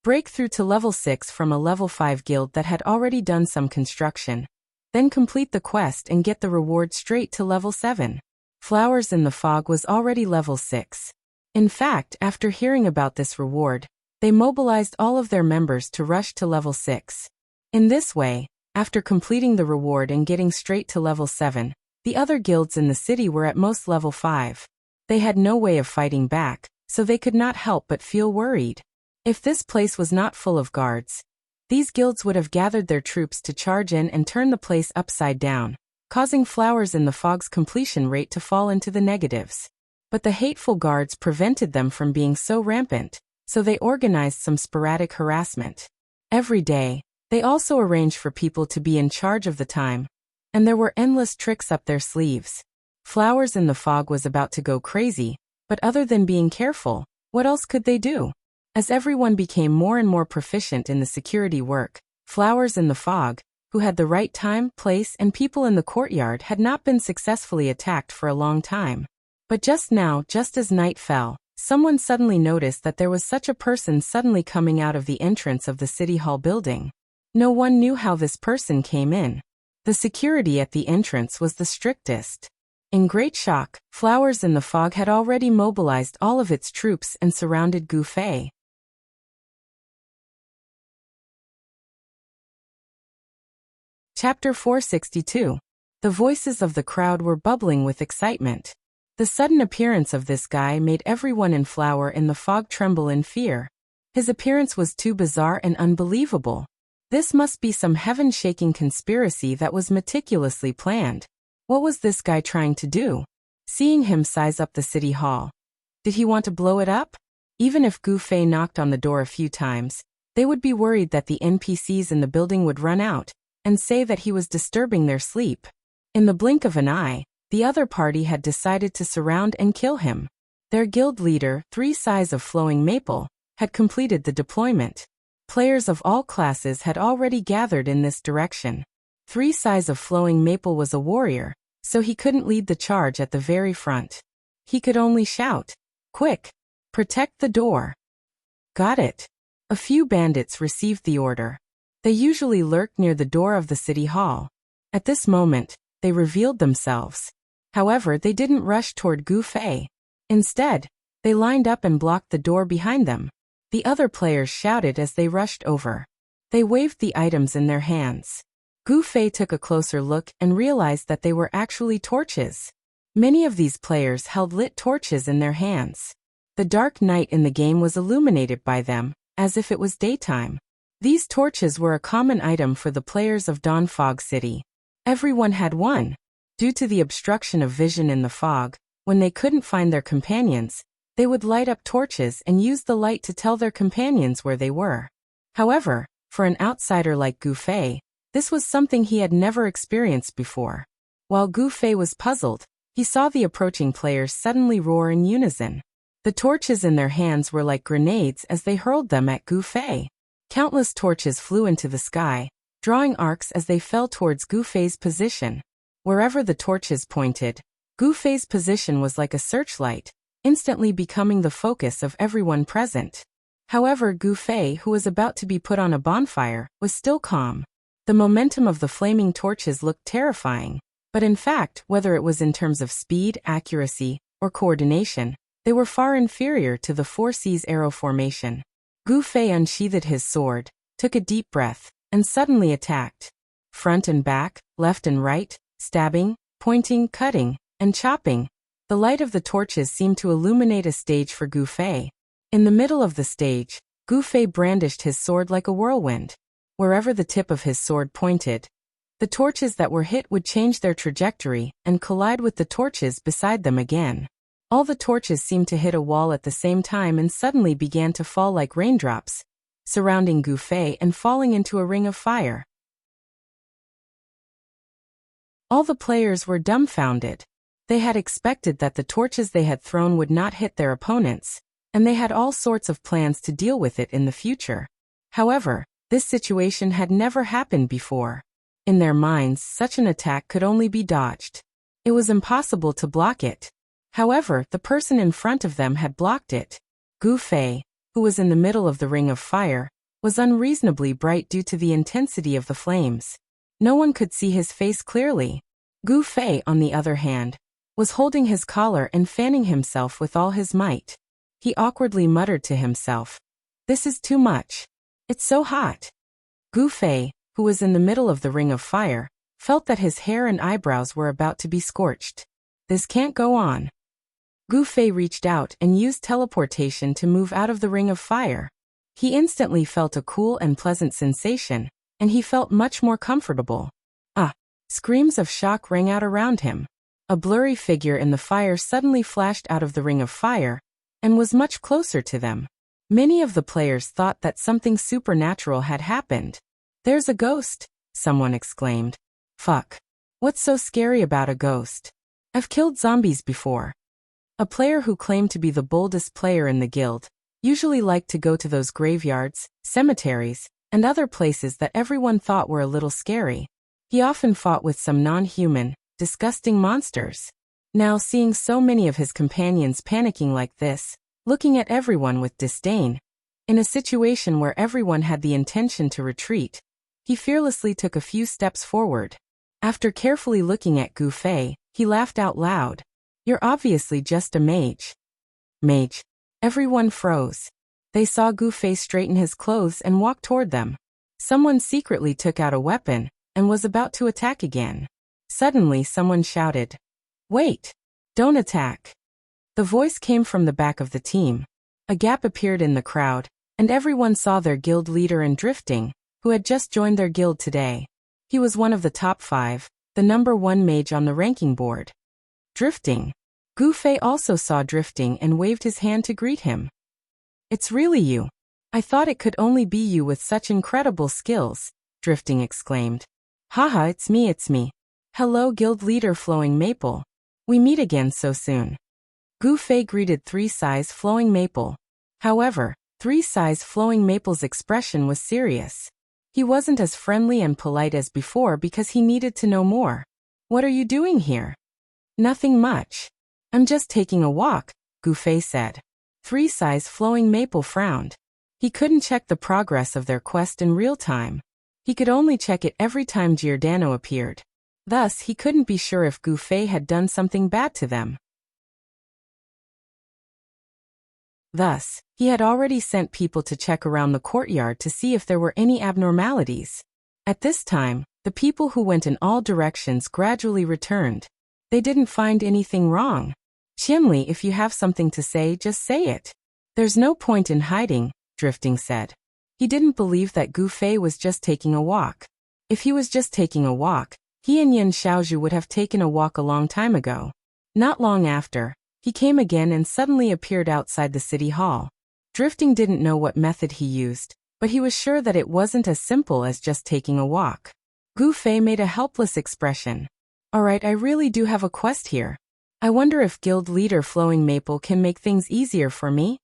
Break through to level 6 from a level 5 guild that had already done some construction. Then complete the quest and get the reward straight to level 7. Flowers in the Fog was already level 6. In fact, after hearing about this reward, they mobilized all of their members to rush to level 6. In this way, after completing the reward and getting straight to level 7, the other guilds in the city were at most level 5. They had no way of fighting back, so they could not help but feel worried. If this place was not full of guards, these guilds would have gathered their troops to charge in and turn the place upside down, causing Flowers in the Fog's completion rate to fall into the negatives. But the hateful guards prevented them from being so rampant, so they organized some sporadic harassment. Every day, they also arranged for people to be in charge of the time, and there were endless tricks up their sleeves. Flowers in the Fog was about to go crazy, but other than being careful, what else could they do? As everyone became more and more proficient in the security work, Flowers in the Fog, who had the right time, place, and people in the courtyard, had not been successfully attacked for a long time. But just now, just as night fell, someone suddenly noticed that there was such a person suddenly coming out of the entrance of the City Hall building. No one knew how this person came in. The security at the entrance was the strictest. In great shock, Flowers in the Fog had already mobilized all of its troops and surrounded Gu Fei. Chapter 462. The voices of the crowd were bubbling with excitement. The sudden appearance of this guy made everyone in Flower in the Fog tremble in fear. His appearance was too bizarre and unbelievable. This must be some heaven-shaking conspiracy that was meticulously planned. What was this guy trying to do? Seeing him size up the city hall. Did he want to blow it up? Even if Gu Fei knocked on the door a few times, they would be worried that the NPCs in the building would run out and say that he was disturbing their sleep. In the blink of an eye, the other party had decided to surround and kill him. Their guild leader, 3 Sighs of Flowing Maple, had completed the deployment. Players of all classes had already gathered in this direction. 3 Sighs of Flowing Maple was a warrior, so he couldn't lead the charge at the very front. He could only shout, "Quick! Protect the door!" Got it. A few bandits received the order. They usually lurked near the door of the city hall. At this moment, they revealed themselves. However, they didn't rush toward Gu Fei. Instead, they lined up and blocked the door behind them. The other players shouted as they rushed over. They waved the items in their hands. Gu Fei took a closer look and realized that they were actually torches. Many of these players held lit torches in their hands. The dark night in the game was illuminated by them, as if it was daytime. These torches were a common item for the players of Dawn Fog City. Everyone had one. Due to the obstruction of vision in the fog, when they couldn't find their companions, they would light up torches and use the light to tell their companions where they were. However, for an outsider like Gu Fei, this was something he had never experienced before. While Gu Fei was puzzled, he saw the approaching players suddenly roar in unison. The torches in their hands were like grenades as they hurled them at Gu Fei. Countless torches flew into the sky, drawing arcs as they fell towards Gu Fei's position. Wherever the torches pointed, Gu Fei's position was like a searchlight, instantly becoming the focus of everyone present. However, Gu Fei, who was about to be put on a bonfire, was still calm. The momentum of the flaming torches looked terrifying, but in fact, whether it was in terms of speed, accuracy, or coordination, they were far inferior to the 4 C's arrow formation. Gu Fei unsheathed his sword, took a deep breath, and suddenly attacked. Front and back, left and right, stabbing, pointing, cutting, and chopping. The light of the torches seemed to illuminate a stage for Gu Fei. In the middle of the stage, Gu Fei brandished his sword like a whirlwind. Wherever the tip of his sword pointed, the torches that were hit would change their trajectory and collide with the torches beside them again. All the torches seemed to hit a wall at the same time and suddenly began to fall like raindrops, surrounding Gu Fei and falling into a ring of fire. All the players were dumbfounded. They had expected that the torches they had thrown would not hit their opponents, and they had all sorts of plans to deal with it in the future. However, this situation had never happened before. In their minds, such an attack could only be dodged. It was impossible to block it. However, the person in front of them had blocked it. Gu Fei, who was in the middle of the ring of fire, was unreasonably bright due to the intensity of the flames. No one could see his face clearly. Gu Fei, on the other hand, was holding his collar and fanning himself with all his might. He awkwardly muttered to himself, "This is too much. It's so hot." Gu Fei, who was in the middle of the ring of fire, felt that his hair and eyebrows were about to be scorched. This can't go on. Gu Fei reached out and used teleportation to move out of the ring of fire. He instantly felt a cool and pleasant sensation, and he felt much more comfortable. Screams of shock rang out around him. A blurry figure in the fire suddenly flashed out of the ring of fire, and was much closer to them. Many of the players thought that something supernatural had happened. "There's a ghost," someone exclaimed. "Fuck. What's so scary about a ghost? I've killed zombies before." A player who claimed to be the boldest player in the guild usually liked to go to those graveyards, cemeteries, and other places that everyone thought were a little scary. He often fought with some non-human, disgusting monsters. Now, seeing so many of his companions panicking like this, looking at everyone with disdain. In a situation where everyone had the intention to retreat, he fearlessly took a few steps forward. After carefully looking at Gu Fei, he laughed out loud. "You're obviously just a mage." Mage. Everyone froze. They saw Gu Fei straighten his clothes and walk toward them. Someone secretly took out a weapon and was about to attack again. Suddenly someone shouted, "Wait! Don't attack!" The voice came from the back of the team. A gap appeared in the crowd, and everyone saw their guild leader in Drifting, who had just joined their guild today. He was one of the top 5, the #1 mage on the ranking board. Drifting. Gu Fei also saw Drifting and waved his hand to greet him. "It's really you. I thought it could only be you with such incredible skills," Drifting exclaimed. "Haha, it's me. Hello, guild leader Flowing Maple. We meet again so soon." Gu Fei greeted 3 Size Flowing Maple. However, 3 Size Flowing Maple's expression was serious. He wasn't as friendly and polite as before because he needed to know more. "What are you doing here?" "Nothing much. I'm just taking a walk," Gu Fei said. 3 Size Flowing Maple frowned. He couldn't check the progress of their quest in real time. He could only check it every time Giordano appeared. Thus, he couldn't be sure if Gu Fei had done something bad to them. Thus, he had already sent people to check around the courtyard to see if there were any abnormalities. At this time, the people who went in all directions gradually returned. They didn't find anything wrong. "Qianli, if you have something to say, just say it. There's no point in hiding," Drifting said. He didn't believe that Gu Fei was just taking a walk. If he was just taking a walk, he and Yan Xiaozhu would have taken a walk a long time ago. Not long after, he came again and suddenly appeared outside the city hall. Drifting didn't know what method he used, but he was sure that it wasn't as simple as just taking a walk. Gu Fei made a helpless expression. "Alright, I really do have a quest here. I wonder if guild leader Flowing Maple can make things easier for me?"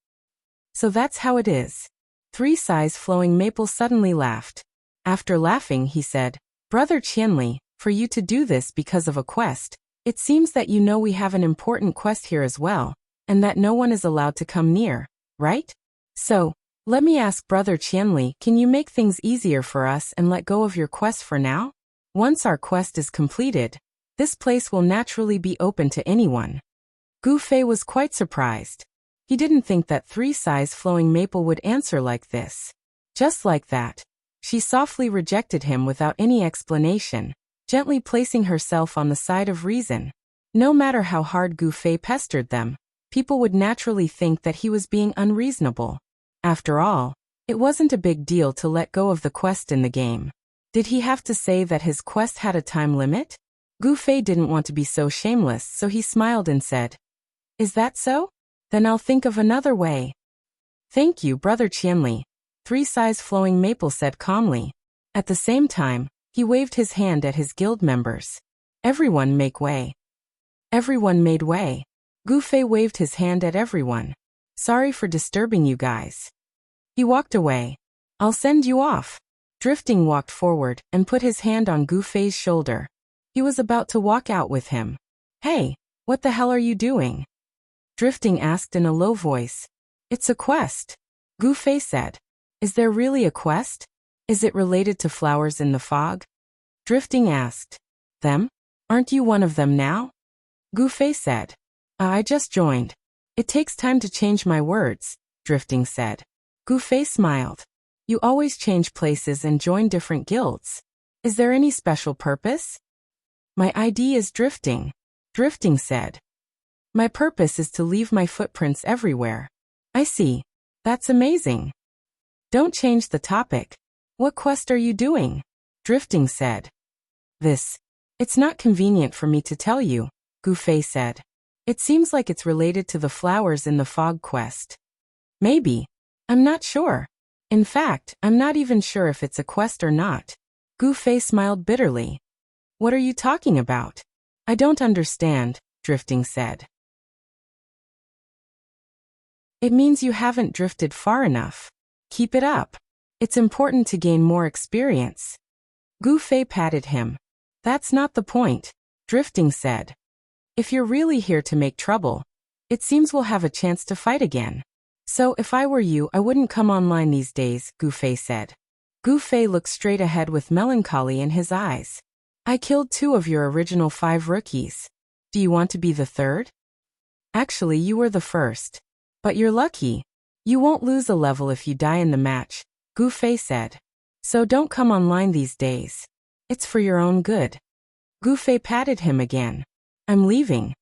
"So that's how it is." 3 Size Flowing Maple suddenly laughed. After laughing, he said, "Brother Qianli, for you to do this because of a quest, it seems that you know we have an important quest here as well, and that no one is allowed to come near, right? So, let me ask Brother Qianli, can you make things easier for us and let go of your quest for now? Once our quest is completed, this place will naturally be open to anyone." Gu Fei was quite surprised. He didn't think that 3 Size Flowing Maple would answer like this. Just like that, she softly rejected him without any explanation, gently placing herself on the side of reason. No matter how hard Gu Fei pestered them, people would naturally think that he was being unreasonable. After all, it wasn't a big deal to let go of the quest in the game. Did he have to say that his quest had a time limit? Gu Fei didn't want to be so shameless, so he smiled and said, "Is that so? Then I'll think of another way." "Thank you, Brother Qianli," 3 Size Flowing Maple said calmly. At the same time, he waved his hand at his guild members. "Everyone make way." Everyone made way. Gu Fei waved his hand at everyone. "Sorry for disturbing you guys." He walked away. "I'll send you off." Drifting walked forward and put his hand on Gu Fei's shoulder. He was about to walk out with him. "Hey, what the hell are you doing?" Drifting asked in a low voice. "It's a quest," Gu Fei said. "Is there really a quest? Is it related to flowers in the fog?" Drifting asked. "Them? Aren't you one of them now?" Gu Fei said. I just joined. It takes time to change my words," Drifting said. Gu Fei smiled. "You always change places and join different guilds. Is there any special purpose?" "My ID is Drifting," Drifting said. "My purpose is to leave my footprints everywhere." "I see. That's amazing." "Don't change the topic. What quest are you doing?" Drifting said. It's not convenient for me to tell you," Gu Fei said. "It seems like it's related to the flowers in the fog quest." "Maybe. I'm not sure. In fact, I'm not even sure if it's a quest or not." Gu Fei smiled bitterly. "What are you talking about?" "I don't understand," Drifting said. "It means you haven't drifted far enough. Keep it up. It's important to gain more experience." Gu Fei patted him. "That's not the point," Drifting said. "If you're really here to make trouble, it seems we'll have a chance to fight again." So if I were you, I wouldn't come online these days, Gu Fei said. Gu Fei looked straight ahead with melancholy in his eyes. I killed 2 of your original 5 rookies. Do you want to be the 3rd? Actually, you were the first. But you're lucky. You won't lose a level if you die in the match, Gu Fei said. So don't come online these days. It's for your own good. Gu Fei patted him again. I'm leaving.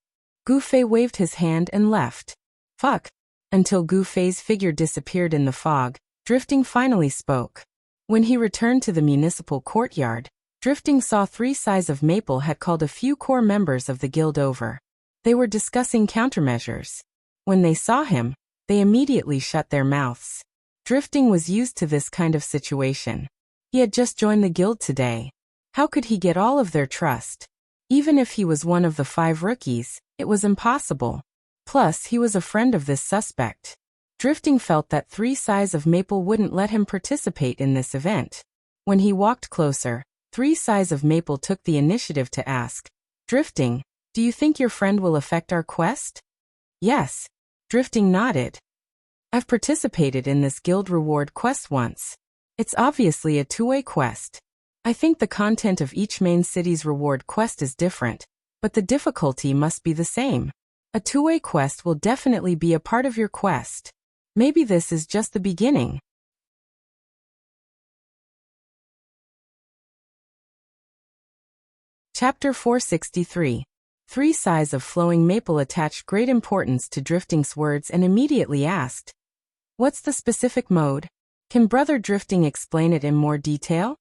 Gu Fei waved his hand and left. Fuck. Until Gu Fei's figure disappeared in the fog, Drifting finally spoke. When he returned to the municipal courtyard, Drifting saw 3 Size of Maple had called a few core members of the guild over. They were discussing countermeasures. When they saw him, they immediately shut their mouths. Drifting was used to this kind of situation. He had just joined the guild today. How could he get all of their trust? Even if he was one of the 5 rookies, it was impossible. Plus, he was a friend of this suspect. Drifting felt that 3 Size of Maple wouldn't let him participate in this event. When he walked closer, 3 Size of Maple took the initiative to ask, Drifting, do you think your friend will affect our quest? Yes. Drifting nodded. I've participated in this guild reward quest once. It's obviously a 2-way quest. I think the content of each main city's reward quest is different, but the difficulty must be the same. A 2-way quest will definitely be a part of your quest. Maybe this is just the beginning. Chapter 463. 3 Size of Flowing Maple attached great importance to Drifting's words and immediately asked, What's the specific mode? Can Brother Drifting explain it in more detail?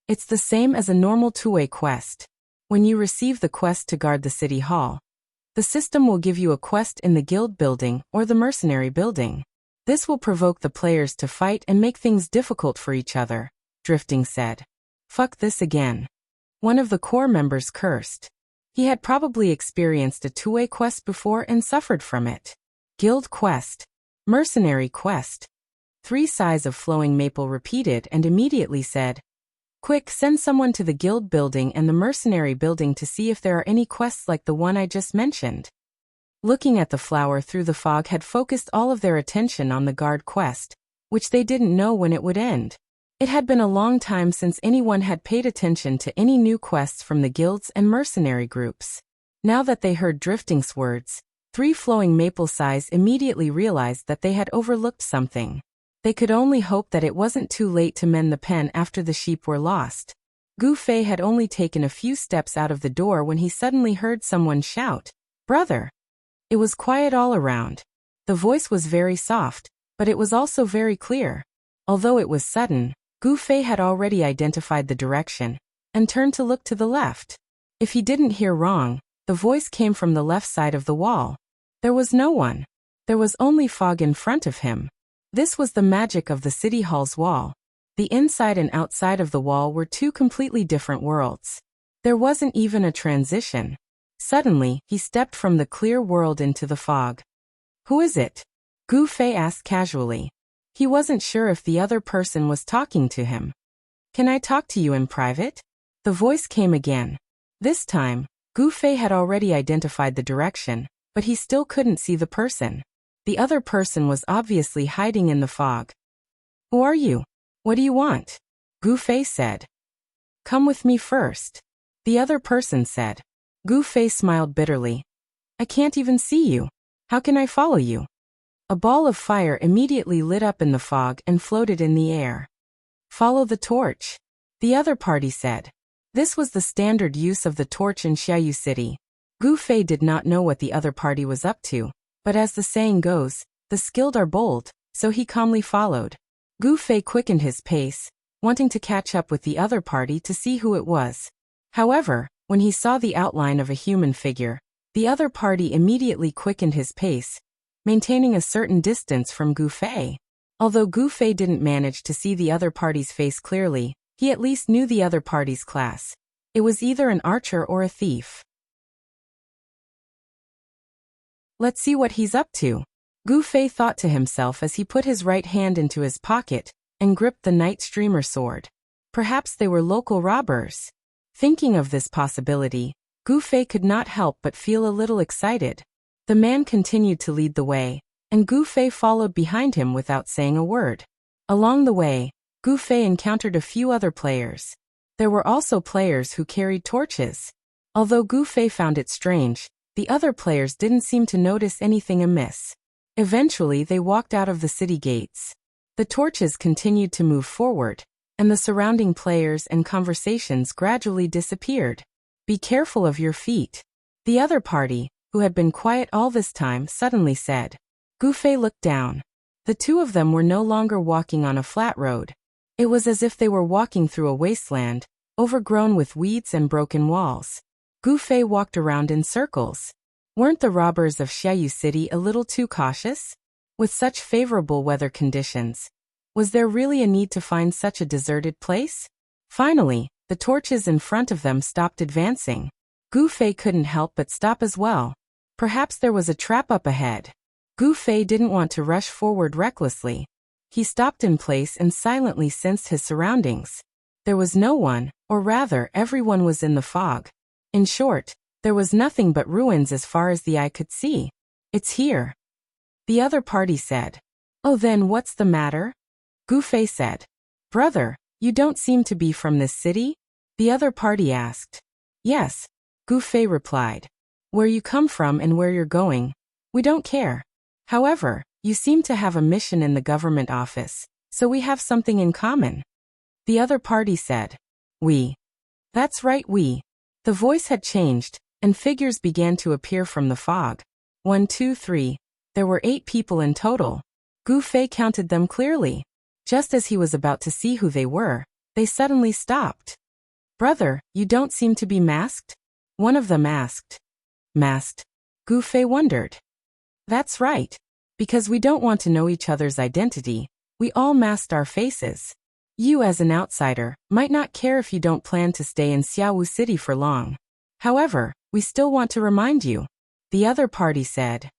It's the same as a normal 2-way quest. When you receive the quest to guard the city hall, the system will give you a quest in the guild building or the mercenary building. This will provoke the players to fight and make things difficult for each other, Drifting said. Fuck this again. One of the core members cursed. He had probably experienced a 2-way quest before and suffered from it. Guild quest. Mercenary quest. 3 Size of Flowing Maple repeated and immediately said, Quick, send someone to the guild building and the mercenary building to see if there are any quests like the one I just mentioned. Looking at the flower through the fog had focused all of their attention on the guard quest, which they didn't know when it would end. It had been a long time since anyone had paid attention to any new quests from the guilds and mercenary groups. Now that they heard Drifting's words, 3 Flowing Maple Size immediately realized that they had overlooked something. They could only hope that it wasn't too late to mend the pen after the sheep were lost. Gu Fei had only taken a few steps out of the door when he suddenly heard someone shout, Brother! It was quiet all around. The voice was very soft, but it was also very clear. Although it was sudden, Gu Fei had already identified the direction and turned to look to the left. If he didn't hear wrong, the voice came from the left side of the wall. There was no one. There was only fog in front of him. This was the magic of the city hall's wall. The inside and outside of the wall were 2 completely different worlds. There wasn't even a transition. Suddenly, he stepped from the clear world into the fog. Who is it? Gu Fei asked casually. He wasn't sure if the other person was talking to him. Can I talk to you in private? The voice came again. This time, Gu Fei had already identified the direction, but he still couldn't see the person. The other person was obviously hiding in the fog. Who are you? What do you want? Gu Fei said. Come with me first. The other person said. Gu Fei smiled bitterly. I can't even see you. How can I follow you? A ball of fire immediately lit up in the fog and floated in the air. Follow the torch. The other party said. This was the standard use of the torch in Xiaoyu City. Gu Fei did not know what the other party was up to, but as the saying goes, the skilled are bold, so he calmly followed. Gu Fei quickened his pace, wanting to catch up with the other party to see who it was. However, when he saw the outline of a human figure, the other party immediately quickened his pace, maintaining a certain distance from Gu Fei. Although Gu Fei didn't manage to see the other party's face clearly, he at least knew the other party's class. It was either an archer or a thief. Let's see what he's up to. Gu Fei thought to himself as he put his right hand into his pocket and gripped the night streamer sword. Perhaps they were local robbers. Thinking of this possibility, Gu Fei could not help but feel a little excited. The man continued to lead the way, and Gu Fei followed behind him without saying a word. Along the way, Gu Fei encountered a few other players. There were also players who carried torches. Although Gu Fei found it strange, the other players didn't seem to notice anything amiss. Eventually they walked out of the city gates. The torches continued to move forward, and the surrounding players and conversations gradually disappeared. Be careful of your feet. The other party, who had been quiet all this time, suddenly said. Gu Fei looked down. The two of them were no longer walking on a flat road. It was as if they were walking through a wasteland, overgrown with weeds and broken walls. Gu Fei walked around in circles. Weren't the robbers of Xiaoyu City a little too cautious? With such favorable weather conditions, was there really a need to find such a deserted place? Finally, the torches in front of them stopped advancing. Gu Fei couldn't help but stop as well. Perhaps there was a trap up ahead. Gu Fei didn't want to rush forward recklessly. He stopped in place and silently sensed his surroundings. There was no one, or rather, everyone was in the fog. In short, there was nothing but ruins as far as the eye could see. It's here. The other party said. Oh, then what's the matter? Gu Fei said. Brother, you don't seem to be from this city? The other party asked. Yes, Gu Fei replied. Where you come from and where you're going, we don't care. However, you seem to have a mission in the government office, so we have something in common. The other party said. We. That's right, we. The voice had changed, and figures began to appear from the fog. 1, 2, 3. There were 8 people in total. Gu Fei counted them clearly. Just as he was about to see who they were, they suddenly stopped. Brother, you don't seem to be masked? One of them asked. Masked? Gu Fei wondered. That's right. Because we don't want to know each other's identity, we all masked our faces. You as an outsider might not care if you don't plan to stay in Xiaowu City for long. However, we still want to remind you. The other party said.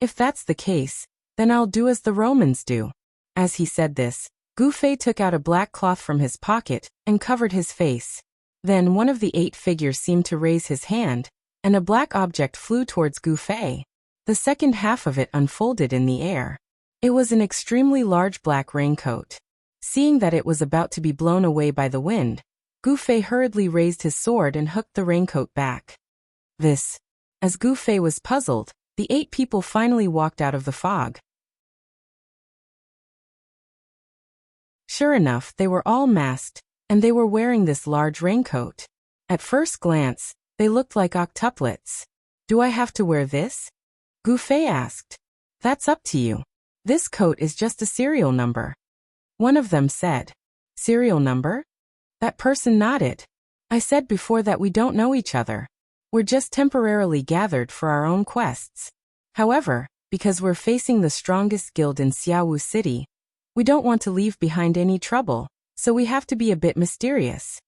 If that's the case, then I'll do as the Romans do. As he said this, Gu Fei took out a black cloth from his pocket and covered his face. Then one of the 8 figures seemed to raise his hand, and a black object flew towards Gu Fei. The second half of it unfolded in the air. It was an extremely large black raincoat. Seeing that it was about to be blown away by the wind, Gu Fei hurriedly raised his sword and hooked the raincoat back. As Gu Fei was puzzled, the 8 people finally walked out of the fog. Sure enough, they were all masked, and they were wearing this large raincoat. At first glance, they looked like octuplets. Do I have to wear this? Gu Fei asked. That's up to you. This coat is just a serial number. One of them said. Serial number? That person nodded. I said before that we don't know each other. We're just temporarily gathered for our own quests. However, because we're facing the strongest guild in Xiaowu City, we don't want to leave behind any trouble, so we have to be a bit mysterious.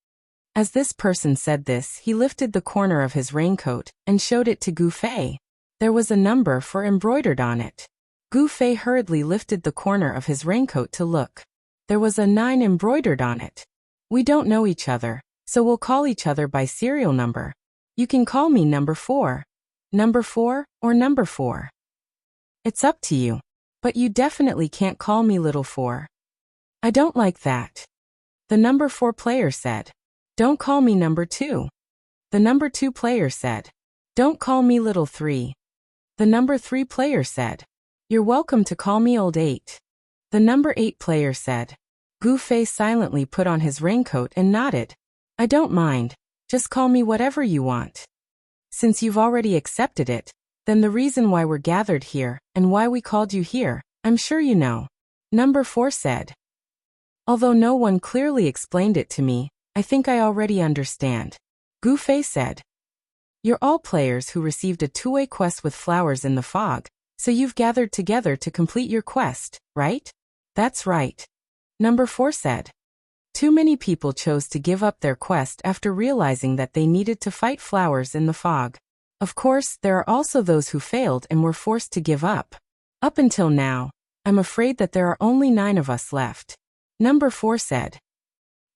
As this person said this, he lifted the corner of his raincoat and showed it to Gu Fei. There was a number 4 embroidered on it. Gu Fei hurriedly lifted the corner of his raincoat to look. There was a 9 embroidered on it. We don't know each other, so we'll call each other by serial number. You can call me number 4. Number 4 or number 4. It's up to you. But you definitely can't call me little 4. I don't like that. The number 4 player said. Don't call me number 2. The number 2 player said. Don't call me little 3. The number 3 player said. You're welcome to call me old 8. The number 8 player said. Gu Fei silently put on his raincoat and nodded. I don't mind. Just call me whatever you want. Since you've already accepted it, then the reason why we're gathered here and why we called you here, I'm sure you know. Number 4 said. Although no one clearly explained it to me, I think I already understand. Gu Fei said. You're all players who received a 2-way quest with flowers in the fog, so you've gathered together to complete your quest, right? That's right. Number 4 said. Too many people chose to give up their quest after realizing that they needed to fight flowers in the fog. Of course, there are also those who failed and were forced to give up. Up until now, I'm afraid that there are only 9 of us left. Number 4 said.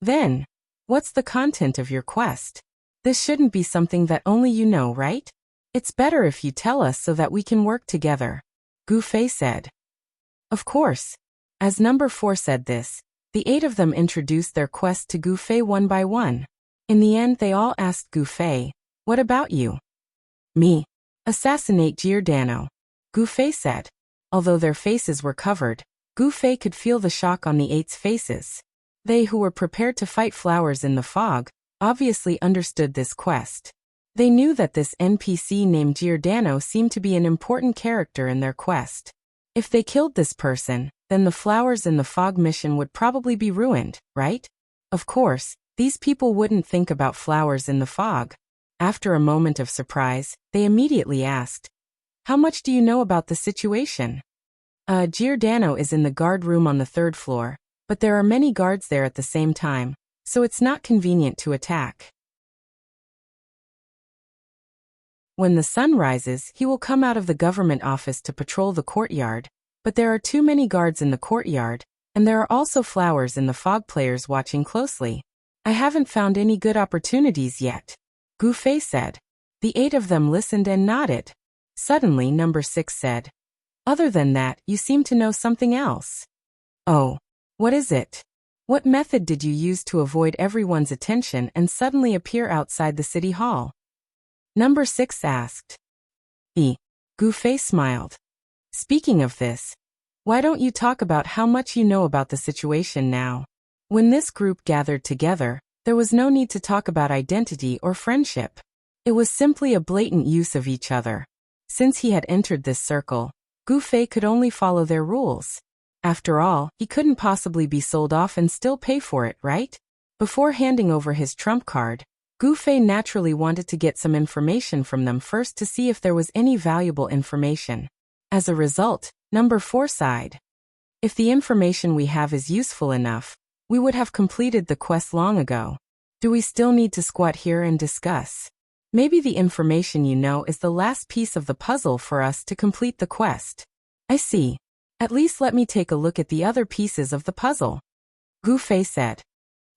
Then, what's the content of your quest? This shouldn't be something that only you know, right? It's better if you tell us so that we can work together. Gu Fei said. Of course. As number 4 said this, the 8 of them introduced their quest to Gu Fei one by one. In the end they all asked Gu Fei, "What about you?" "Me. Assassinate Giordano," Gu Fei said. Although their faces were covered, Gu Fei could feel the shock on the 8's faces. They who were prepared to fight flowers in the fog obviously understood this quest. They knew that this NPC named Giordano seemed to be an important character in their quest. If they killed this person, then the flowers in the fog mission would probably be ruined, right? Of course, these people wouldn't think about flowers in the fog. After a moment of surprise, they immediately asked, "How much do you know about the situation?" Giordano is in the guard room on the 3rd floor, but there are many guards there at the same time, so it's not convenient to attack. When the sun rises, he will come out of the government office to patrol the courtyard, but there are too many guards in the courtyard, and there are also flowers in the fog players watching closely. I haven't found any good opportunities yet, Gu Fei said. The 8 of them listened and nodded. Suddenly number 6 said, "Other than that, you seem to know something else." "Oh, what is it? What method did you use to avoid everyone's attention and suddenly appear outside the city hall?" Number 6 asked. Gu Fei smiled. "Speaking of this, why don't you talk about how much you know about the situation now?" When this group gathered together, there was no need to talk about identity or friendship. It was simply a blatant use of each other. Since he had entered this circle, Gu Fei could only follow their rules. After all, he couldn't possibly be sold off and still pay for it, right? Before handing over his trump card, Gu Fei naturally wanted to get some information from them first to see if there was any valuable information. As a result, number 4 sighed. "If the information we have is useful enough, we would have completed the quest long ago. Do we still need to squat here and discuss? Maybe the information you know is the last piece of the puzzle for us to complete the quest." "I see. At least let me take a look at the other pieces of the puzzle," Gu Fei said.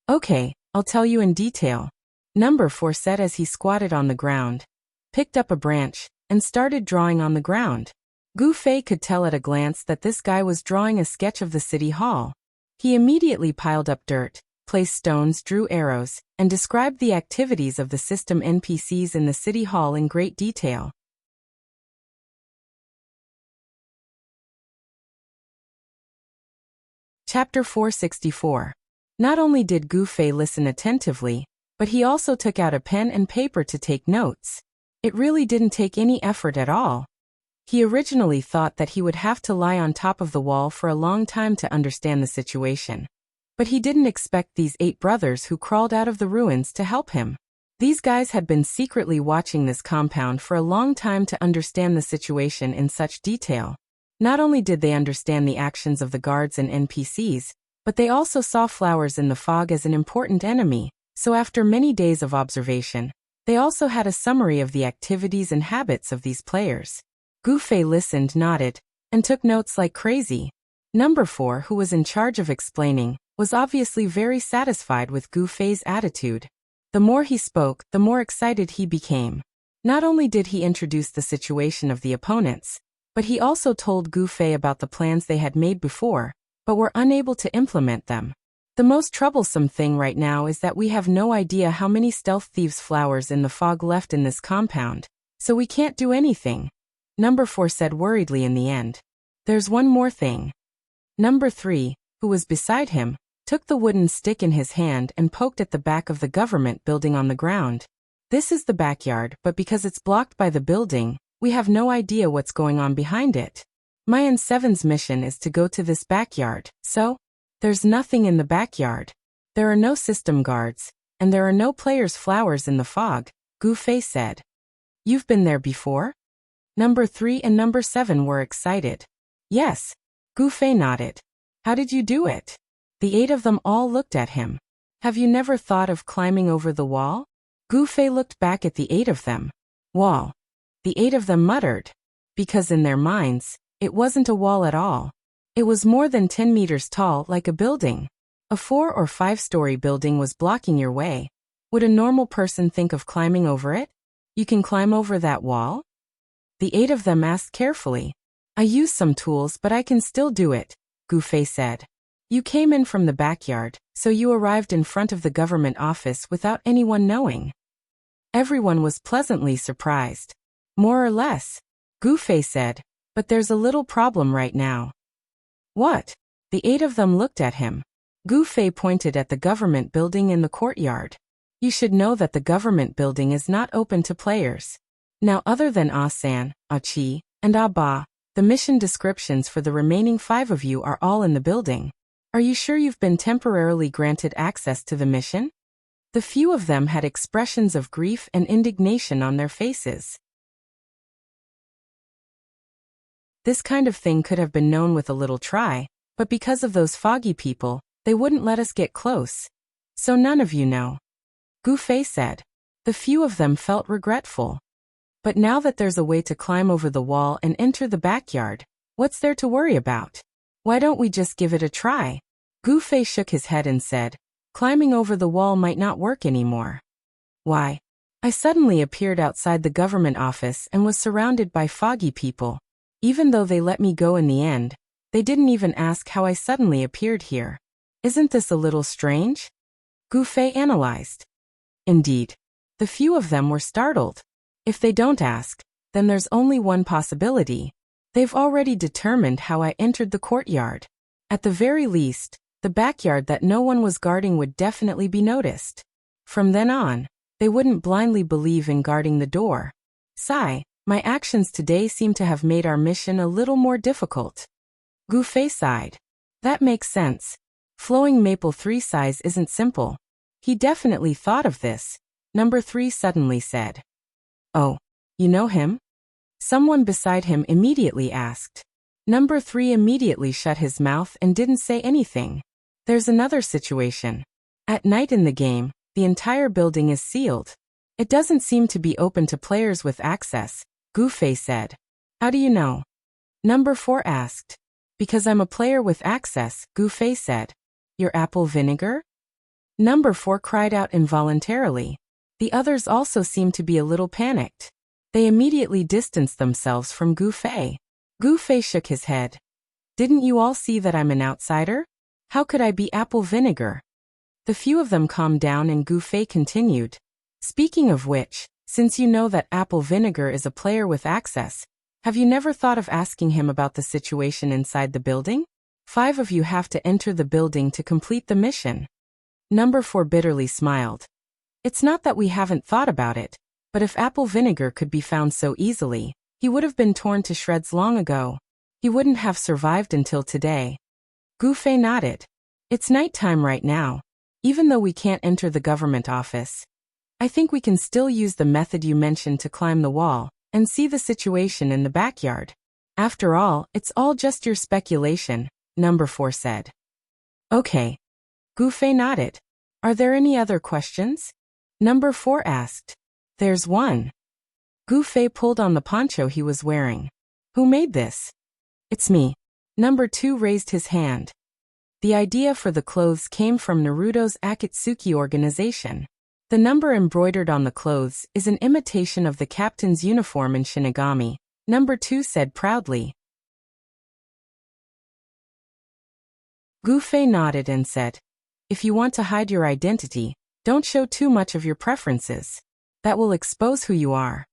"Okay, I'll tell you in detail," number 4 said as he squatted on the ground, picked up a branch, and started drawing on the ground. Gu Fei could tell at a glance that this guy was drawing a sketch of the city hall. He immediately piled up dirt, placed stones, drew arrows, and described the activities of the system NPCs in the city hall in great detail. Chapter 464. Not only did Gu Fei listen attentively, but he also took out a pen and paper to take notes. It really didn't take any effort at all. He originally thought that he would have to lie on top of the wall for a long time to understand the situation. But he didn't expect these 8 brothers who crawled out of the ruins to help him. These guys had been secretly watching this compound for a long time to understand the situation in such detail. Not only did they understand the actions of the guards and NPCs, but they also saw flowers in the fog as an important enemy, so after many days of observation, they also had a summary of the activities and habits of these players. Gu Fei listened, nodded, and took notes like crazy. Number 4, who was in charge of explaining, was obviously very satisfied with Gu Fei's attitude. The more he spoke, the more excited he became. Not only did he introduce the situation of the opponents, but he also told Gu Fei about the plans they had made before, but were unable to implement them. The most troublesome thing right now is that we have no idea how many stealth thieves' flowers in the fog left in this compound, so we can't do anything, number 4 said worriedly in the end. There's one more thing. Number 3, who was beside him, took the wooden stick in his hand and poked at the back of the government building on the ground. This is the backyard, but because it's blocked by the building, we have no idea what's going on behind it. My and 7's mission is to go to this backyard, so there's nothing in the backyard. There are no system guards, and there are no players' flowers in the fog, Gu Fei said. You've been there before? Number 3 and number 7 were excited. Yes, Gu Fei nodded. How did you do it? The 8 of them all looked at him. Have you never thought of climbing over the wall? Gu Fei looked back at the 8 of them. Wall. The 8 of them muttered. Because in their minds, it wasn't a wall at all. It was more than 10 meters tall, like a building. A 4 or 5-story building was blocking your way. Would a normal person think of climbing over it? You can climb over that wall? The 8 of them asked carefully. I use some tools, but I can still do it, Gu Fei said. You came in from the backyard, so you arrived in front of the government office without anyone knowing. Everyone was pleasantly surprised. More or less, Gu Fei said, but there's a little problem right now. What? The 8 of them looked at him. Gu Fei pointed at the government building in the courtyard. You should know that the government building is not open to players. Now, other than Ah-san, Ah-chi, and Ah-ba, the mission descriptions for the remaining 5 of you are all in the building. Are you sure you've been temporarily granted access to the mission? The few of them had expressions of grief and indignation on their faces. This kind of thing could have been known with a little try, but because of those foggy people, they wouldn't let us get close. So none of you know. Gu Fei said. The few of them felt regretful. But now that there's a way to climb over the wall and enter the backyard, what's there to worry about? Why don't we just give it a try? Gu Fei shook his head and said, climbing over the wall might not work anymore. Why? I suddenly appeared outside the government office and was surrounded by foggy people. Even though they let me go in the end, they didn't even ask how I suddenly appeared here. Isn't this a little strange? Gu Fei analyzed. Indeed. The few of them were startled. If they don't ask, then there's only one possibility. They've already determined how I entered the courtyard. At the very least, the backyard that no one was guarding would definitely be noticed. From then on, they wouldn't blindly believe in guarding the door. Sigh, my actions today seem to have made our mission a little more difficult. Gu Fei sighed. That makes sense. Flowing Maple 3 size isn't simple. He definitely thought of this, Number 3 suddenly said. Oh, you know him? Someone beside him immediately asked. Number 3 immediately shut his mouth and didn't say anything. There's another situation. At night in the game, the entire building is sealed. It doesn't seem to be open to players with access, Gu Fei said. How do you know? Number 4 asked. Because I'm a player with access, Gu Fei said. Your apple vinegar? Number 4 cried out involuntarily. The others also seemed to be a little panicked. They immediately distanced themselves from Gu Fei. Gu Fei shook his head. Didn't you all see that I'm an outsider? How could I be apple vinegar? The few of them calmed down and Gu Fei continued. Speaking of which, since you know that apple vinegar is a player with access, have you never thought of asking him about the situation inside the building? 5 of you have to enter the building to complete the mission. Number 4 bitterly smiled. It's not that we haven't thought about it, but if apple vinegar could be found so easily, he would have been torn to shreds long ago. He wouldn't have survived until today. Gu Fei nodded. It's nighttime right now. Even though we can't enter the government office, I think we can still use the method you mentioned to climb the wall and see the situation in the backyard. After all, it's all just your speculation, Number 4 said. Okay. Gu Fei nodded. Are there any other questions? Number 4 asked. There's one. Gu Fei pulled on the poncho he was wearing. Who made this? It's me. Number 2 raised his hand. The idea for the clothes came from Naruto's Akatsuki organization. The number embroidered on the clothes is an imitation of the captain's uniform in Shinigami, Number 2 said proudly. Gu Fei nodded and said, if you want to hide your identity, don't show too much of your preferences. That will expose who you are.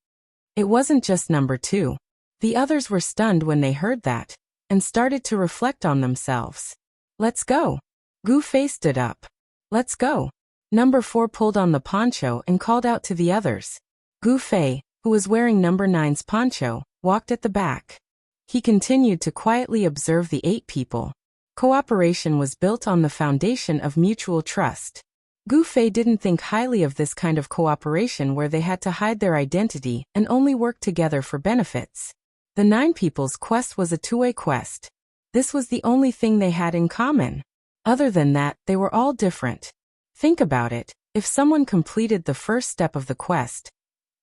It wasn't just Number 2. The others were stunned when they heard that, and started to reflect on themselves. Let's go. Gu Fei stood up. Let's go. Number 4 pulled on the poncho and called out to the others. Gu Fei, who was wearing Number 9's poncho, walked at the back. He continued to quietly observe the 8 people. Cooperation was built on the foundation of mutual trust. Gu Fei didn't think highly of this kind of cooperation where they had to hide their identity and only work together for benefits. The 9 people's quest was a two-way quest. This was the only thing they had in common. Other than that, they were all different. Think about it, if someone completed the first step of the quest,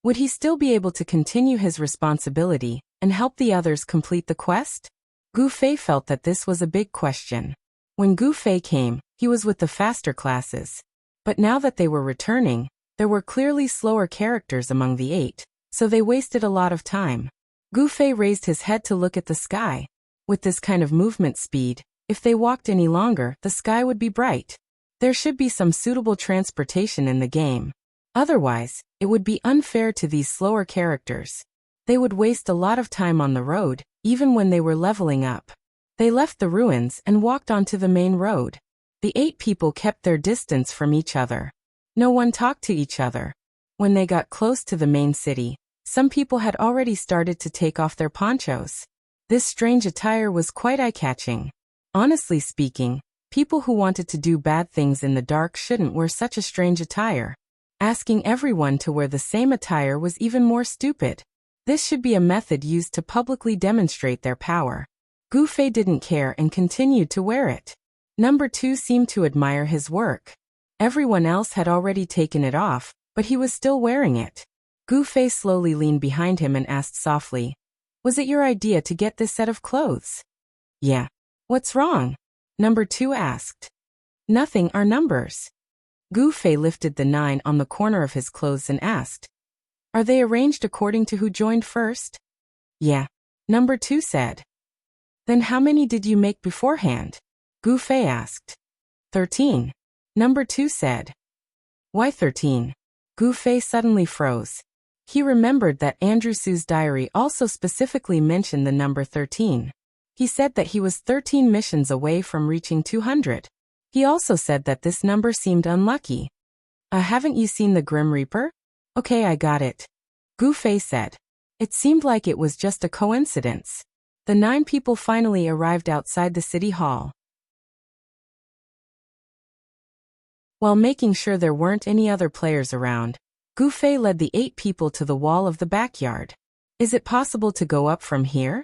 would he still be able to continue his responsibility and help the others complete the quest? Gu Fei felt that this was a big question. When Gu Fei came, he was with the faster classes. But now that they were returning, there were clearly slower characters among the 8, so they wasted a lot of time. Gu Fei raised his head to look at the sky. With this kind of movement speed, if they walked any longer, the sky would be bright. There should be some suitable transportation in the game. Otherwise, it would be unfair to these slower characters. They would waste a lot of time on the road, even when they were leveling up. They left the ruins and walked onto the main road. The 8 people kept their distance from each other. No one talked to each other. When they got close to the main city, some people had already started to take off their ponchos. This strange attire was quite eye-catching. Honestly speaking, people who wanted to do bad things in the dark shouldn't wear such a strange attire. Asking everyone to wear the same attire was even more stupid. This should be a method used to publicly demonstrate their power. Gu Fei didn't care and continued to wear it. Number 2 seemed to admire his work. Everyone else had already taken it off, but he was still wearing it. Gu Fei slowly leaned behind him and asked softly, "Was it your idea to get this set of clothes?" "Yeah." "What's wrong?" Number 2 asked. "Nothing, are numbers." Gu Fei lifted the 9 on the corner of his clothes and asked, "Are they arranged according to who joined first?" "Yeah." Number 2 said. "Then how many did you make beforehand?" Gu Fei asked. 13. Number 2 said. "Why 13? Gu Fei suddenly froze. He remembered that Andrew Su's diary also specifically mentioned the number 13. He said that he was 13 missions away from reaching 200. He also said that this number seemed unlucky. Haven't you seen the Grim Reaper?" "Okay, I got it," Gu Fei said. It seemed like it was just a coincidence. The 9 people finally arrived outside the city hall. While making sure there weren't any other players around, Gu Fei led the 8 people to the wall of the backyard. "Is it possible to go up from here?"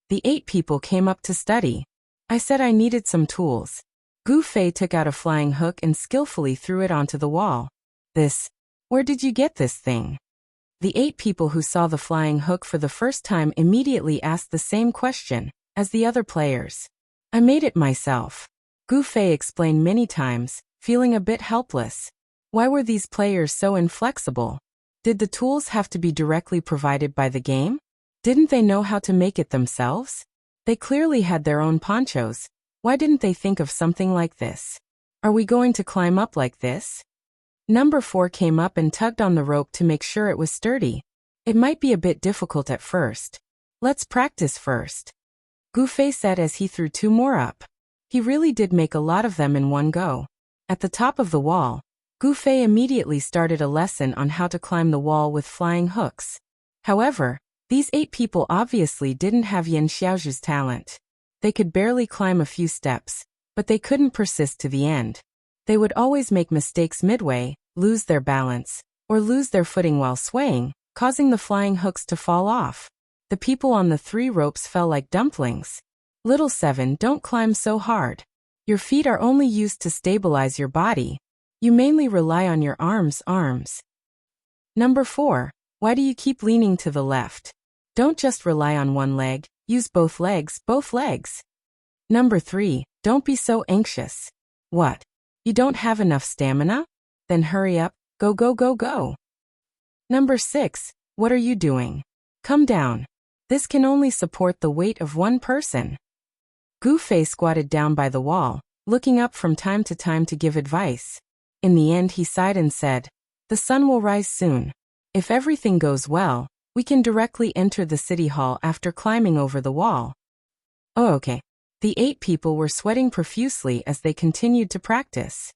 The 8 people came up to study. "I said I needed some tools." Gu Fei took out a flying hook and skillfully threw it onto the wall. Where did you get this thing?" The 8 people who saw the flying hook for the first time immediately asked the same question as the other players. "I made it myself," Gu Fei explained many times, feeling a bit helpless. Why were these players so inflexible? Did the tools have to be directly provided by the game? Didn't they know how to make it themselves? They clearly had their own ponchos. Why didn't they think of something like this? "Are we going to climb up like this?" Number 4 came up and tugged on the rope to make sure it was sturdy. "It might be a bit difficult at first. Let's practice first," Gu Fei said as he threw 2 more up. He really did make a lot of them in one go. At the top of the wall, Gu Fei immediately started a lesson on how to climb the wall with flying hooks. However, these 8 people obviously didn't have Yan Xiaozhu's talent. They could barely climb a few steps, but they couldn't persist to the end. They would always make mistakes midway, lose their balance, or lose their footing while swaying, causing the flying hooks to fall off. The people on the 3 ropes fell like dumplings. "Little 7, don't climb so hard. Your feet are only used to stabilize your body. You mainly rely on your arms. Number 4, why do you keep leaning to the left? Don't just rely on one leg, use both legs. Number 3, don't be so anxious. What? You don't have enough stamina? Then hurry up, go. Number 6, what are you doing? Come down. This can only support the weight of one person. Gu Fei squatted down by the wall, looking up from time to time to give advice. In the end he sighed and said, "The sun will rise soon. If everything goes well, we can directly enter the city hall after climbing over the wall." "Oh, okay." The 8 people were sweating profusely as they continued to practice.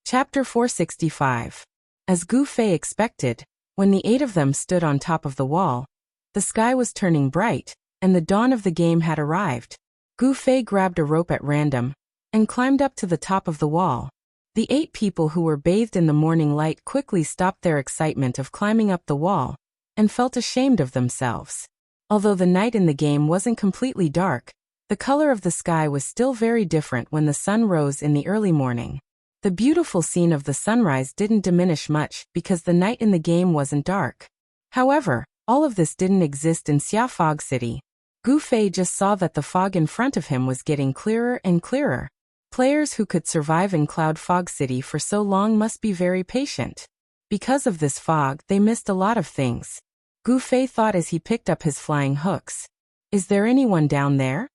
Chapter 465. As Gu Fei expected, when the 8 of them stood on top of the wall, the sky was turning bright, and the dawn of the game had arrived. Gu Fei grabbed a rope at random and climbed up to the top of the wall. The 8 people who were bathed in the morning light quickly stopped their excitement of climbing up the wall and felt ashamed of themselves. Although the night in the game wasn't completely dark, the color of the sky was still very different when the sun rose in the early morning. The beautiful scene of the sunrise didn't diminish much because the night in the game wasn't dark. However, all of this didn't exist in Xia Fog City. Gu Fei just saw that the fog in front of him was getting clearer and clearer. Players who could survive in Cloud Fog City for so long must be very patient. Because of this fog, they missed a lot of things. Gu Fei thought as he picked up his flying hooks. Is there anyone down there?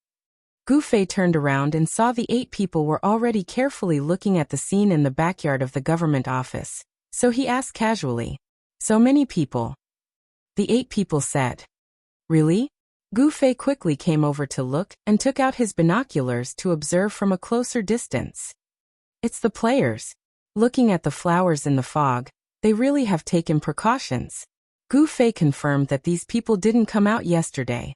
Gu Fei turned around and saw the 8 people were already carefully looking at the scene in the backyard of the government office, so he asked casually. So many people. The 8 people said. Really? Gu Fei quickly came over to look and took out his binoculars to observe from a closer distance. It's the players. Looking at the flowers in the fog, they really have taken precautions. Gu Fei confirmed that these people didn't come out yesterday.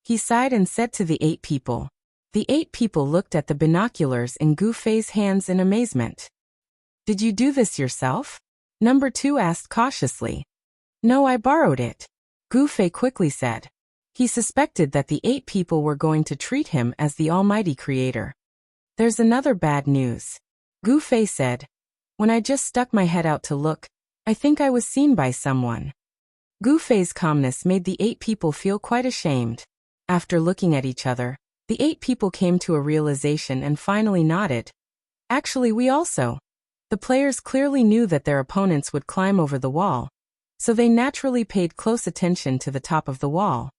He sighed and said to the 8 people. The 8 people looked at the binoculars in Gu Fei's hands in amazement. Did you do this yourself? Number 2 asked cautiously. No, I borrowed it. Gu Fei quickly said. He suspected that the 8 people were going to treat him as the almighty creator. There's another bad news. Gu Fei said. When I just stuck my head out to look, I think I was seen by someone. Gu Fei's calmness made the 8 people feel quite ashamed. After looking at each other, the 8 people came to a realization and finally nodded. Actually, we also. The players clearly knew that their opponents would climb over the wall, so they naturally paid close attention to the top of the wall.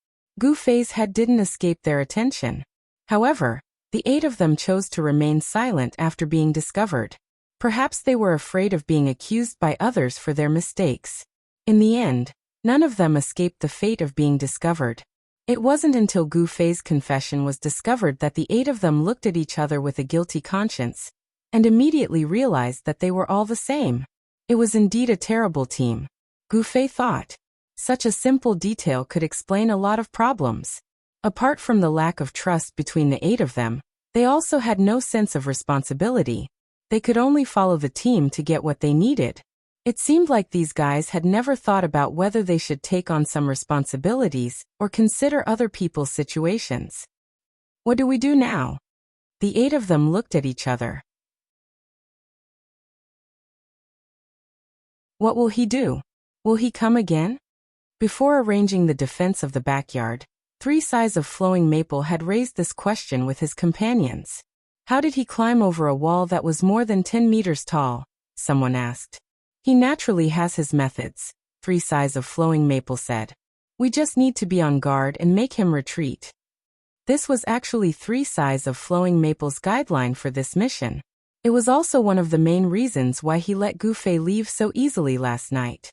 Gu Fei's head didn't escape their attention. However, the 8 of them chose to remain silent after being discovered. Perhaps they were afraid of being accused by others for their mistakes. In the end, none of them escaped the fate of being discovered. It wasn't until Gu Fei's confession was discovered that the 8 of them looked at each other with a guilty conscience, and immediately realized that they were all the same. It was indeed a terrible team. Gu Fei thought. Such a simple detail could explain a lot of problems. Apart from the lack of trust between the 8 of them, they also had no sense of responsibility. They could only follow the team to get what they needed. It seemed like these guys had never thought about whether they should take on some responsibilities or consider other people's situations. What do we do now? The 8 of them looked at each other. What will he do? Will he come again? Before arranging the defense of the backyard, 3 Sighs of Flowing Maple had raised this question with his companions. How did he climb over a wall that was more than 10 meters tall? Someone asked. He naturally has his methods, 3 Sighs of Flowing Maple said. We just need to be on guard and make him retreat. This was actually 3 Sighs of Flowing Maple's guideline for this mission. It was also one of the main reasons why he let Gu Fei leave so easily last night.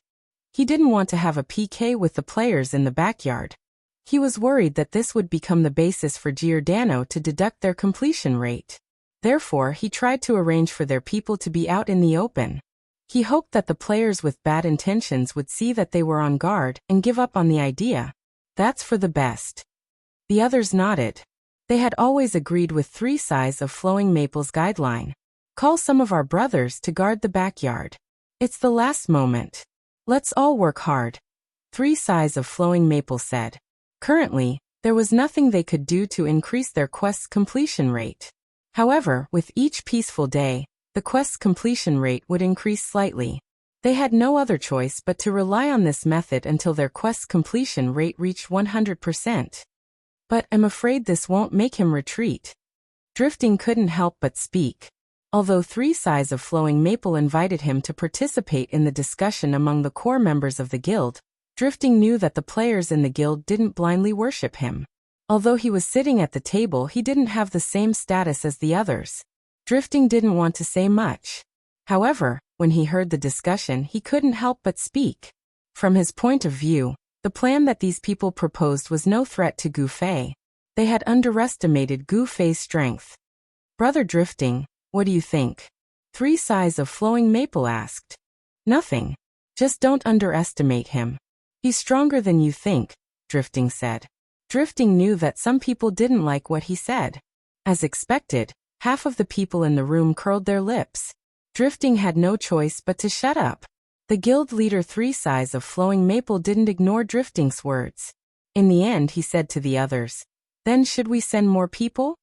He didn't want to have a PK with the players in the backyard. He was worried that this would become the basis for Giordano to deduct their completion rate. Therefore, he tried to arrange for their people to be out in the open. He hoped that the players with bad intentions would see that they were on guard and give up on the idea. That's for the best. The others nodded. They had always agreed with 3 Sighs of Flowing Maple's guideline. Call some of our brothers to guard the backyard. It's the last moment. Let's all work hard. 3 Sighs of Flowing Maple said. Currently, there was nothing they could do to increase their quest's completion rate. However, with each peaceful day, the quest's completion rate would increase slightly. They had no other choice but to rely on this method until their quest's completion rate reached 100%. But I'm afraid this won't make him retreat. Drifting couldn't help but speak. Although 3 Sighs of Flowing Maple invited him to participate in the discussion among the core members of the guild, Drifting knew that the players in the guild didn't blindly worship him. Although he was sitting at the table, he didn't have the same status as the others. Drifting didn't want to say much. However, when he heard the discussion, he couldn't help but speak. From his point of view, the plan that these people proposed was no threat to Gu Fei. They had underestimated Gu Fei's strength. Brother Drifting, what do you think? 3 Sighs of Flowing Maple asked. Nothing. Just don't underestimate him. He's stronger than you think, Drifting said. Drifting knew that some people didn't like what he said. As expected, half of the people in the room curled their lips. Drifting had no choice but to shut up. The guild leader 3 Sighs of Flowing Maple didn't ignore Drifting's words. In the end, he said to the others, "Then should we send more people?"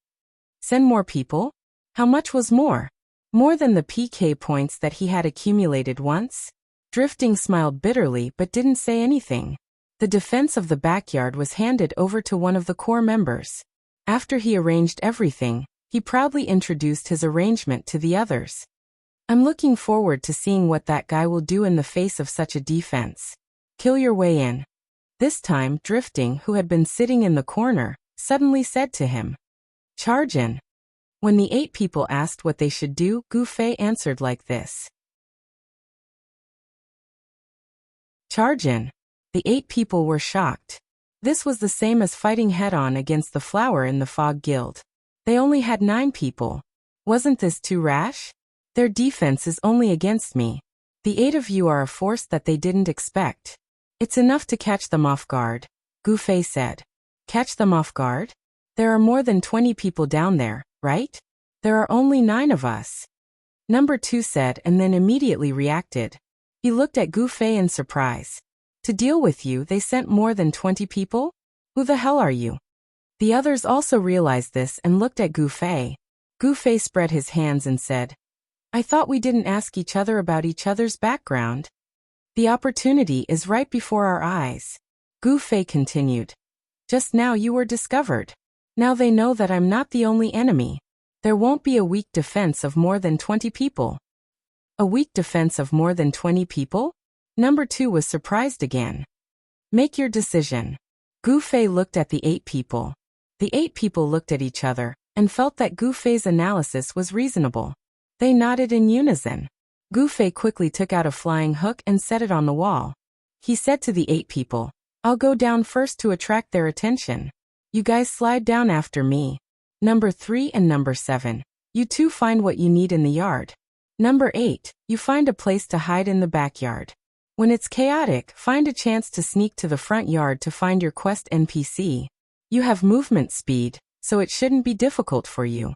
Send more people? How much was more? More than the PK points that he had accumulated once? Drifting smiled bitterly but didn't say anything. The defense of the backyard was handed over to one of the core members. After he arranged everything, He proudly introduced his arrangement to the others. I'm looking forward to seeing what that guy will do in the face of such a defense. Kill your way in. This time, Drifting, who had been sitting in the corner, suddenly said to him, Charge in. When the 8 people asked what they should do, Gu Fei answered like this. Charge in. The 8 people were shocked. This was the same as fighting head-on against the Flower in the Fog Guild. They only had 9 people. Wasn't this too rash? Their defense is only against me. The 8 of you are a force that they didn't expect. It's enough to catch them off guard, Gu Fei said. Catch them off guard? There are more than 20 people down there, right? There are only 9 of us. Number 2 said and then immediately reacted. He looked at Gu Fei in surprise. To deal with you, they sent more than 20 people? Who the hell are you? The others also realized this and looked at Gu Fei. Gu Fei spread his hands and said, I thought we didn't ask each other about each other's background. The opportunity is right before our eyes. Gu Fei continued. Just now you were discovered. Now they know that I'm not the only enemy. There won't be a weak defense of more than 20 people. A weak defense of more than 20 people? Number 2 was surprised again. Make your decision. Gu Fei looked at the 8 people. The 8 people looked at each other and felt that Gu Fei's analysis was reasonable. They nodded in unison. Gu Fei quickly took out a flying hook and set it on the wall. He said to the 8 people, I'll go down first to attract their attention. You guys slide down after me. Number 3 and number 7. You 2 find what you need in the yard. Number 8. You find a place to hide in the backyard. When it's chaotic, find a chance to sneak to the front yard to find your quest NPC. You have movement speed, so it shouldn't be difficult for you.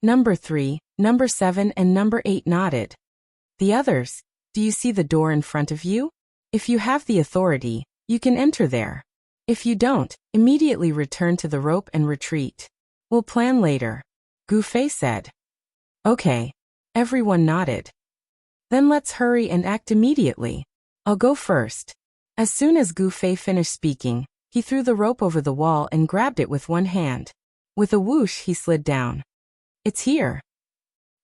Number 3, number 7 and number 8 nodded. The others, do you see the door in front of you? If you have the authority, you can enter there. If you don't, immediately return to the rope and retreat. We'll plan later, Gu Fei said. Okay. Everyone nodded. Then let's hurry and act immediately. I'll go first. As soon as Gu Fei finished speaking, he threw the rope over the wall and grabbed it with one hand. With a whoosh, he slid down. It's here.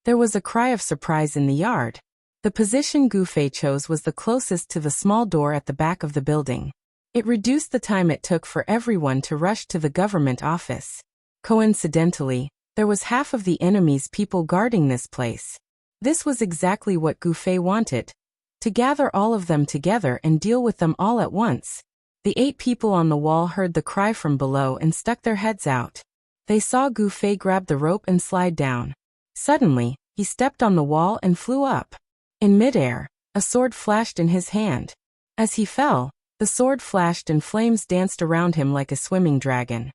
There was a cry of surprise in the yard. The position Gu Fei chose was the closest to the small door at the back of the building. It reduced the time it took for everyone to rush to the government office. Coincidentally, there was half of the enemy's people guarding this place. This was exactly what Gu Fei wanted. To gather all of them together and deal with them all at once. The 8 people on the wall heard the cry from below and stuck their heads out. They saw Gu Fei grab the rope and slide down. Suddenly, he stepped on the wall and flew up. In midair, a sword flashed in his hand. As he fell, the sword flashed and flames danced around him like a swimming dragon.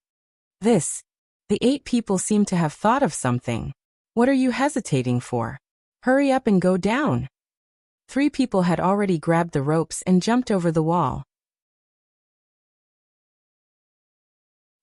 The 8 people seemed to have thought of something. What are you hesitating for? Hurry up and go down. 3 people had already grabbed the ropes and jumped over the wall.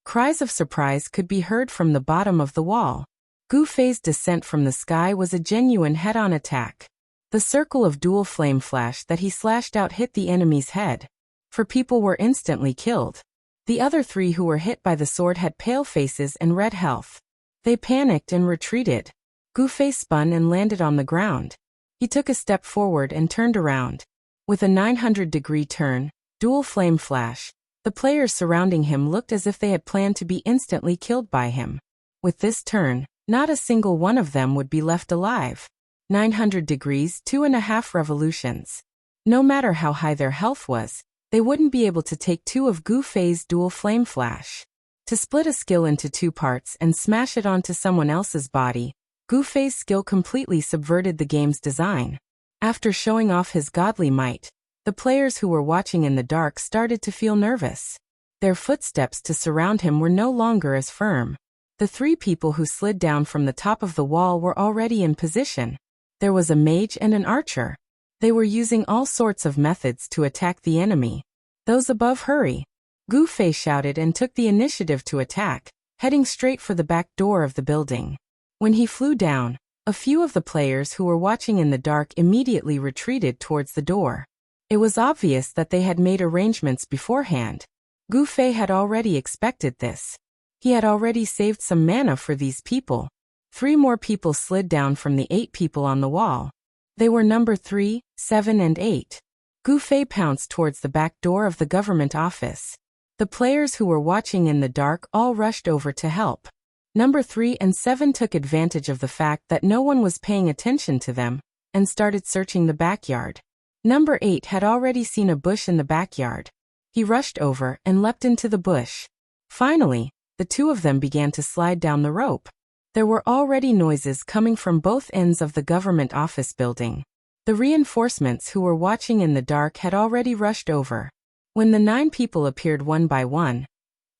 Cries of surprise could be heard from the bottom of the wall. Gu Fei's descent from the sky was a genuine head-on attack. The circle of dual flame flash that he slashed out hit the enemy's head. 4 people were instantly killed. The other 3 who were hit by the sword had pale faces and red health. They panicked and retreated. Gu Fei spun and landed on the ground. He took a step forward and turned around. With a 900-degree turn, dual flame flash, the players surrounding him looked as if they had planned to be instantly killed by him. With this turn, not a single one of them would be left alive. 900 degrees, 2.5 revolutions. No matter how high their health was, they wouldn't be able to take 2 of Gu Fei's dual flame flash. To split a skill into 2 parts and smash it onto someone else's body, Gu Fei's skill completely subverted the game's design. After showing off his godly might, the players who were watching in the dark started to feel nervous. Their footsteps to surround him were no longer as firm. The 3 people who slid down from the top of the wall were already in position. There was a mage and an archer. They were using all sorts of methods to attack the enemy. Those above, hurry! Gu Fei shouted and took the initiative to attack, heading straight for the back door of the building. When he flew down, a few of the players who were watching in the dark immediately retreated towards the door. It was obvious that they had made arrangements beforehand. Gu Fei had already expected this. He had already saved some mana for these people. 3 more people slid down from the 8 people on the wall. They were number 3, 7 and 8. Gu Fei pounced towards the back door of the government office. The players who were watching in the dark all rushed over to help. Number 3 and 7 took advantage of the fact that no one was paying attention to them and started searching the backyard. Number 8 had already seen a bush in the backyard. He rushed over and leapt into the bush. Finally, the 2 of them began to slide down the rope. There were already noises coming from both ends of the government office building. The reinforcements who were watching in the dark had already rushed over. When the 9 people appeared one by one,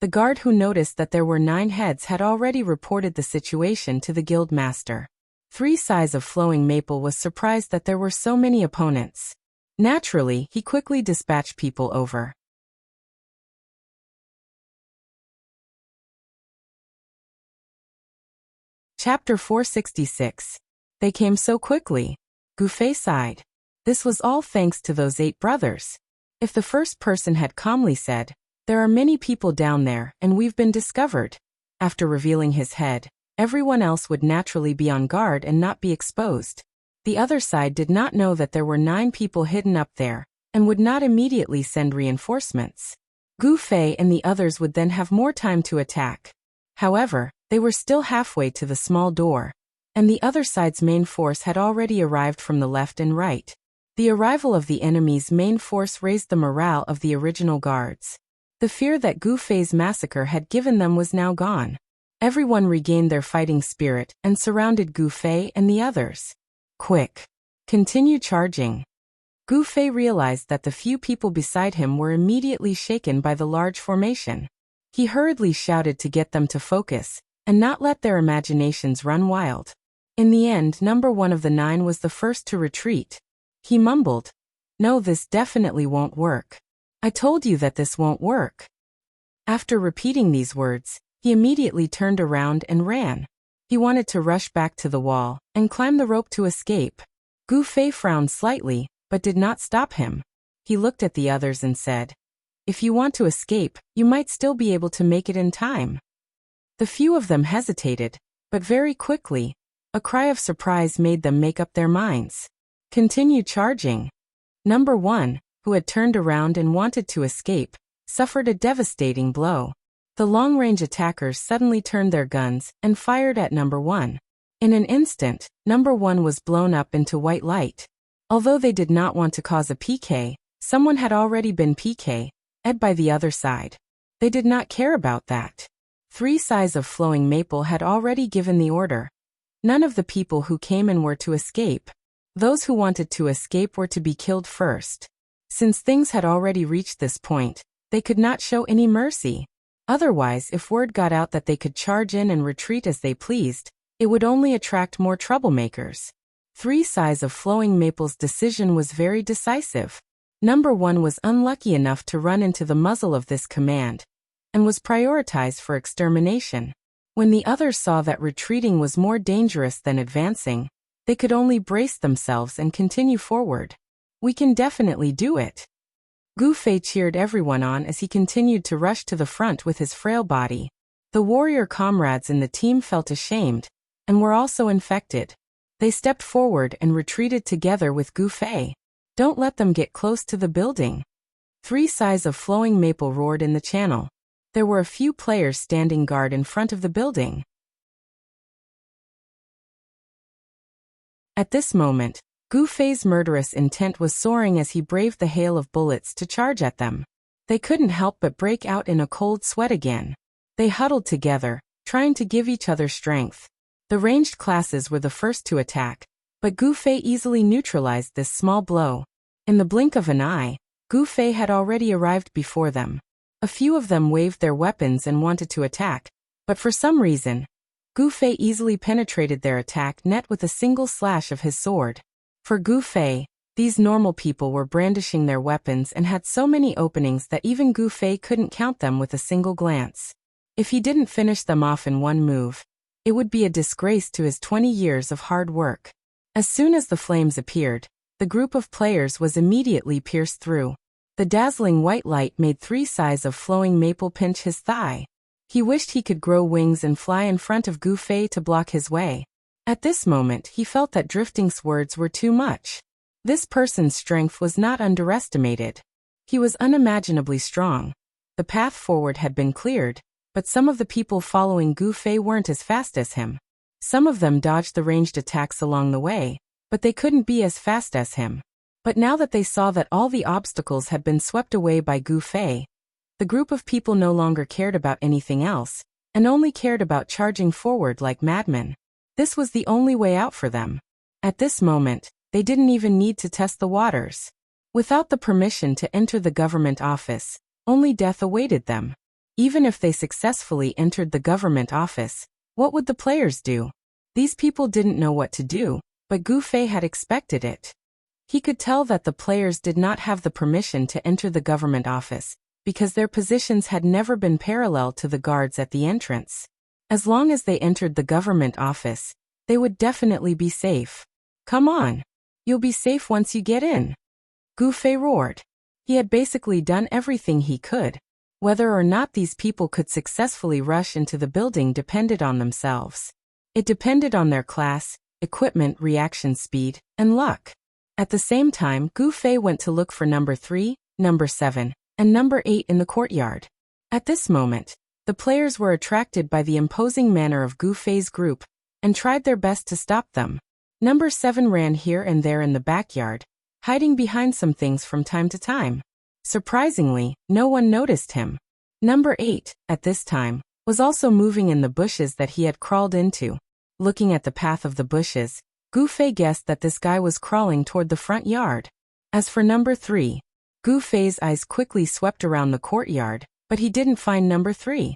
the guard who noticed that there were 9 heads had already reported the situation to the guild master. 3 Sighs of Flowing Maple was surprised that there were so many opponents. Naturally, he quickly dispatched people over. Chapter 466. They came so quickly. Gu Fei sighed. This was all thanks to those 8 brothers. If the first person had calmly said, "There are many people down there and we've been discovered," after revealing his head, everyone else would naturally be on guard and not be exposed. The other side did not know that there were 9 people hidden up there and would not immediately send reinforcements. Gu Fei and the others would then have more time to attack. However, they were still halfway to the small door, and the other side's main force had already arrived from the left and right. The arrival of the enemy's main force raised the morale of the original guards. The fear that Gu Fei's massacre had given them was now gone. Everyone regained their fighting spirit and surrounded Gu Fei and the others. Quick! Continue charging! Gu Fei realized that the few people beside him were immediately shaken by the large formation. He hurriedly shouted to get them to focus and not let their imaginations run wild. In the end, number 1 of the 9 was the first to retreat. He mumbled, "No, this definitely won't work. I told you that this won't work." After repeating these words, he immediately turned around and ran. He wanted to rush back to the wall and climb the rope to escape. Gu Fei frowned slightly, but did not stop him. He looked at the others and said, "If you want to escape, you might still be able to make it in time." The few of them hesitated, but very quickly, a cry of surprise made them make up their minds. Continue charging. Number 1, who had turned around and wanted to escape, suffered a devastating blow. The long-range attackers suddenly turned their guns and fired at number 1. In an instant, number 1 was blown up into white light. Although they did not want to cause a PK, someone had already been PK'd by the other side. They did not care about that. 3 Sighs of Flowing Maple had already given the order. None of the people who came in were to escape. Those who wanted to escape were to be killed first. Since things had already reached this point, they could not show any mercy. Otherwise, if word got out that they could charge in and retreat as they pleased, it would only attract more troublemakers. 3 Sighs of Flowing Maple's decision was very decisive. Number 1 was unlucky enough to run into the muzzle of this command, and was prioritized for extermination. When the others saw that retreating was more dangerous than advancing, they could only brace themselves and continue forward. "We can definitely do it." Gu Fei cheered everyone on as he continued to rush to the front with his frail body. The warrior comrades in the team felt ashamed, and were also infected. They stepped forward and retreated together with Gu Fei. "Don't let them get close to the building." 3 Sighs of Flowing Maple roared in the channel. There were a few players standing guard in front of the building. At this moment, Gu Fei's murderous intent was soaring as he braved the hail of bullets to charge at them. They couldn't help but break out in a cold sweat again. They huddled together, trying to give each other strength. The ranged classes were the first to attack, but Gu Fei easily neutralized this small blow. In the blink of an eye, Gu Fei had already arrived before them. A few of them waved their weapons and wanted to attack, but for some reason, Gu Fei easily penetrated their attack net with a single slash of his sword. For Gu Fei, these normal people were brandishing their weapons and had so many openings that even Gu Fei couldn't count them with a single glance. If he didn't finish them off in one move, it would be a disgrace to his 20 years of hard work. As soon as the flames appeared, the group of players was immediately pierced through. The dazzling white light made 3 Sighs of Flowing Maple pinch his thigh. He wished he could grow wings and fly in front of Gu Fei to block his way. At this moment, he felt that drifting swords were too much. This person's strength was not underestimated. He was unimaginably strong. The path forward had been cleared, but some of the people following Gu Fei weren't as fast as him. Some of them dodged the ranged attacks along the way, but they couldn't be as fast as him. But now that they saw that all the obstacles had been swept away by Gu Fei, the group of people no longer cared about anything else, and only cared about charging forward like madmen. This was the only way out for them. At this moment, they didn't even need to test the waters. Without the permission to enter the government office, only death awaited them. Even if they successfully entered the government office, what would the players do? These people didn't know what to do, but Gu Fei had expected it. He could tell that the players did not have the permission to enter the government office, because their positions had never been parallel to the guards at the entrance. As long as they entered the government office, they would definitely be safe. Come on. You'll be safe once you get in. Gu Fei roared. He had basically done everything he could. Whether or not these people could successfully rush into the building depended on themselves. It depended on their class, equipment, reaction speed, and luck. At the same time, Gu Fei went to look for number 3, number 7, and number 8 in the courtyard. At this moment, the players were attracted by the imposing manner of Gu Fei's group, and tried their best to stop them. Number 7 ran here and there in the backyard, hiding behind some things from time to time. Surprisingly, no one noticed him. Number 8, at this time, was also moving in the bushes that he had crawled into. Looking at the path of the bushes, Gu Fei guessed that this guy was crawling toward the front yard. As for number 3, Gu Fei's eyes quickly swept around the courtyard, but he didn't find number 3.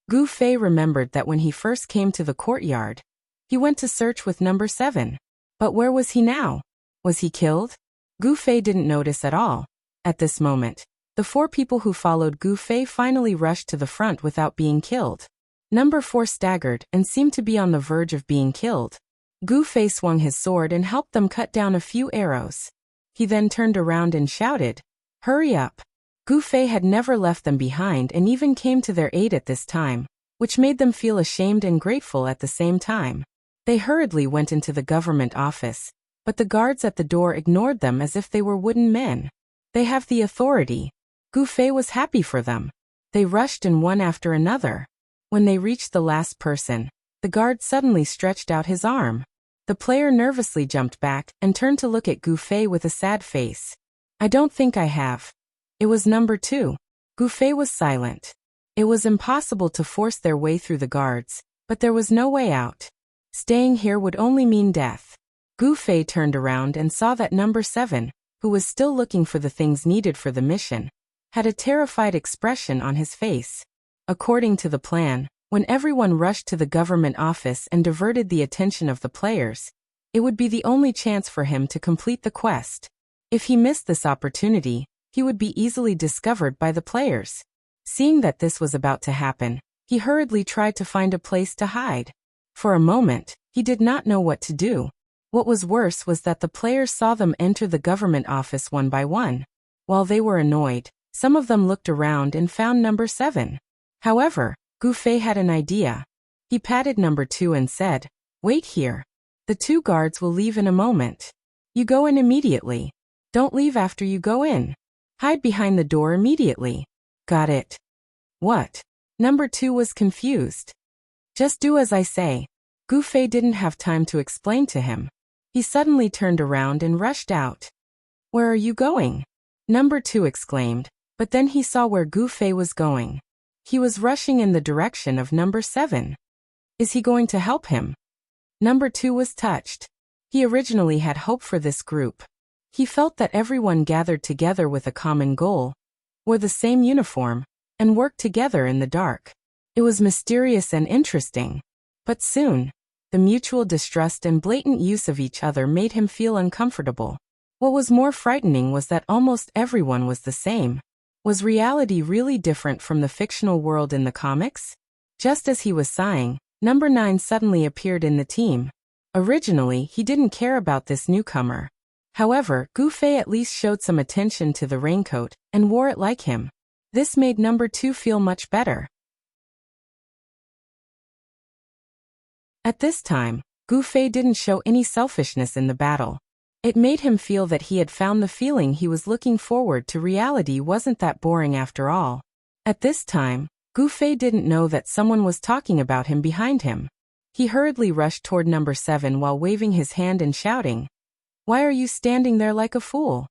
Gu Fei remembered that when he first came to the courtyard, he went to search with number 7. But where was he now? Was he killed? Gu Fei didn't notice at all. At this moment, the 4 people who followed Gu Fei finally rushed to the front without being killed. Number 4 staggered and seemed to be on the verge of being killed. Gu Fei swung his sword and helped them cut down a few arrows. He then turned around and shouted, "Hurry up!" Gu Fei had never left them behind and even came to their aid at this time, which made them feel ashamed and grateful at the same time. They hurriedly went into the government office, but the guards at the door ignored them as if they were wooden men. They have the authority. Gu Fei was happy for them. They rushed in one after another. When they reached the last person, the guard suddenly stretched out his arm. The player nervously jumped back and turned to look at Gu Fei with a sad face. "I don't think I have." It was number 2. Gu Fei was silent. It was impossible to force their way through the guards, but there was no way out. Staying here would only mean death. Gu Fei turned around and saw that number 7, who was still looking for the things needed for the mission, had a terrified expression on his face. According to the plan, when everyone rushed to the government office and diverted the attention of the players, it would be the only chance for him to complete the quest. If he missed this opportunity, he would be easily discovered by the players. Seeing that this was about to happen, he hurriedly tried to find a place to hide. For a moment, he did not know what to do. What was worse was that the players saw them enter the government office one by one. While they were annoyed, some of them looked around and found number 7. However, Gu Fei had an idea. He patted number 2 and said, "Wait here. The 2 guards will leave in a moment. You go in immediately. Don't leave after you go in. Hide behind the door immediately." "Got it." "What?" Number 2 was confused. "Just do as I say." Gu Fei didn't have time to explain to him. He suddenly turned around and rushed out. "Where are you going?" Number 2 exclaimed, but then he saw where Gu Fei was going. He was rushing in the direction of number 7. Is he going to help him? Number 2 was touched. He originally had hope for this group. He felt that everyone gathered together with a common goal, wore the same uniform, and worked together in the dark. It was mysterious and interesting. But soon, the mutual distrust and blatant use of each other made him feel uncomfortable. What was more frightening was that almost everyone was the same. Was reality really different from the fictional world in the comics? Just as he was sighing, number 9 suddenly appeared in the team. Originally, he didn't care about this newcomer. However, Gu Fei at least showed some attention to the raincoat and wore it like him. This made number 2 feel much better. At this time, Gu Fei didn't show any selfishness in the battle. It made him feel that he had found the feeling he was looking forward to. Reality wasn't that boring after all. At this time, Gu Fei didn't know that someone was talking about him behind him. He hurriedly rushed toward number 7 while waving his hand and shouting, "Why are you standing there like a fool?"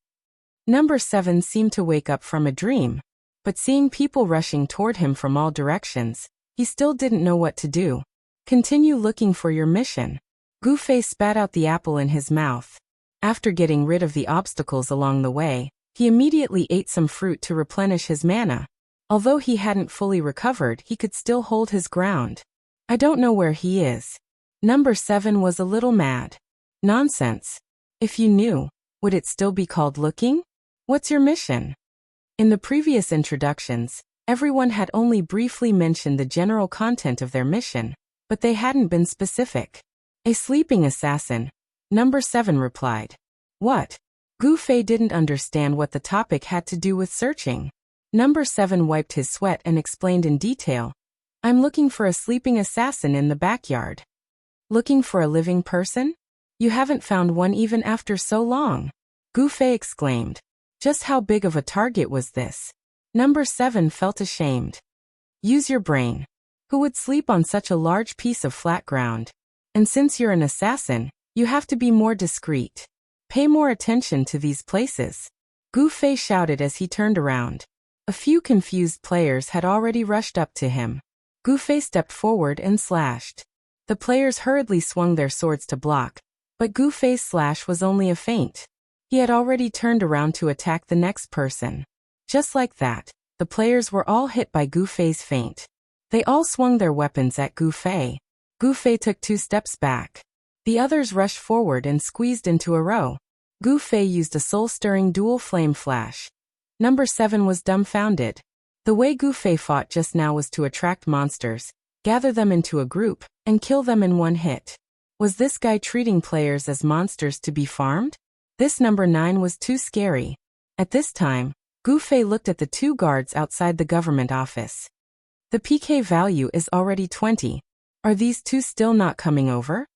Number 7 seemed to wake up from a dream, but seeing people rushing toward him from all directions, he still didn't know what to do. "Continue looking for your mission." Gu Fei spat out the apple in his mouth. After getting rid of the obstacles along the way, he immediately ate some fruit to replenish his mana. Although he hadn't fully recovered, he could still hold his ground. "I don't know where he is." Number 7 was a little mad. "Nonsense. If you knew, would it still be called looking? What's your mission?" In the previous introductions, everyone had only briefly mentioned the general content of their mission, but they hadn't been specific. "A sleeping assassin," number 7 replied. "What?" Gu Fei didn't understand what the topic had to do with searching. Number 7 wiped his sweat and explained in detail, "I'm looking for a sleeping assassin in the backyard." "Looking for a living person? You haven't found one even after so long," Gu Fei exclaimed. Just how big of a target was this? Number 7 felt ashamed. "Use your brain. Who would sleep on such a large piece of flat ground? And since you're an assassin, you have to be more discreet. Pay more attention to these places," Gu Fei shouted as he turned around. A few confused players had already rushed up to him. Gu Fei stepped forward and slashed. The players hurriedly swung their swords to block, but Gu Fei's slash was only a feint. He had already turned around to attack the next person. Just like that, the players were all hit by Gu Fei's feint. They all swung their weapons at Gu Fei. Gu Fei took 2 steps back. The others rushed forward and squeezed into a row. Gu Fei used a soul-stirring dual flame flash. Number 7 was dumbfounded. The way Gu Fei fought just now was to attract monsters, gather them into a group, and kill them in one hit. Was this guy treating players as monsters to be farmed? This number 9 was too scary. At this time, Gu Fei looked at the 2 guards outside the government office. The PK value is already 20. Are these 2 still not coming over?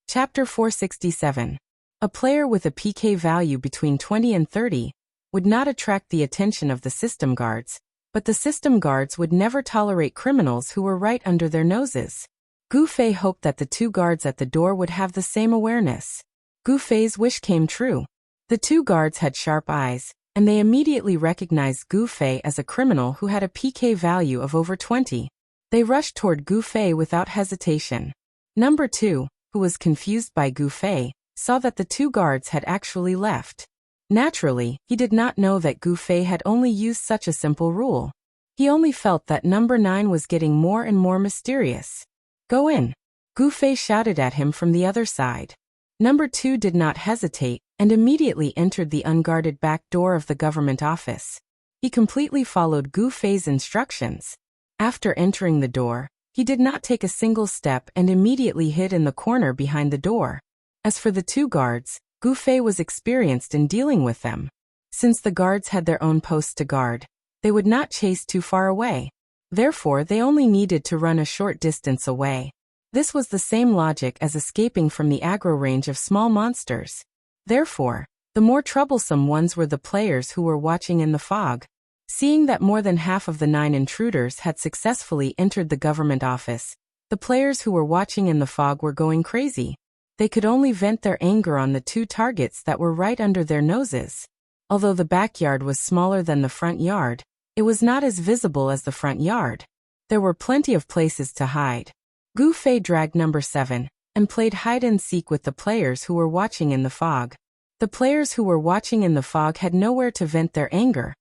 Chapter 467. A player with a PK value between 20 and 30 would not attract the attention of the system guards, but the system guards would never tolerate criminals who were right under their noses. Gu Fei hoped that the 2 guards at the door would have the same awareness. Gu Fei's wish came true. The 2 guards had sharp eyes, and they immediately recognized Gu Fei as a criminal who had a PK value of over 20. They rushed toward Gu Fei without hesitation. Number 2, who was confused by Gu Fei, saw that the 2 guards had actually left. Naturally, he did not know that Gu Fei had only used such a simple rule. He only felt that number 9 was getting more and more mysterious. "Go in," Gu Fei shouted at him from the other side. Number 2 did not hesitate, and immediately entered the unguarded back door of the government office. He completely followed Gu Fei's instructions. After entering the door, he did not take a single step and immediately hid in the corner behind the door. As for the 2 guards, Gu Fei was experienced in dealing with them. Since the guards had their own posts to guard, they would not chase too far away. Therefore, they only needed to run a short distance away. This was the same logic as escaping from the aggro range of small monsters. Therefore, the more troublesome ones were the players who were watching in the fog. Seeing that more than half of the 9 intruders had successfully entered the government office, the players who were watching in the fog were going crazy. They could only vent their anger on the 2 targets that were right under their noses. Although the backyard was smaller than the front yard, it was not as visible as the front yard. There were plenty of places to hide. Gu Fei dragged number 7 and played hide-and-seek with the players who were watching in the fog. The players who were watching in the fog had nowhere to vent their anger,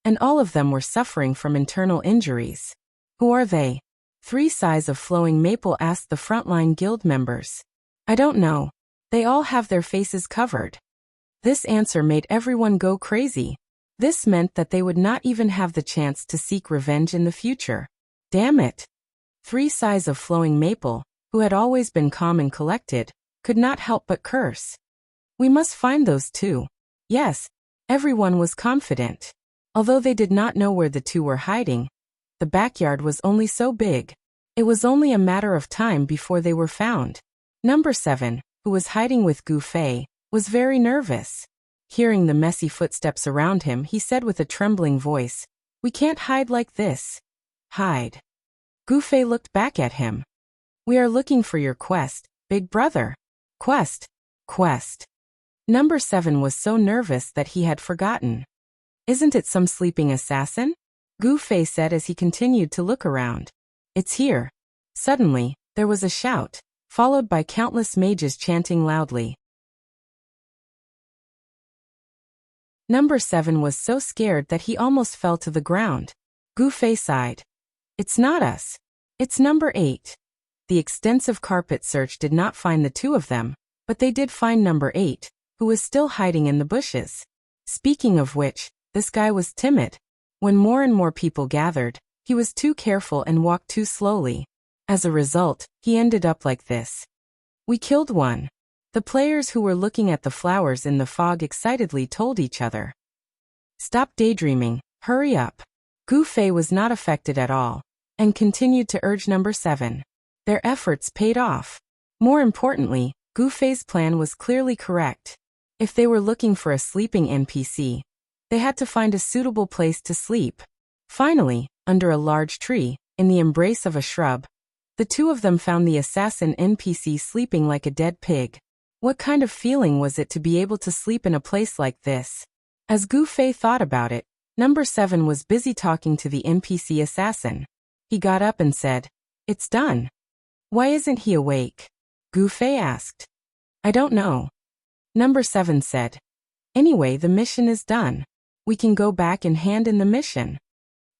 and all of them were suffering from internal injuries. "Who are they?" 3 sighs of flowing maple asked the frontline guild members. "I don't know. They all have their faces covered." This answer made everyone go crazy. This meant that they would not even have the chance to seek revenge in the future. "Damn it." 3 sighs of flowing maple, who had always been calm and collected, could not help but curse. We must find those two. Yes, everyone was confident. Although they did not know where the two were hiding, the backyard was only so big. It was only a matter of time before they were found. Number 7, who was hiding with Gu Fei, was very nervous. Hearing the messy footsteps around him, he said with a trembling voice, "We can't hide like this." "Hide." Gu Fei looked back at him. "We are looking for your quest, big brother." Quest. Quest. Number 7 was so nervous that he had forgotten. "Isn't it some sleeping assassin?" Gu Fei said as he continued to look around. "It's here." Suddenly, there was a shout, followed by countless mages chanting loudly. Number 7 was so scared that he almost fell to the ground. Gu Fei sighed. "It's not us. It's number 8. The extensive carpet search did not find the two of them, but they did find number 8, who was still hiding in the bushes. Speaking of which, this guy was timid. When more and more people gathered, he was too careful and walked too slowly. As a result, he ended up like this. "We killed one." The players who were looking at the flowers in the fog excitedly told each other. "Stop daydreaming, hurry up." Gu Fei was not affected at all, and continued to urge number 7. Their efforts paid off. More importantly, Gu Fei's plan was clearly correct. If they were looking for a sleeping NPC, they had to find a suitable place to sleep. Finally, under a large tree, in the embrace of a shrub, the two of them found the assassin NPC sleeping like a dead pig. What kind of feeling was it to be able to sleep in a place like this? As Gu Fei thought about it, number 7 was busy talking to the NPC assassin. He got up and said, "It's done." "Why isn't he awake?" Gu Fei asked. "I don't know." Number 7 said, "Anyway, the mission is done. We can go back and hand in the mission."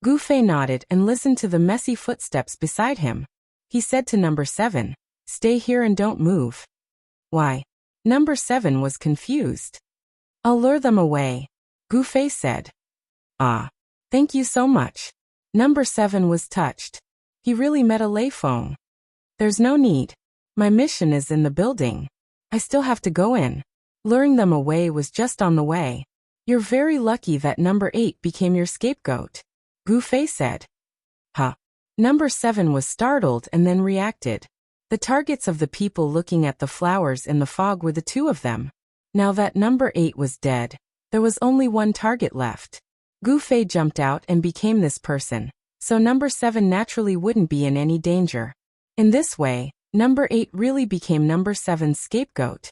Gu Fei nodded and listened to the messy footsteps beside him. He said to number 7, "Stay here and don't move." "Why?" Number 7 was confused. "I'll lure them away," Gu Fei said. "Ah. Thank you so much." Number 7 was touched. He really met a lay phone. "There's no need. My mission is in the building. I still have to go in." Luring them away was just on the way. "You're very lucky that number 8 became your scapegoat," Gu Fei said. "Huh." Number 7 was startled and then reacted. The targets of the people looking at the flowers in the fog were the two of them. Now that number 8 was dead, there was only one target left. Gu Fei jumped out and became this person, so number 7 naturally wouldn't be in any danger. In this way, number 8 really became number 7's scapegoat.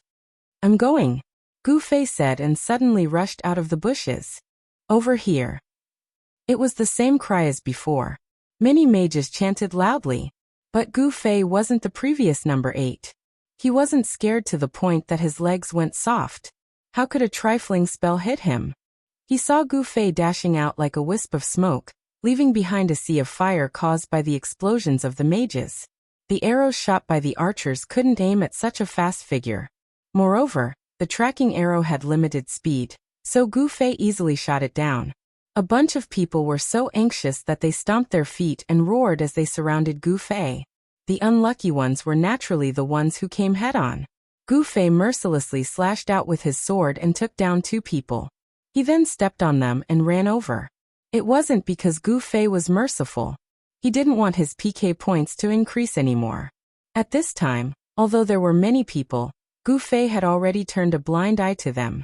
"I'm going," Gu Fei said and suddenly rushed out of the bushes. "Over here." It was the same cry as before. Many mages chanted loudly. But Gu Fei wasn't the previous number 8. He wasn't scared to the point that his legs went soft. How could a trifling spell hit him? He saw Gu Fei dashing out like a wisp of smoke, leaving behind a sea of fire caused by the explosions of the mages. The arrows shot by the archers couldn't aim at such a fast figure. Moreover, the tracking arrow had limited speed, so Gu Fei easily shot it down. A bunch of people were so anxious that they stomped their feet and roared as they surrounded Gu Fei. The unlucky ones were naturally the ones who came head-on. Gu Fei mercilessly slashed out with his sword and took down 2 people. He then stepped on them and ran over. It wasn't because Gu Fei was merciful. He didn't want his PK points to increase anymore. At this time, although there were many people, Gu Fei had already turned a blind eye to them.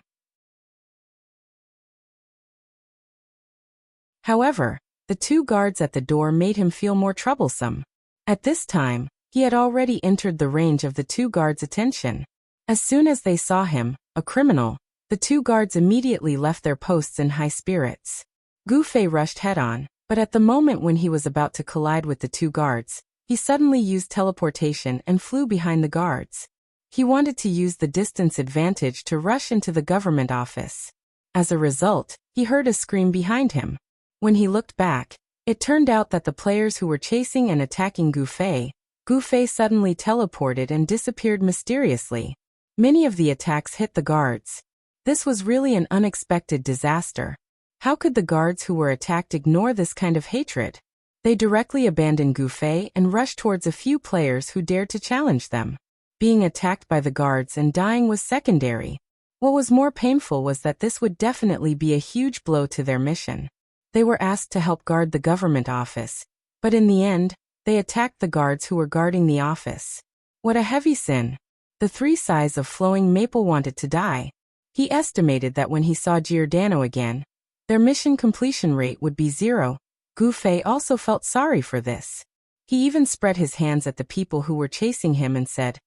However, the 2 guards at the door made him feel more troublesome. At this time, he had already entered the range of the 2 guards' attention. As soon as they saw him, a criminal, the 2 guards immediately left their posts in high spirits. Gu Fei rushed head-on, but at the moment when he was about to collide with the 2 guards, he suddenly used teleportation and flew behind the guards. He wanted to use the distance advantage to rush into the government office. As a result, he heard a scream behind him. When he looked back, it turned out that the players who were chasing and attacking Gu Fei suddenly teleported and disappeared mysteriously. Many of the attacks hit the guards. This was really an unexpected disaster. How could the guards who were attacked ignore this kind of hatred? They directly abandoned Gu Fei and rushed towards a few players who dared to challenge them. Being attacked by the guards and dying was secondary. What was more painful was that this would definitely be a huge blow to their mission. They were asked to help guard the government office, but in the end, they attacked the guards who were guarding the office. What a heavy sin. The three sighs of Flowing Maple wanted to die. He estimated that when he saw Giordano again, their mission completion rate would be 0. Gu Fei also felt sorry for this. He even spread his hands at the people who were chasing him and said,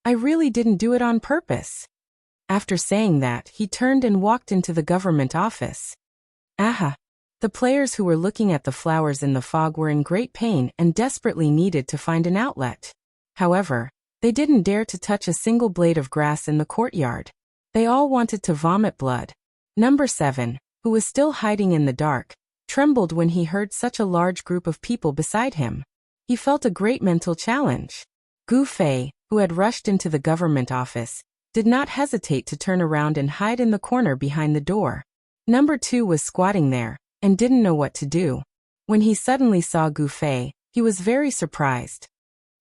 "I really didn't do it on purpose." After saying that, he turned and walked into the government office. Aha! The players who were looking at the flowers in the fog were in great pain and desperately needed to find an outlet. However, they didn't dare to touch a single blade of grass in the courtyard. They all wanted to vomit blood. Number 7, who was still hiding in the dark, trembled when he heard such a large group of people beside him. He felt a great mental challenge. Gu Fei, who had rushed into the government office, did not hesitate to turn around and hide in the corner behind the door. Number 2 was squatting there and didn't know what to do. When he suddenly saw Gu Fei, he was very surprised.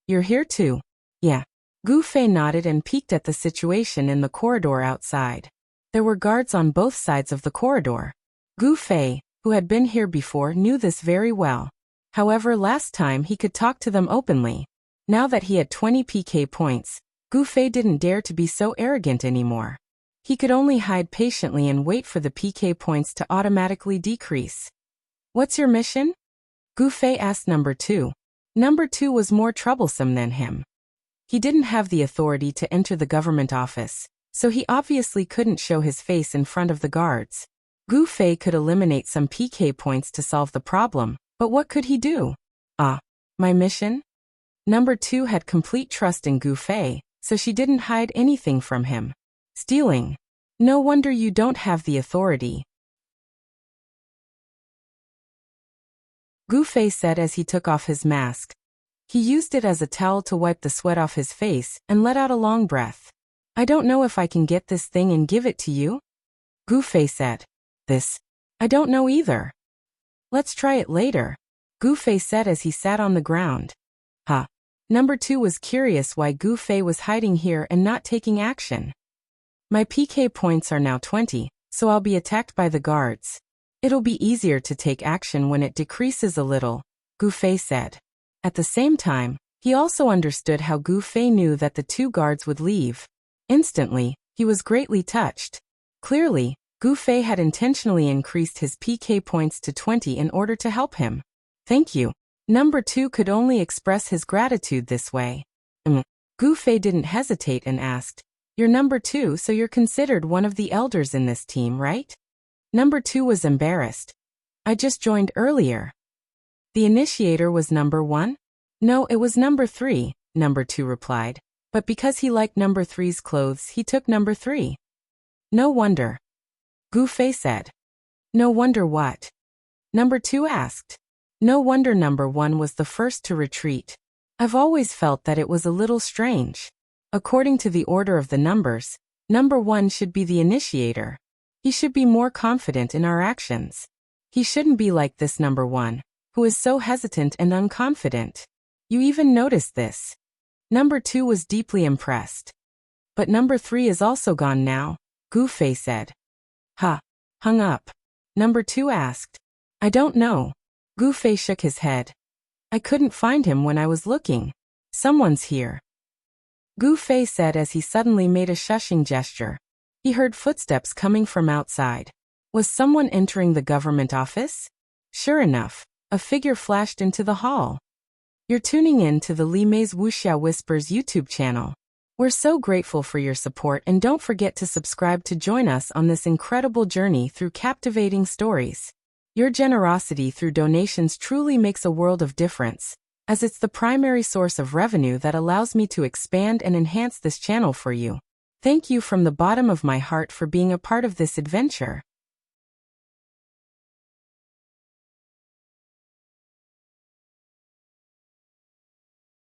"You're here too?" "Yeah." Gu Fei nodded and peeked at the situation in the corridor outside. There were guards on both sides of the corridor. Gu Fei, who had been here before, knew this very well. However, last time he could talk to them openly. Now that he had 20 PK points, Gu Fei didn't dare to be so arrogant anymore. He could only hide patiently and wait for the PK points to automatically decrease. "What's your mission?" Gu Fei asked Number 2. Number 2 was more troublesome than him. He didn't have the authority to enter the government office, so he obviously couldn't show his face in front of the guards. Gu Fei could eliminate some PK points to solve the problem, but what could he do? My mission? Number 2 had complete trust in Gu Fei, so she didn't hide anything from him. "Stealing. No wonder you don't have the authority," Gu Fei said as he took off his mask. He used it as a towel to wipe the sweat off his face and let out a long breath. "I don't know if I can get this thing and give it to you," Gu Fei said. "This? I don't know either." "Let's try it later," Gu Fei said as he sat on the ground. Number 2 was curious why Gu Fei was hiding here and not taking action. "My PK points are now 20, so I'll be attacked by the guards. It'll be easier to take action when it decreases a little," Gu Fei said. At the same time, he also understood how Gu Fei knew that the 2 guards would leave. Instantly, he was greatly touched. Clearly, Gu Fei had intentionally increased his PK points to 20 in order to help him. "Thank you." Number 2 could only express his gratitude this way. Gu Fei didn't hesitate and asked, "You're number 2, so you're considered one of the elders in this team, right?" Number 2 was embarrassed. "I just joined earlier." "The initiator was number 1? "No, it was number 3, Number 2 replied. But because he liked number 3's clothes, he took number 3. "No wonder," Gu Fei said. "No wonder what?" Number 2 asked. "No wonder number 1 was the first to retreat. I've always felt that it was a little strange. According to the order of the numbers, number 1 should be the initiator. He should be more confident in our actions. He shouldn't be like this number 1, who is so hesitant and unconfident. You even noticed this." Number 2 was deeply impressed. "But number 3 is also gone now," Gu Fei said. Hung up?" Number 2 asked. "I don't know." Gu Fei shook his head. "I couldn't find him when I was looking. Someone's here," Gu Fei said as he suddenly made a shushing gesture. He heard footsteps coming from outside. Was someone entering the government office? Sure enough, a figure flashed into the hall. You're tuning in to the Li Mei's Wuxia Whispers YouTube channel. We're so grateful for your support, and don't forget to subscribe to join us on this incredible journey through captivating stories. Your generosity through donations truly makes a world of difference, as it's the primary source of revenue that allows me to expand and enhance this channel for you. Thank you from the bottom of my heart for being a part of this adventure.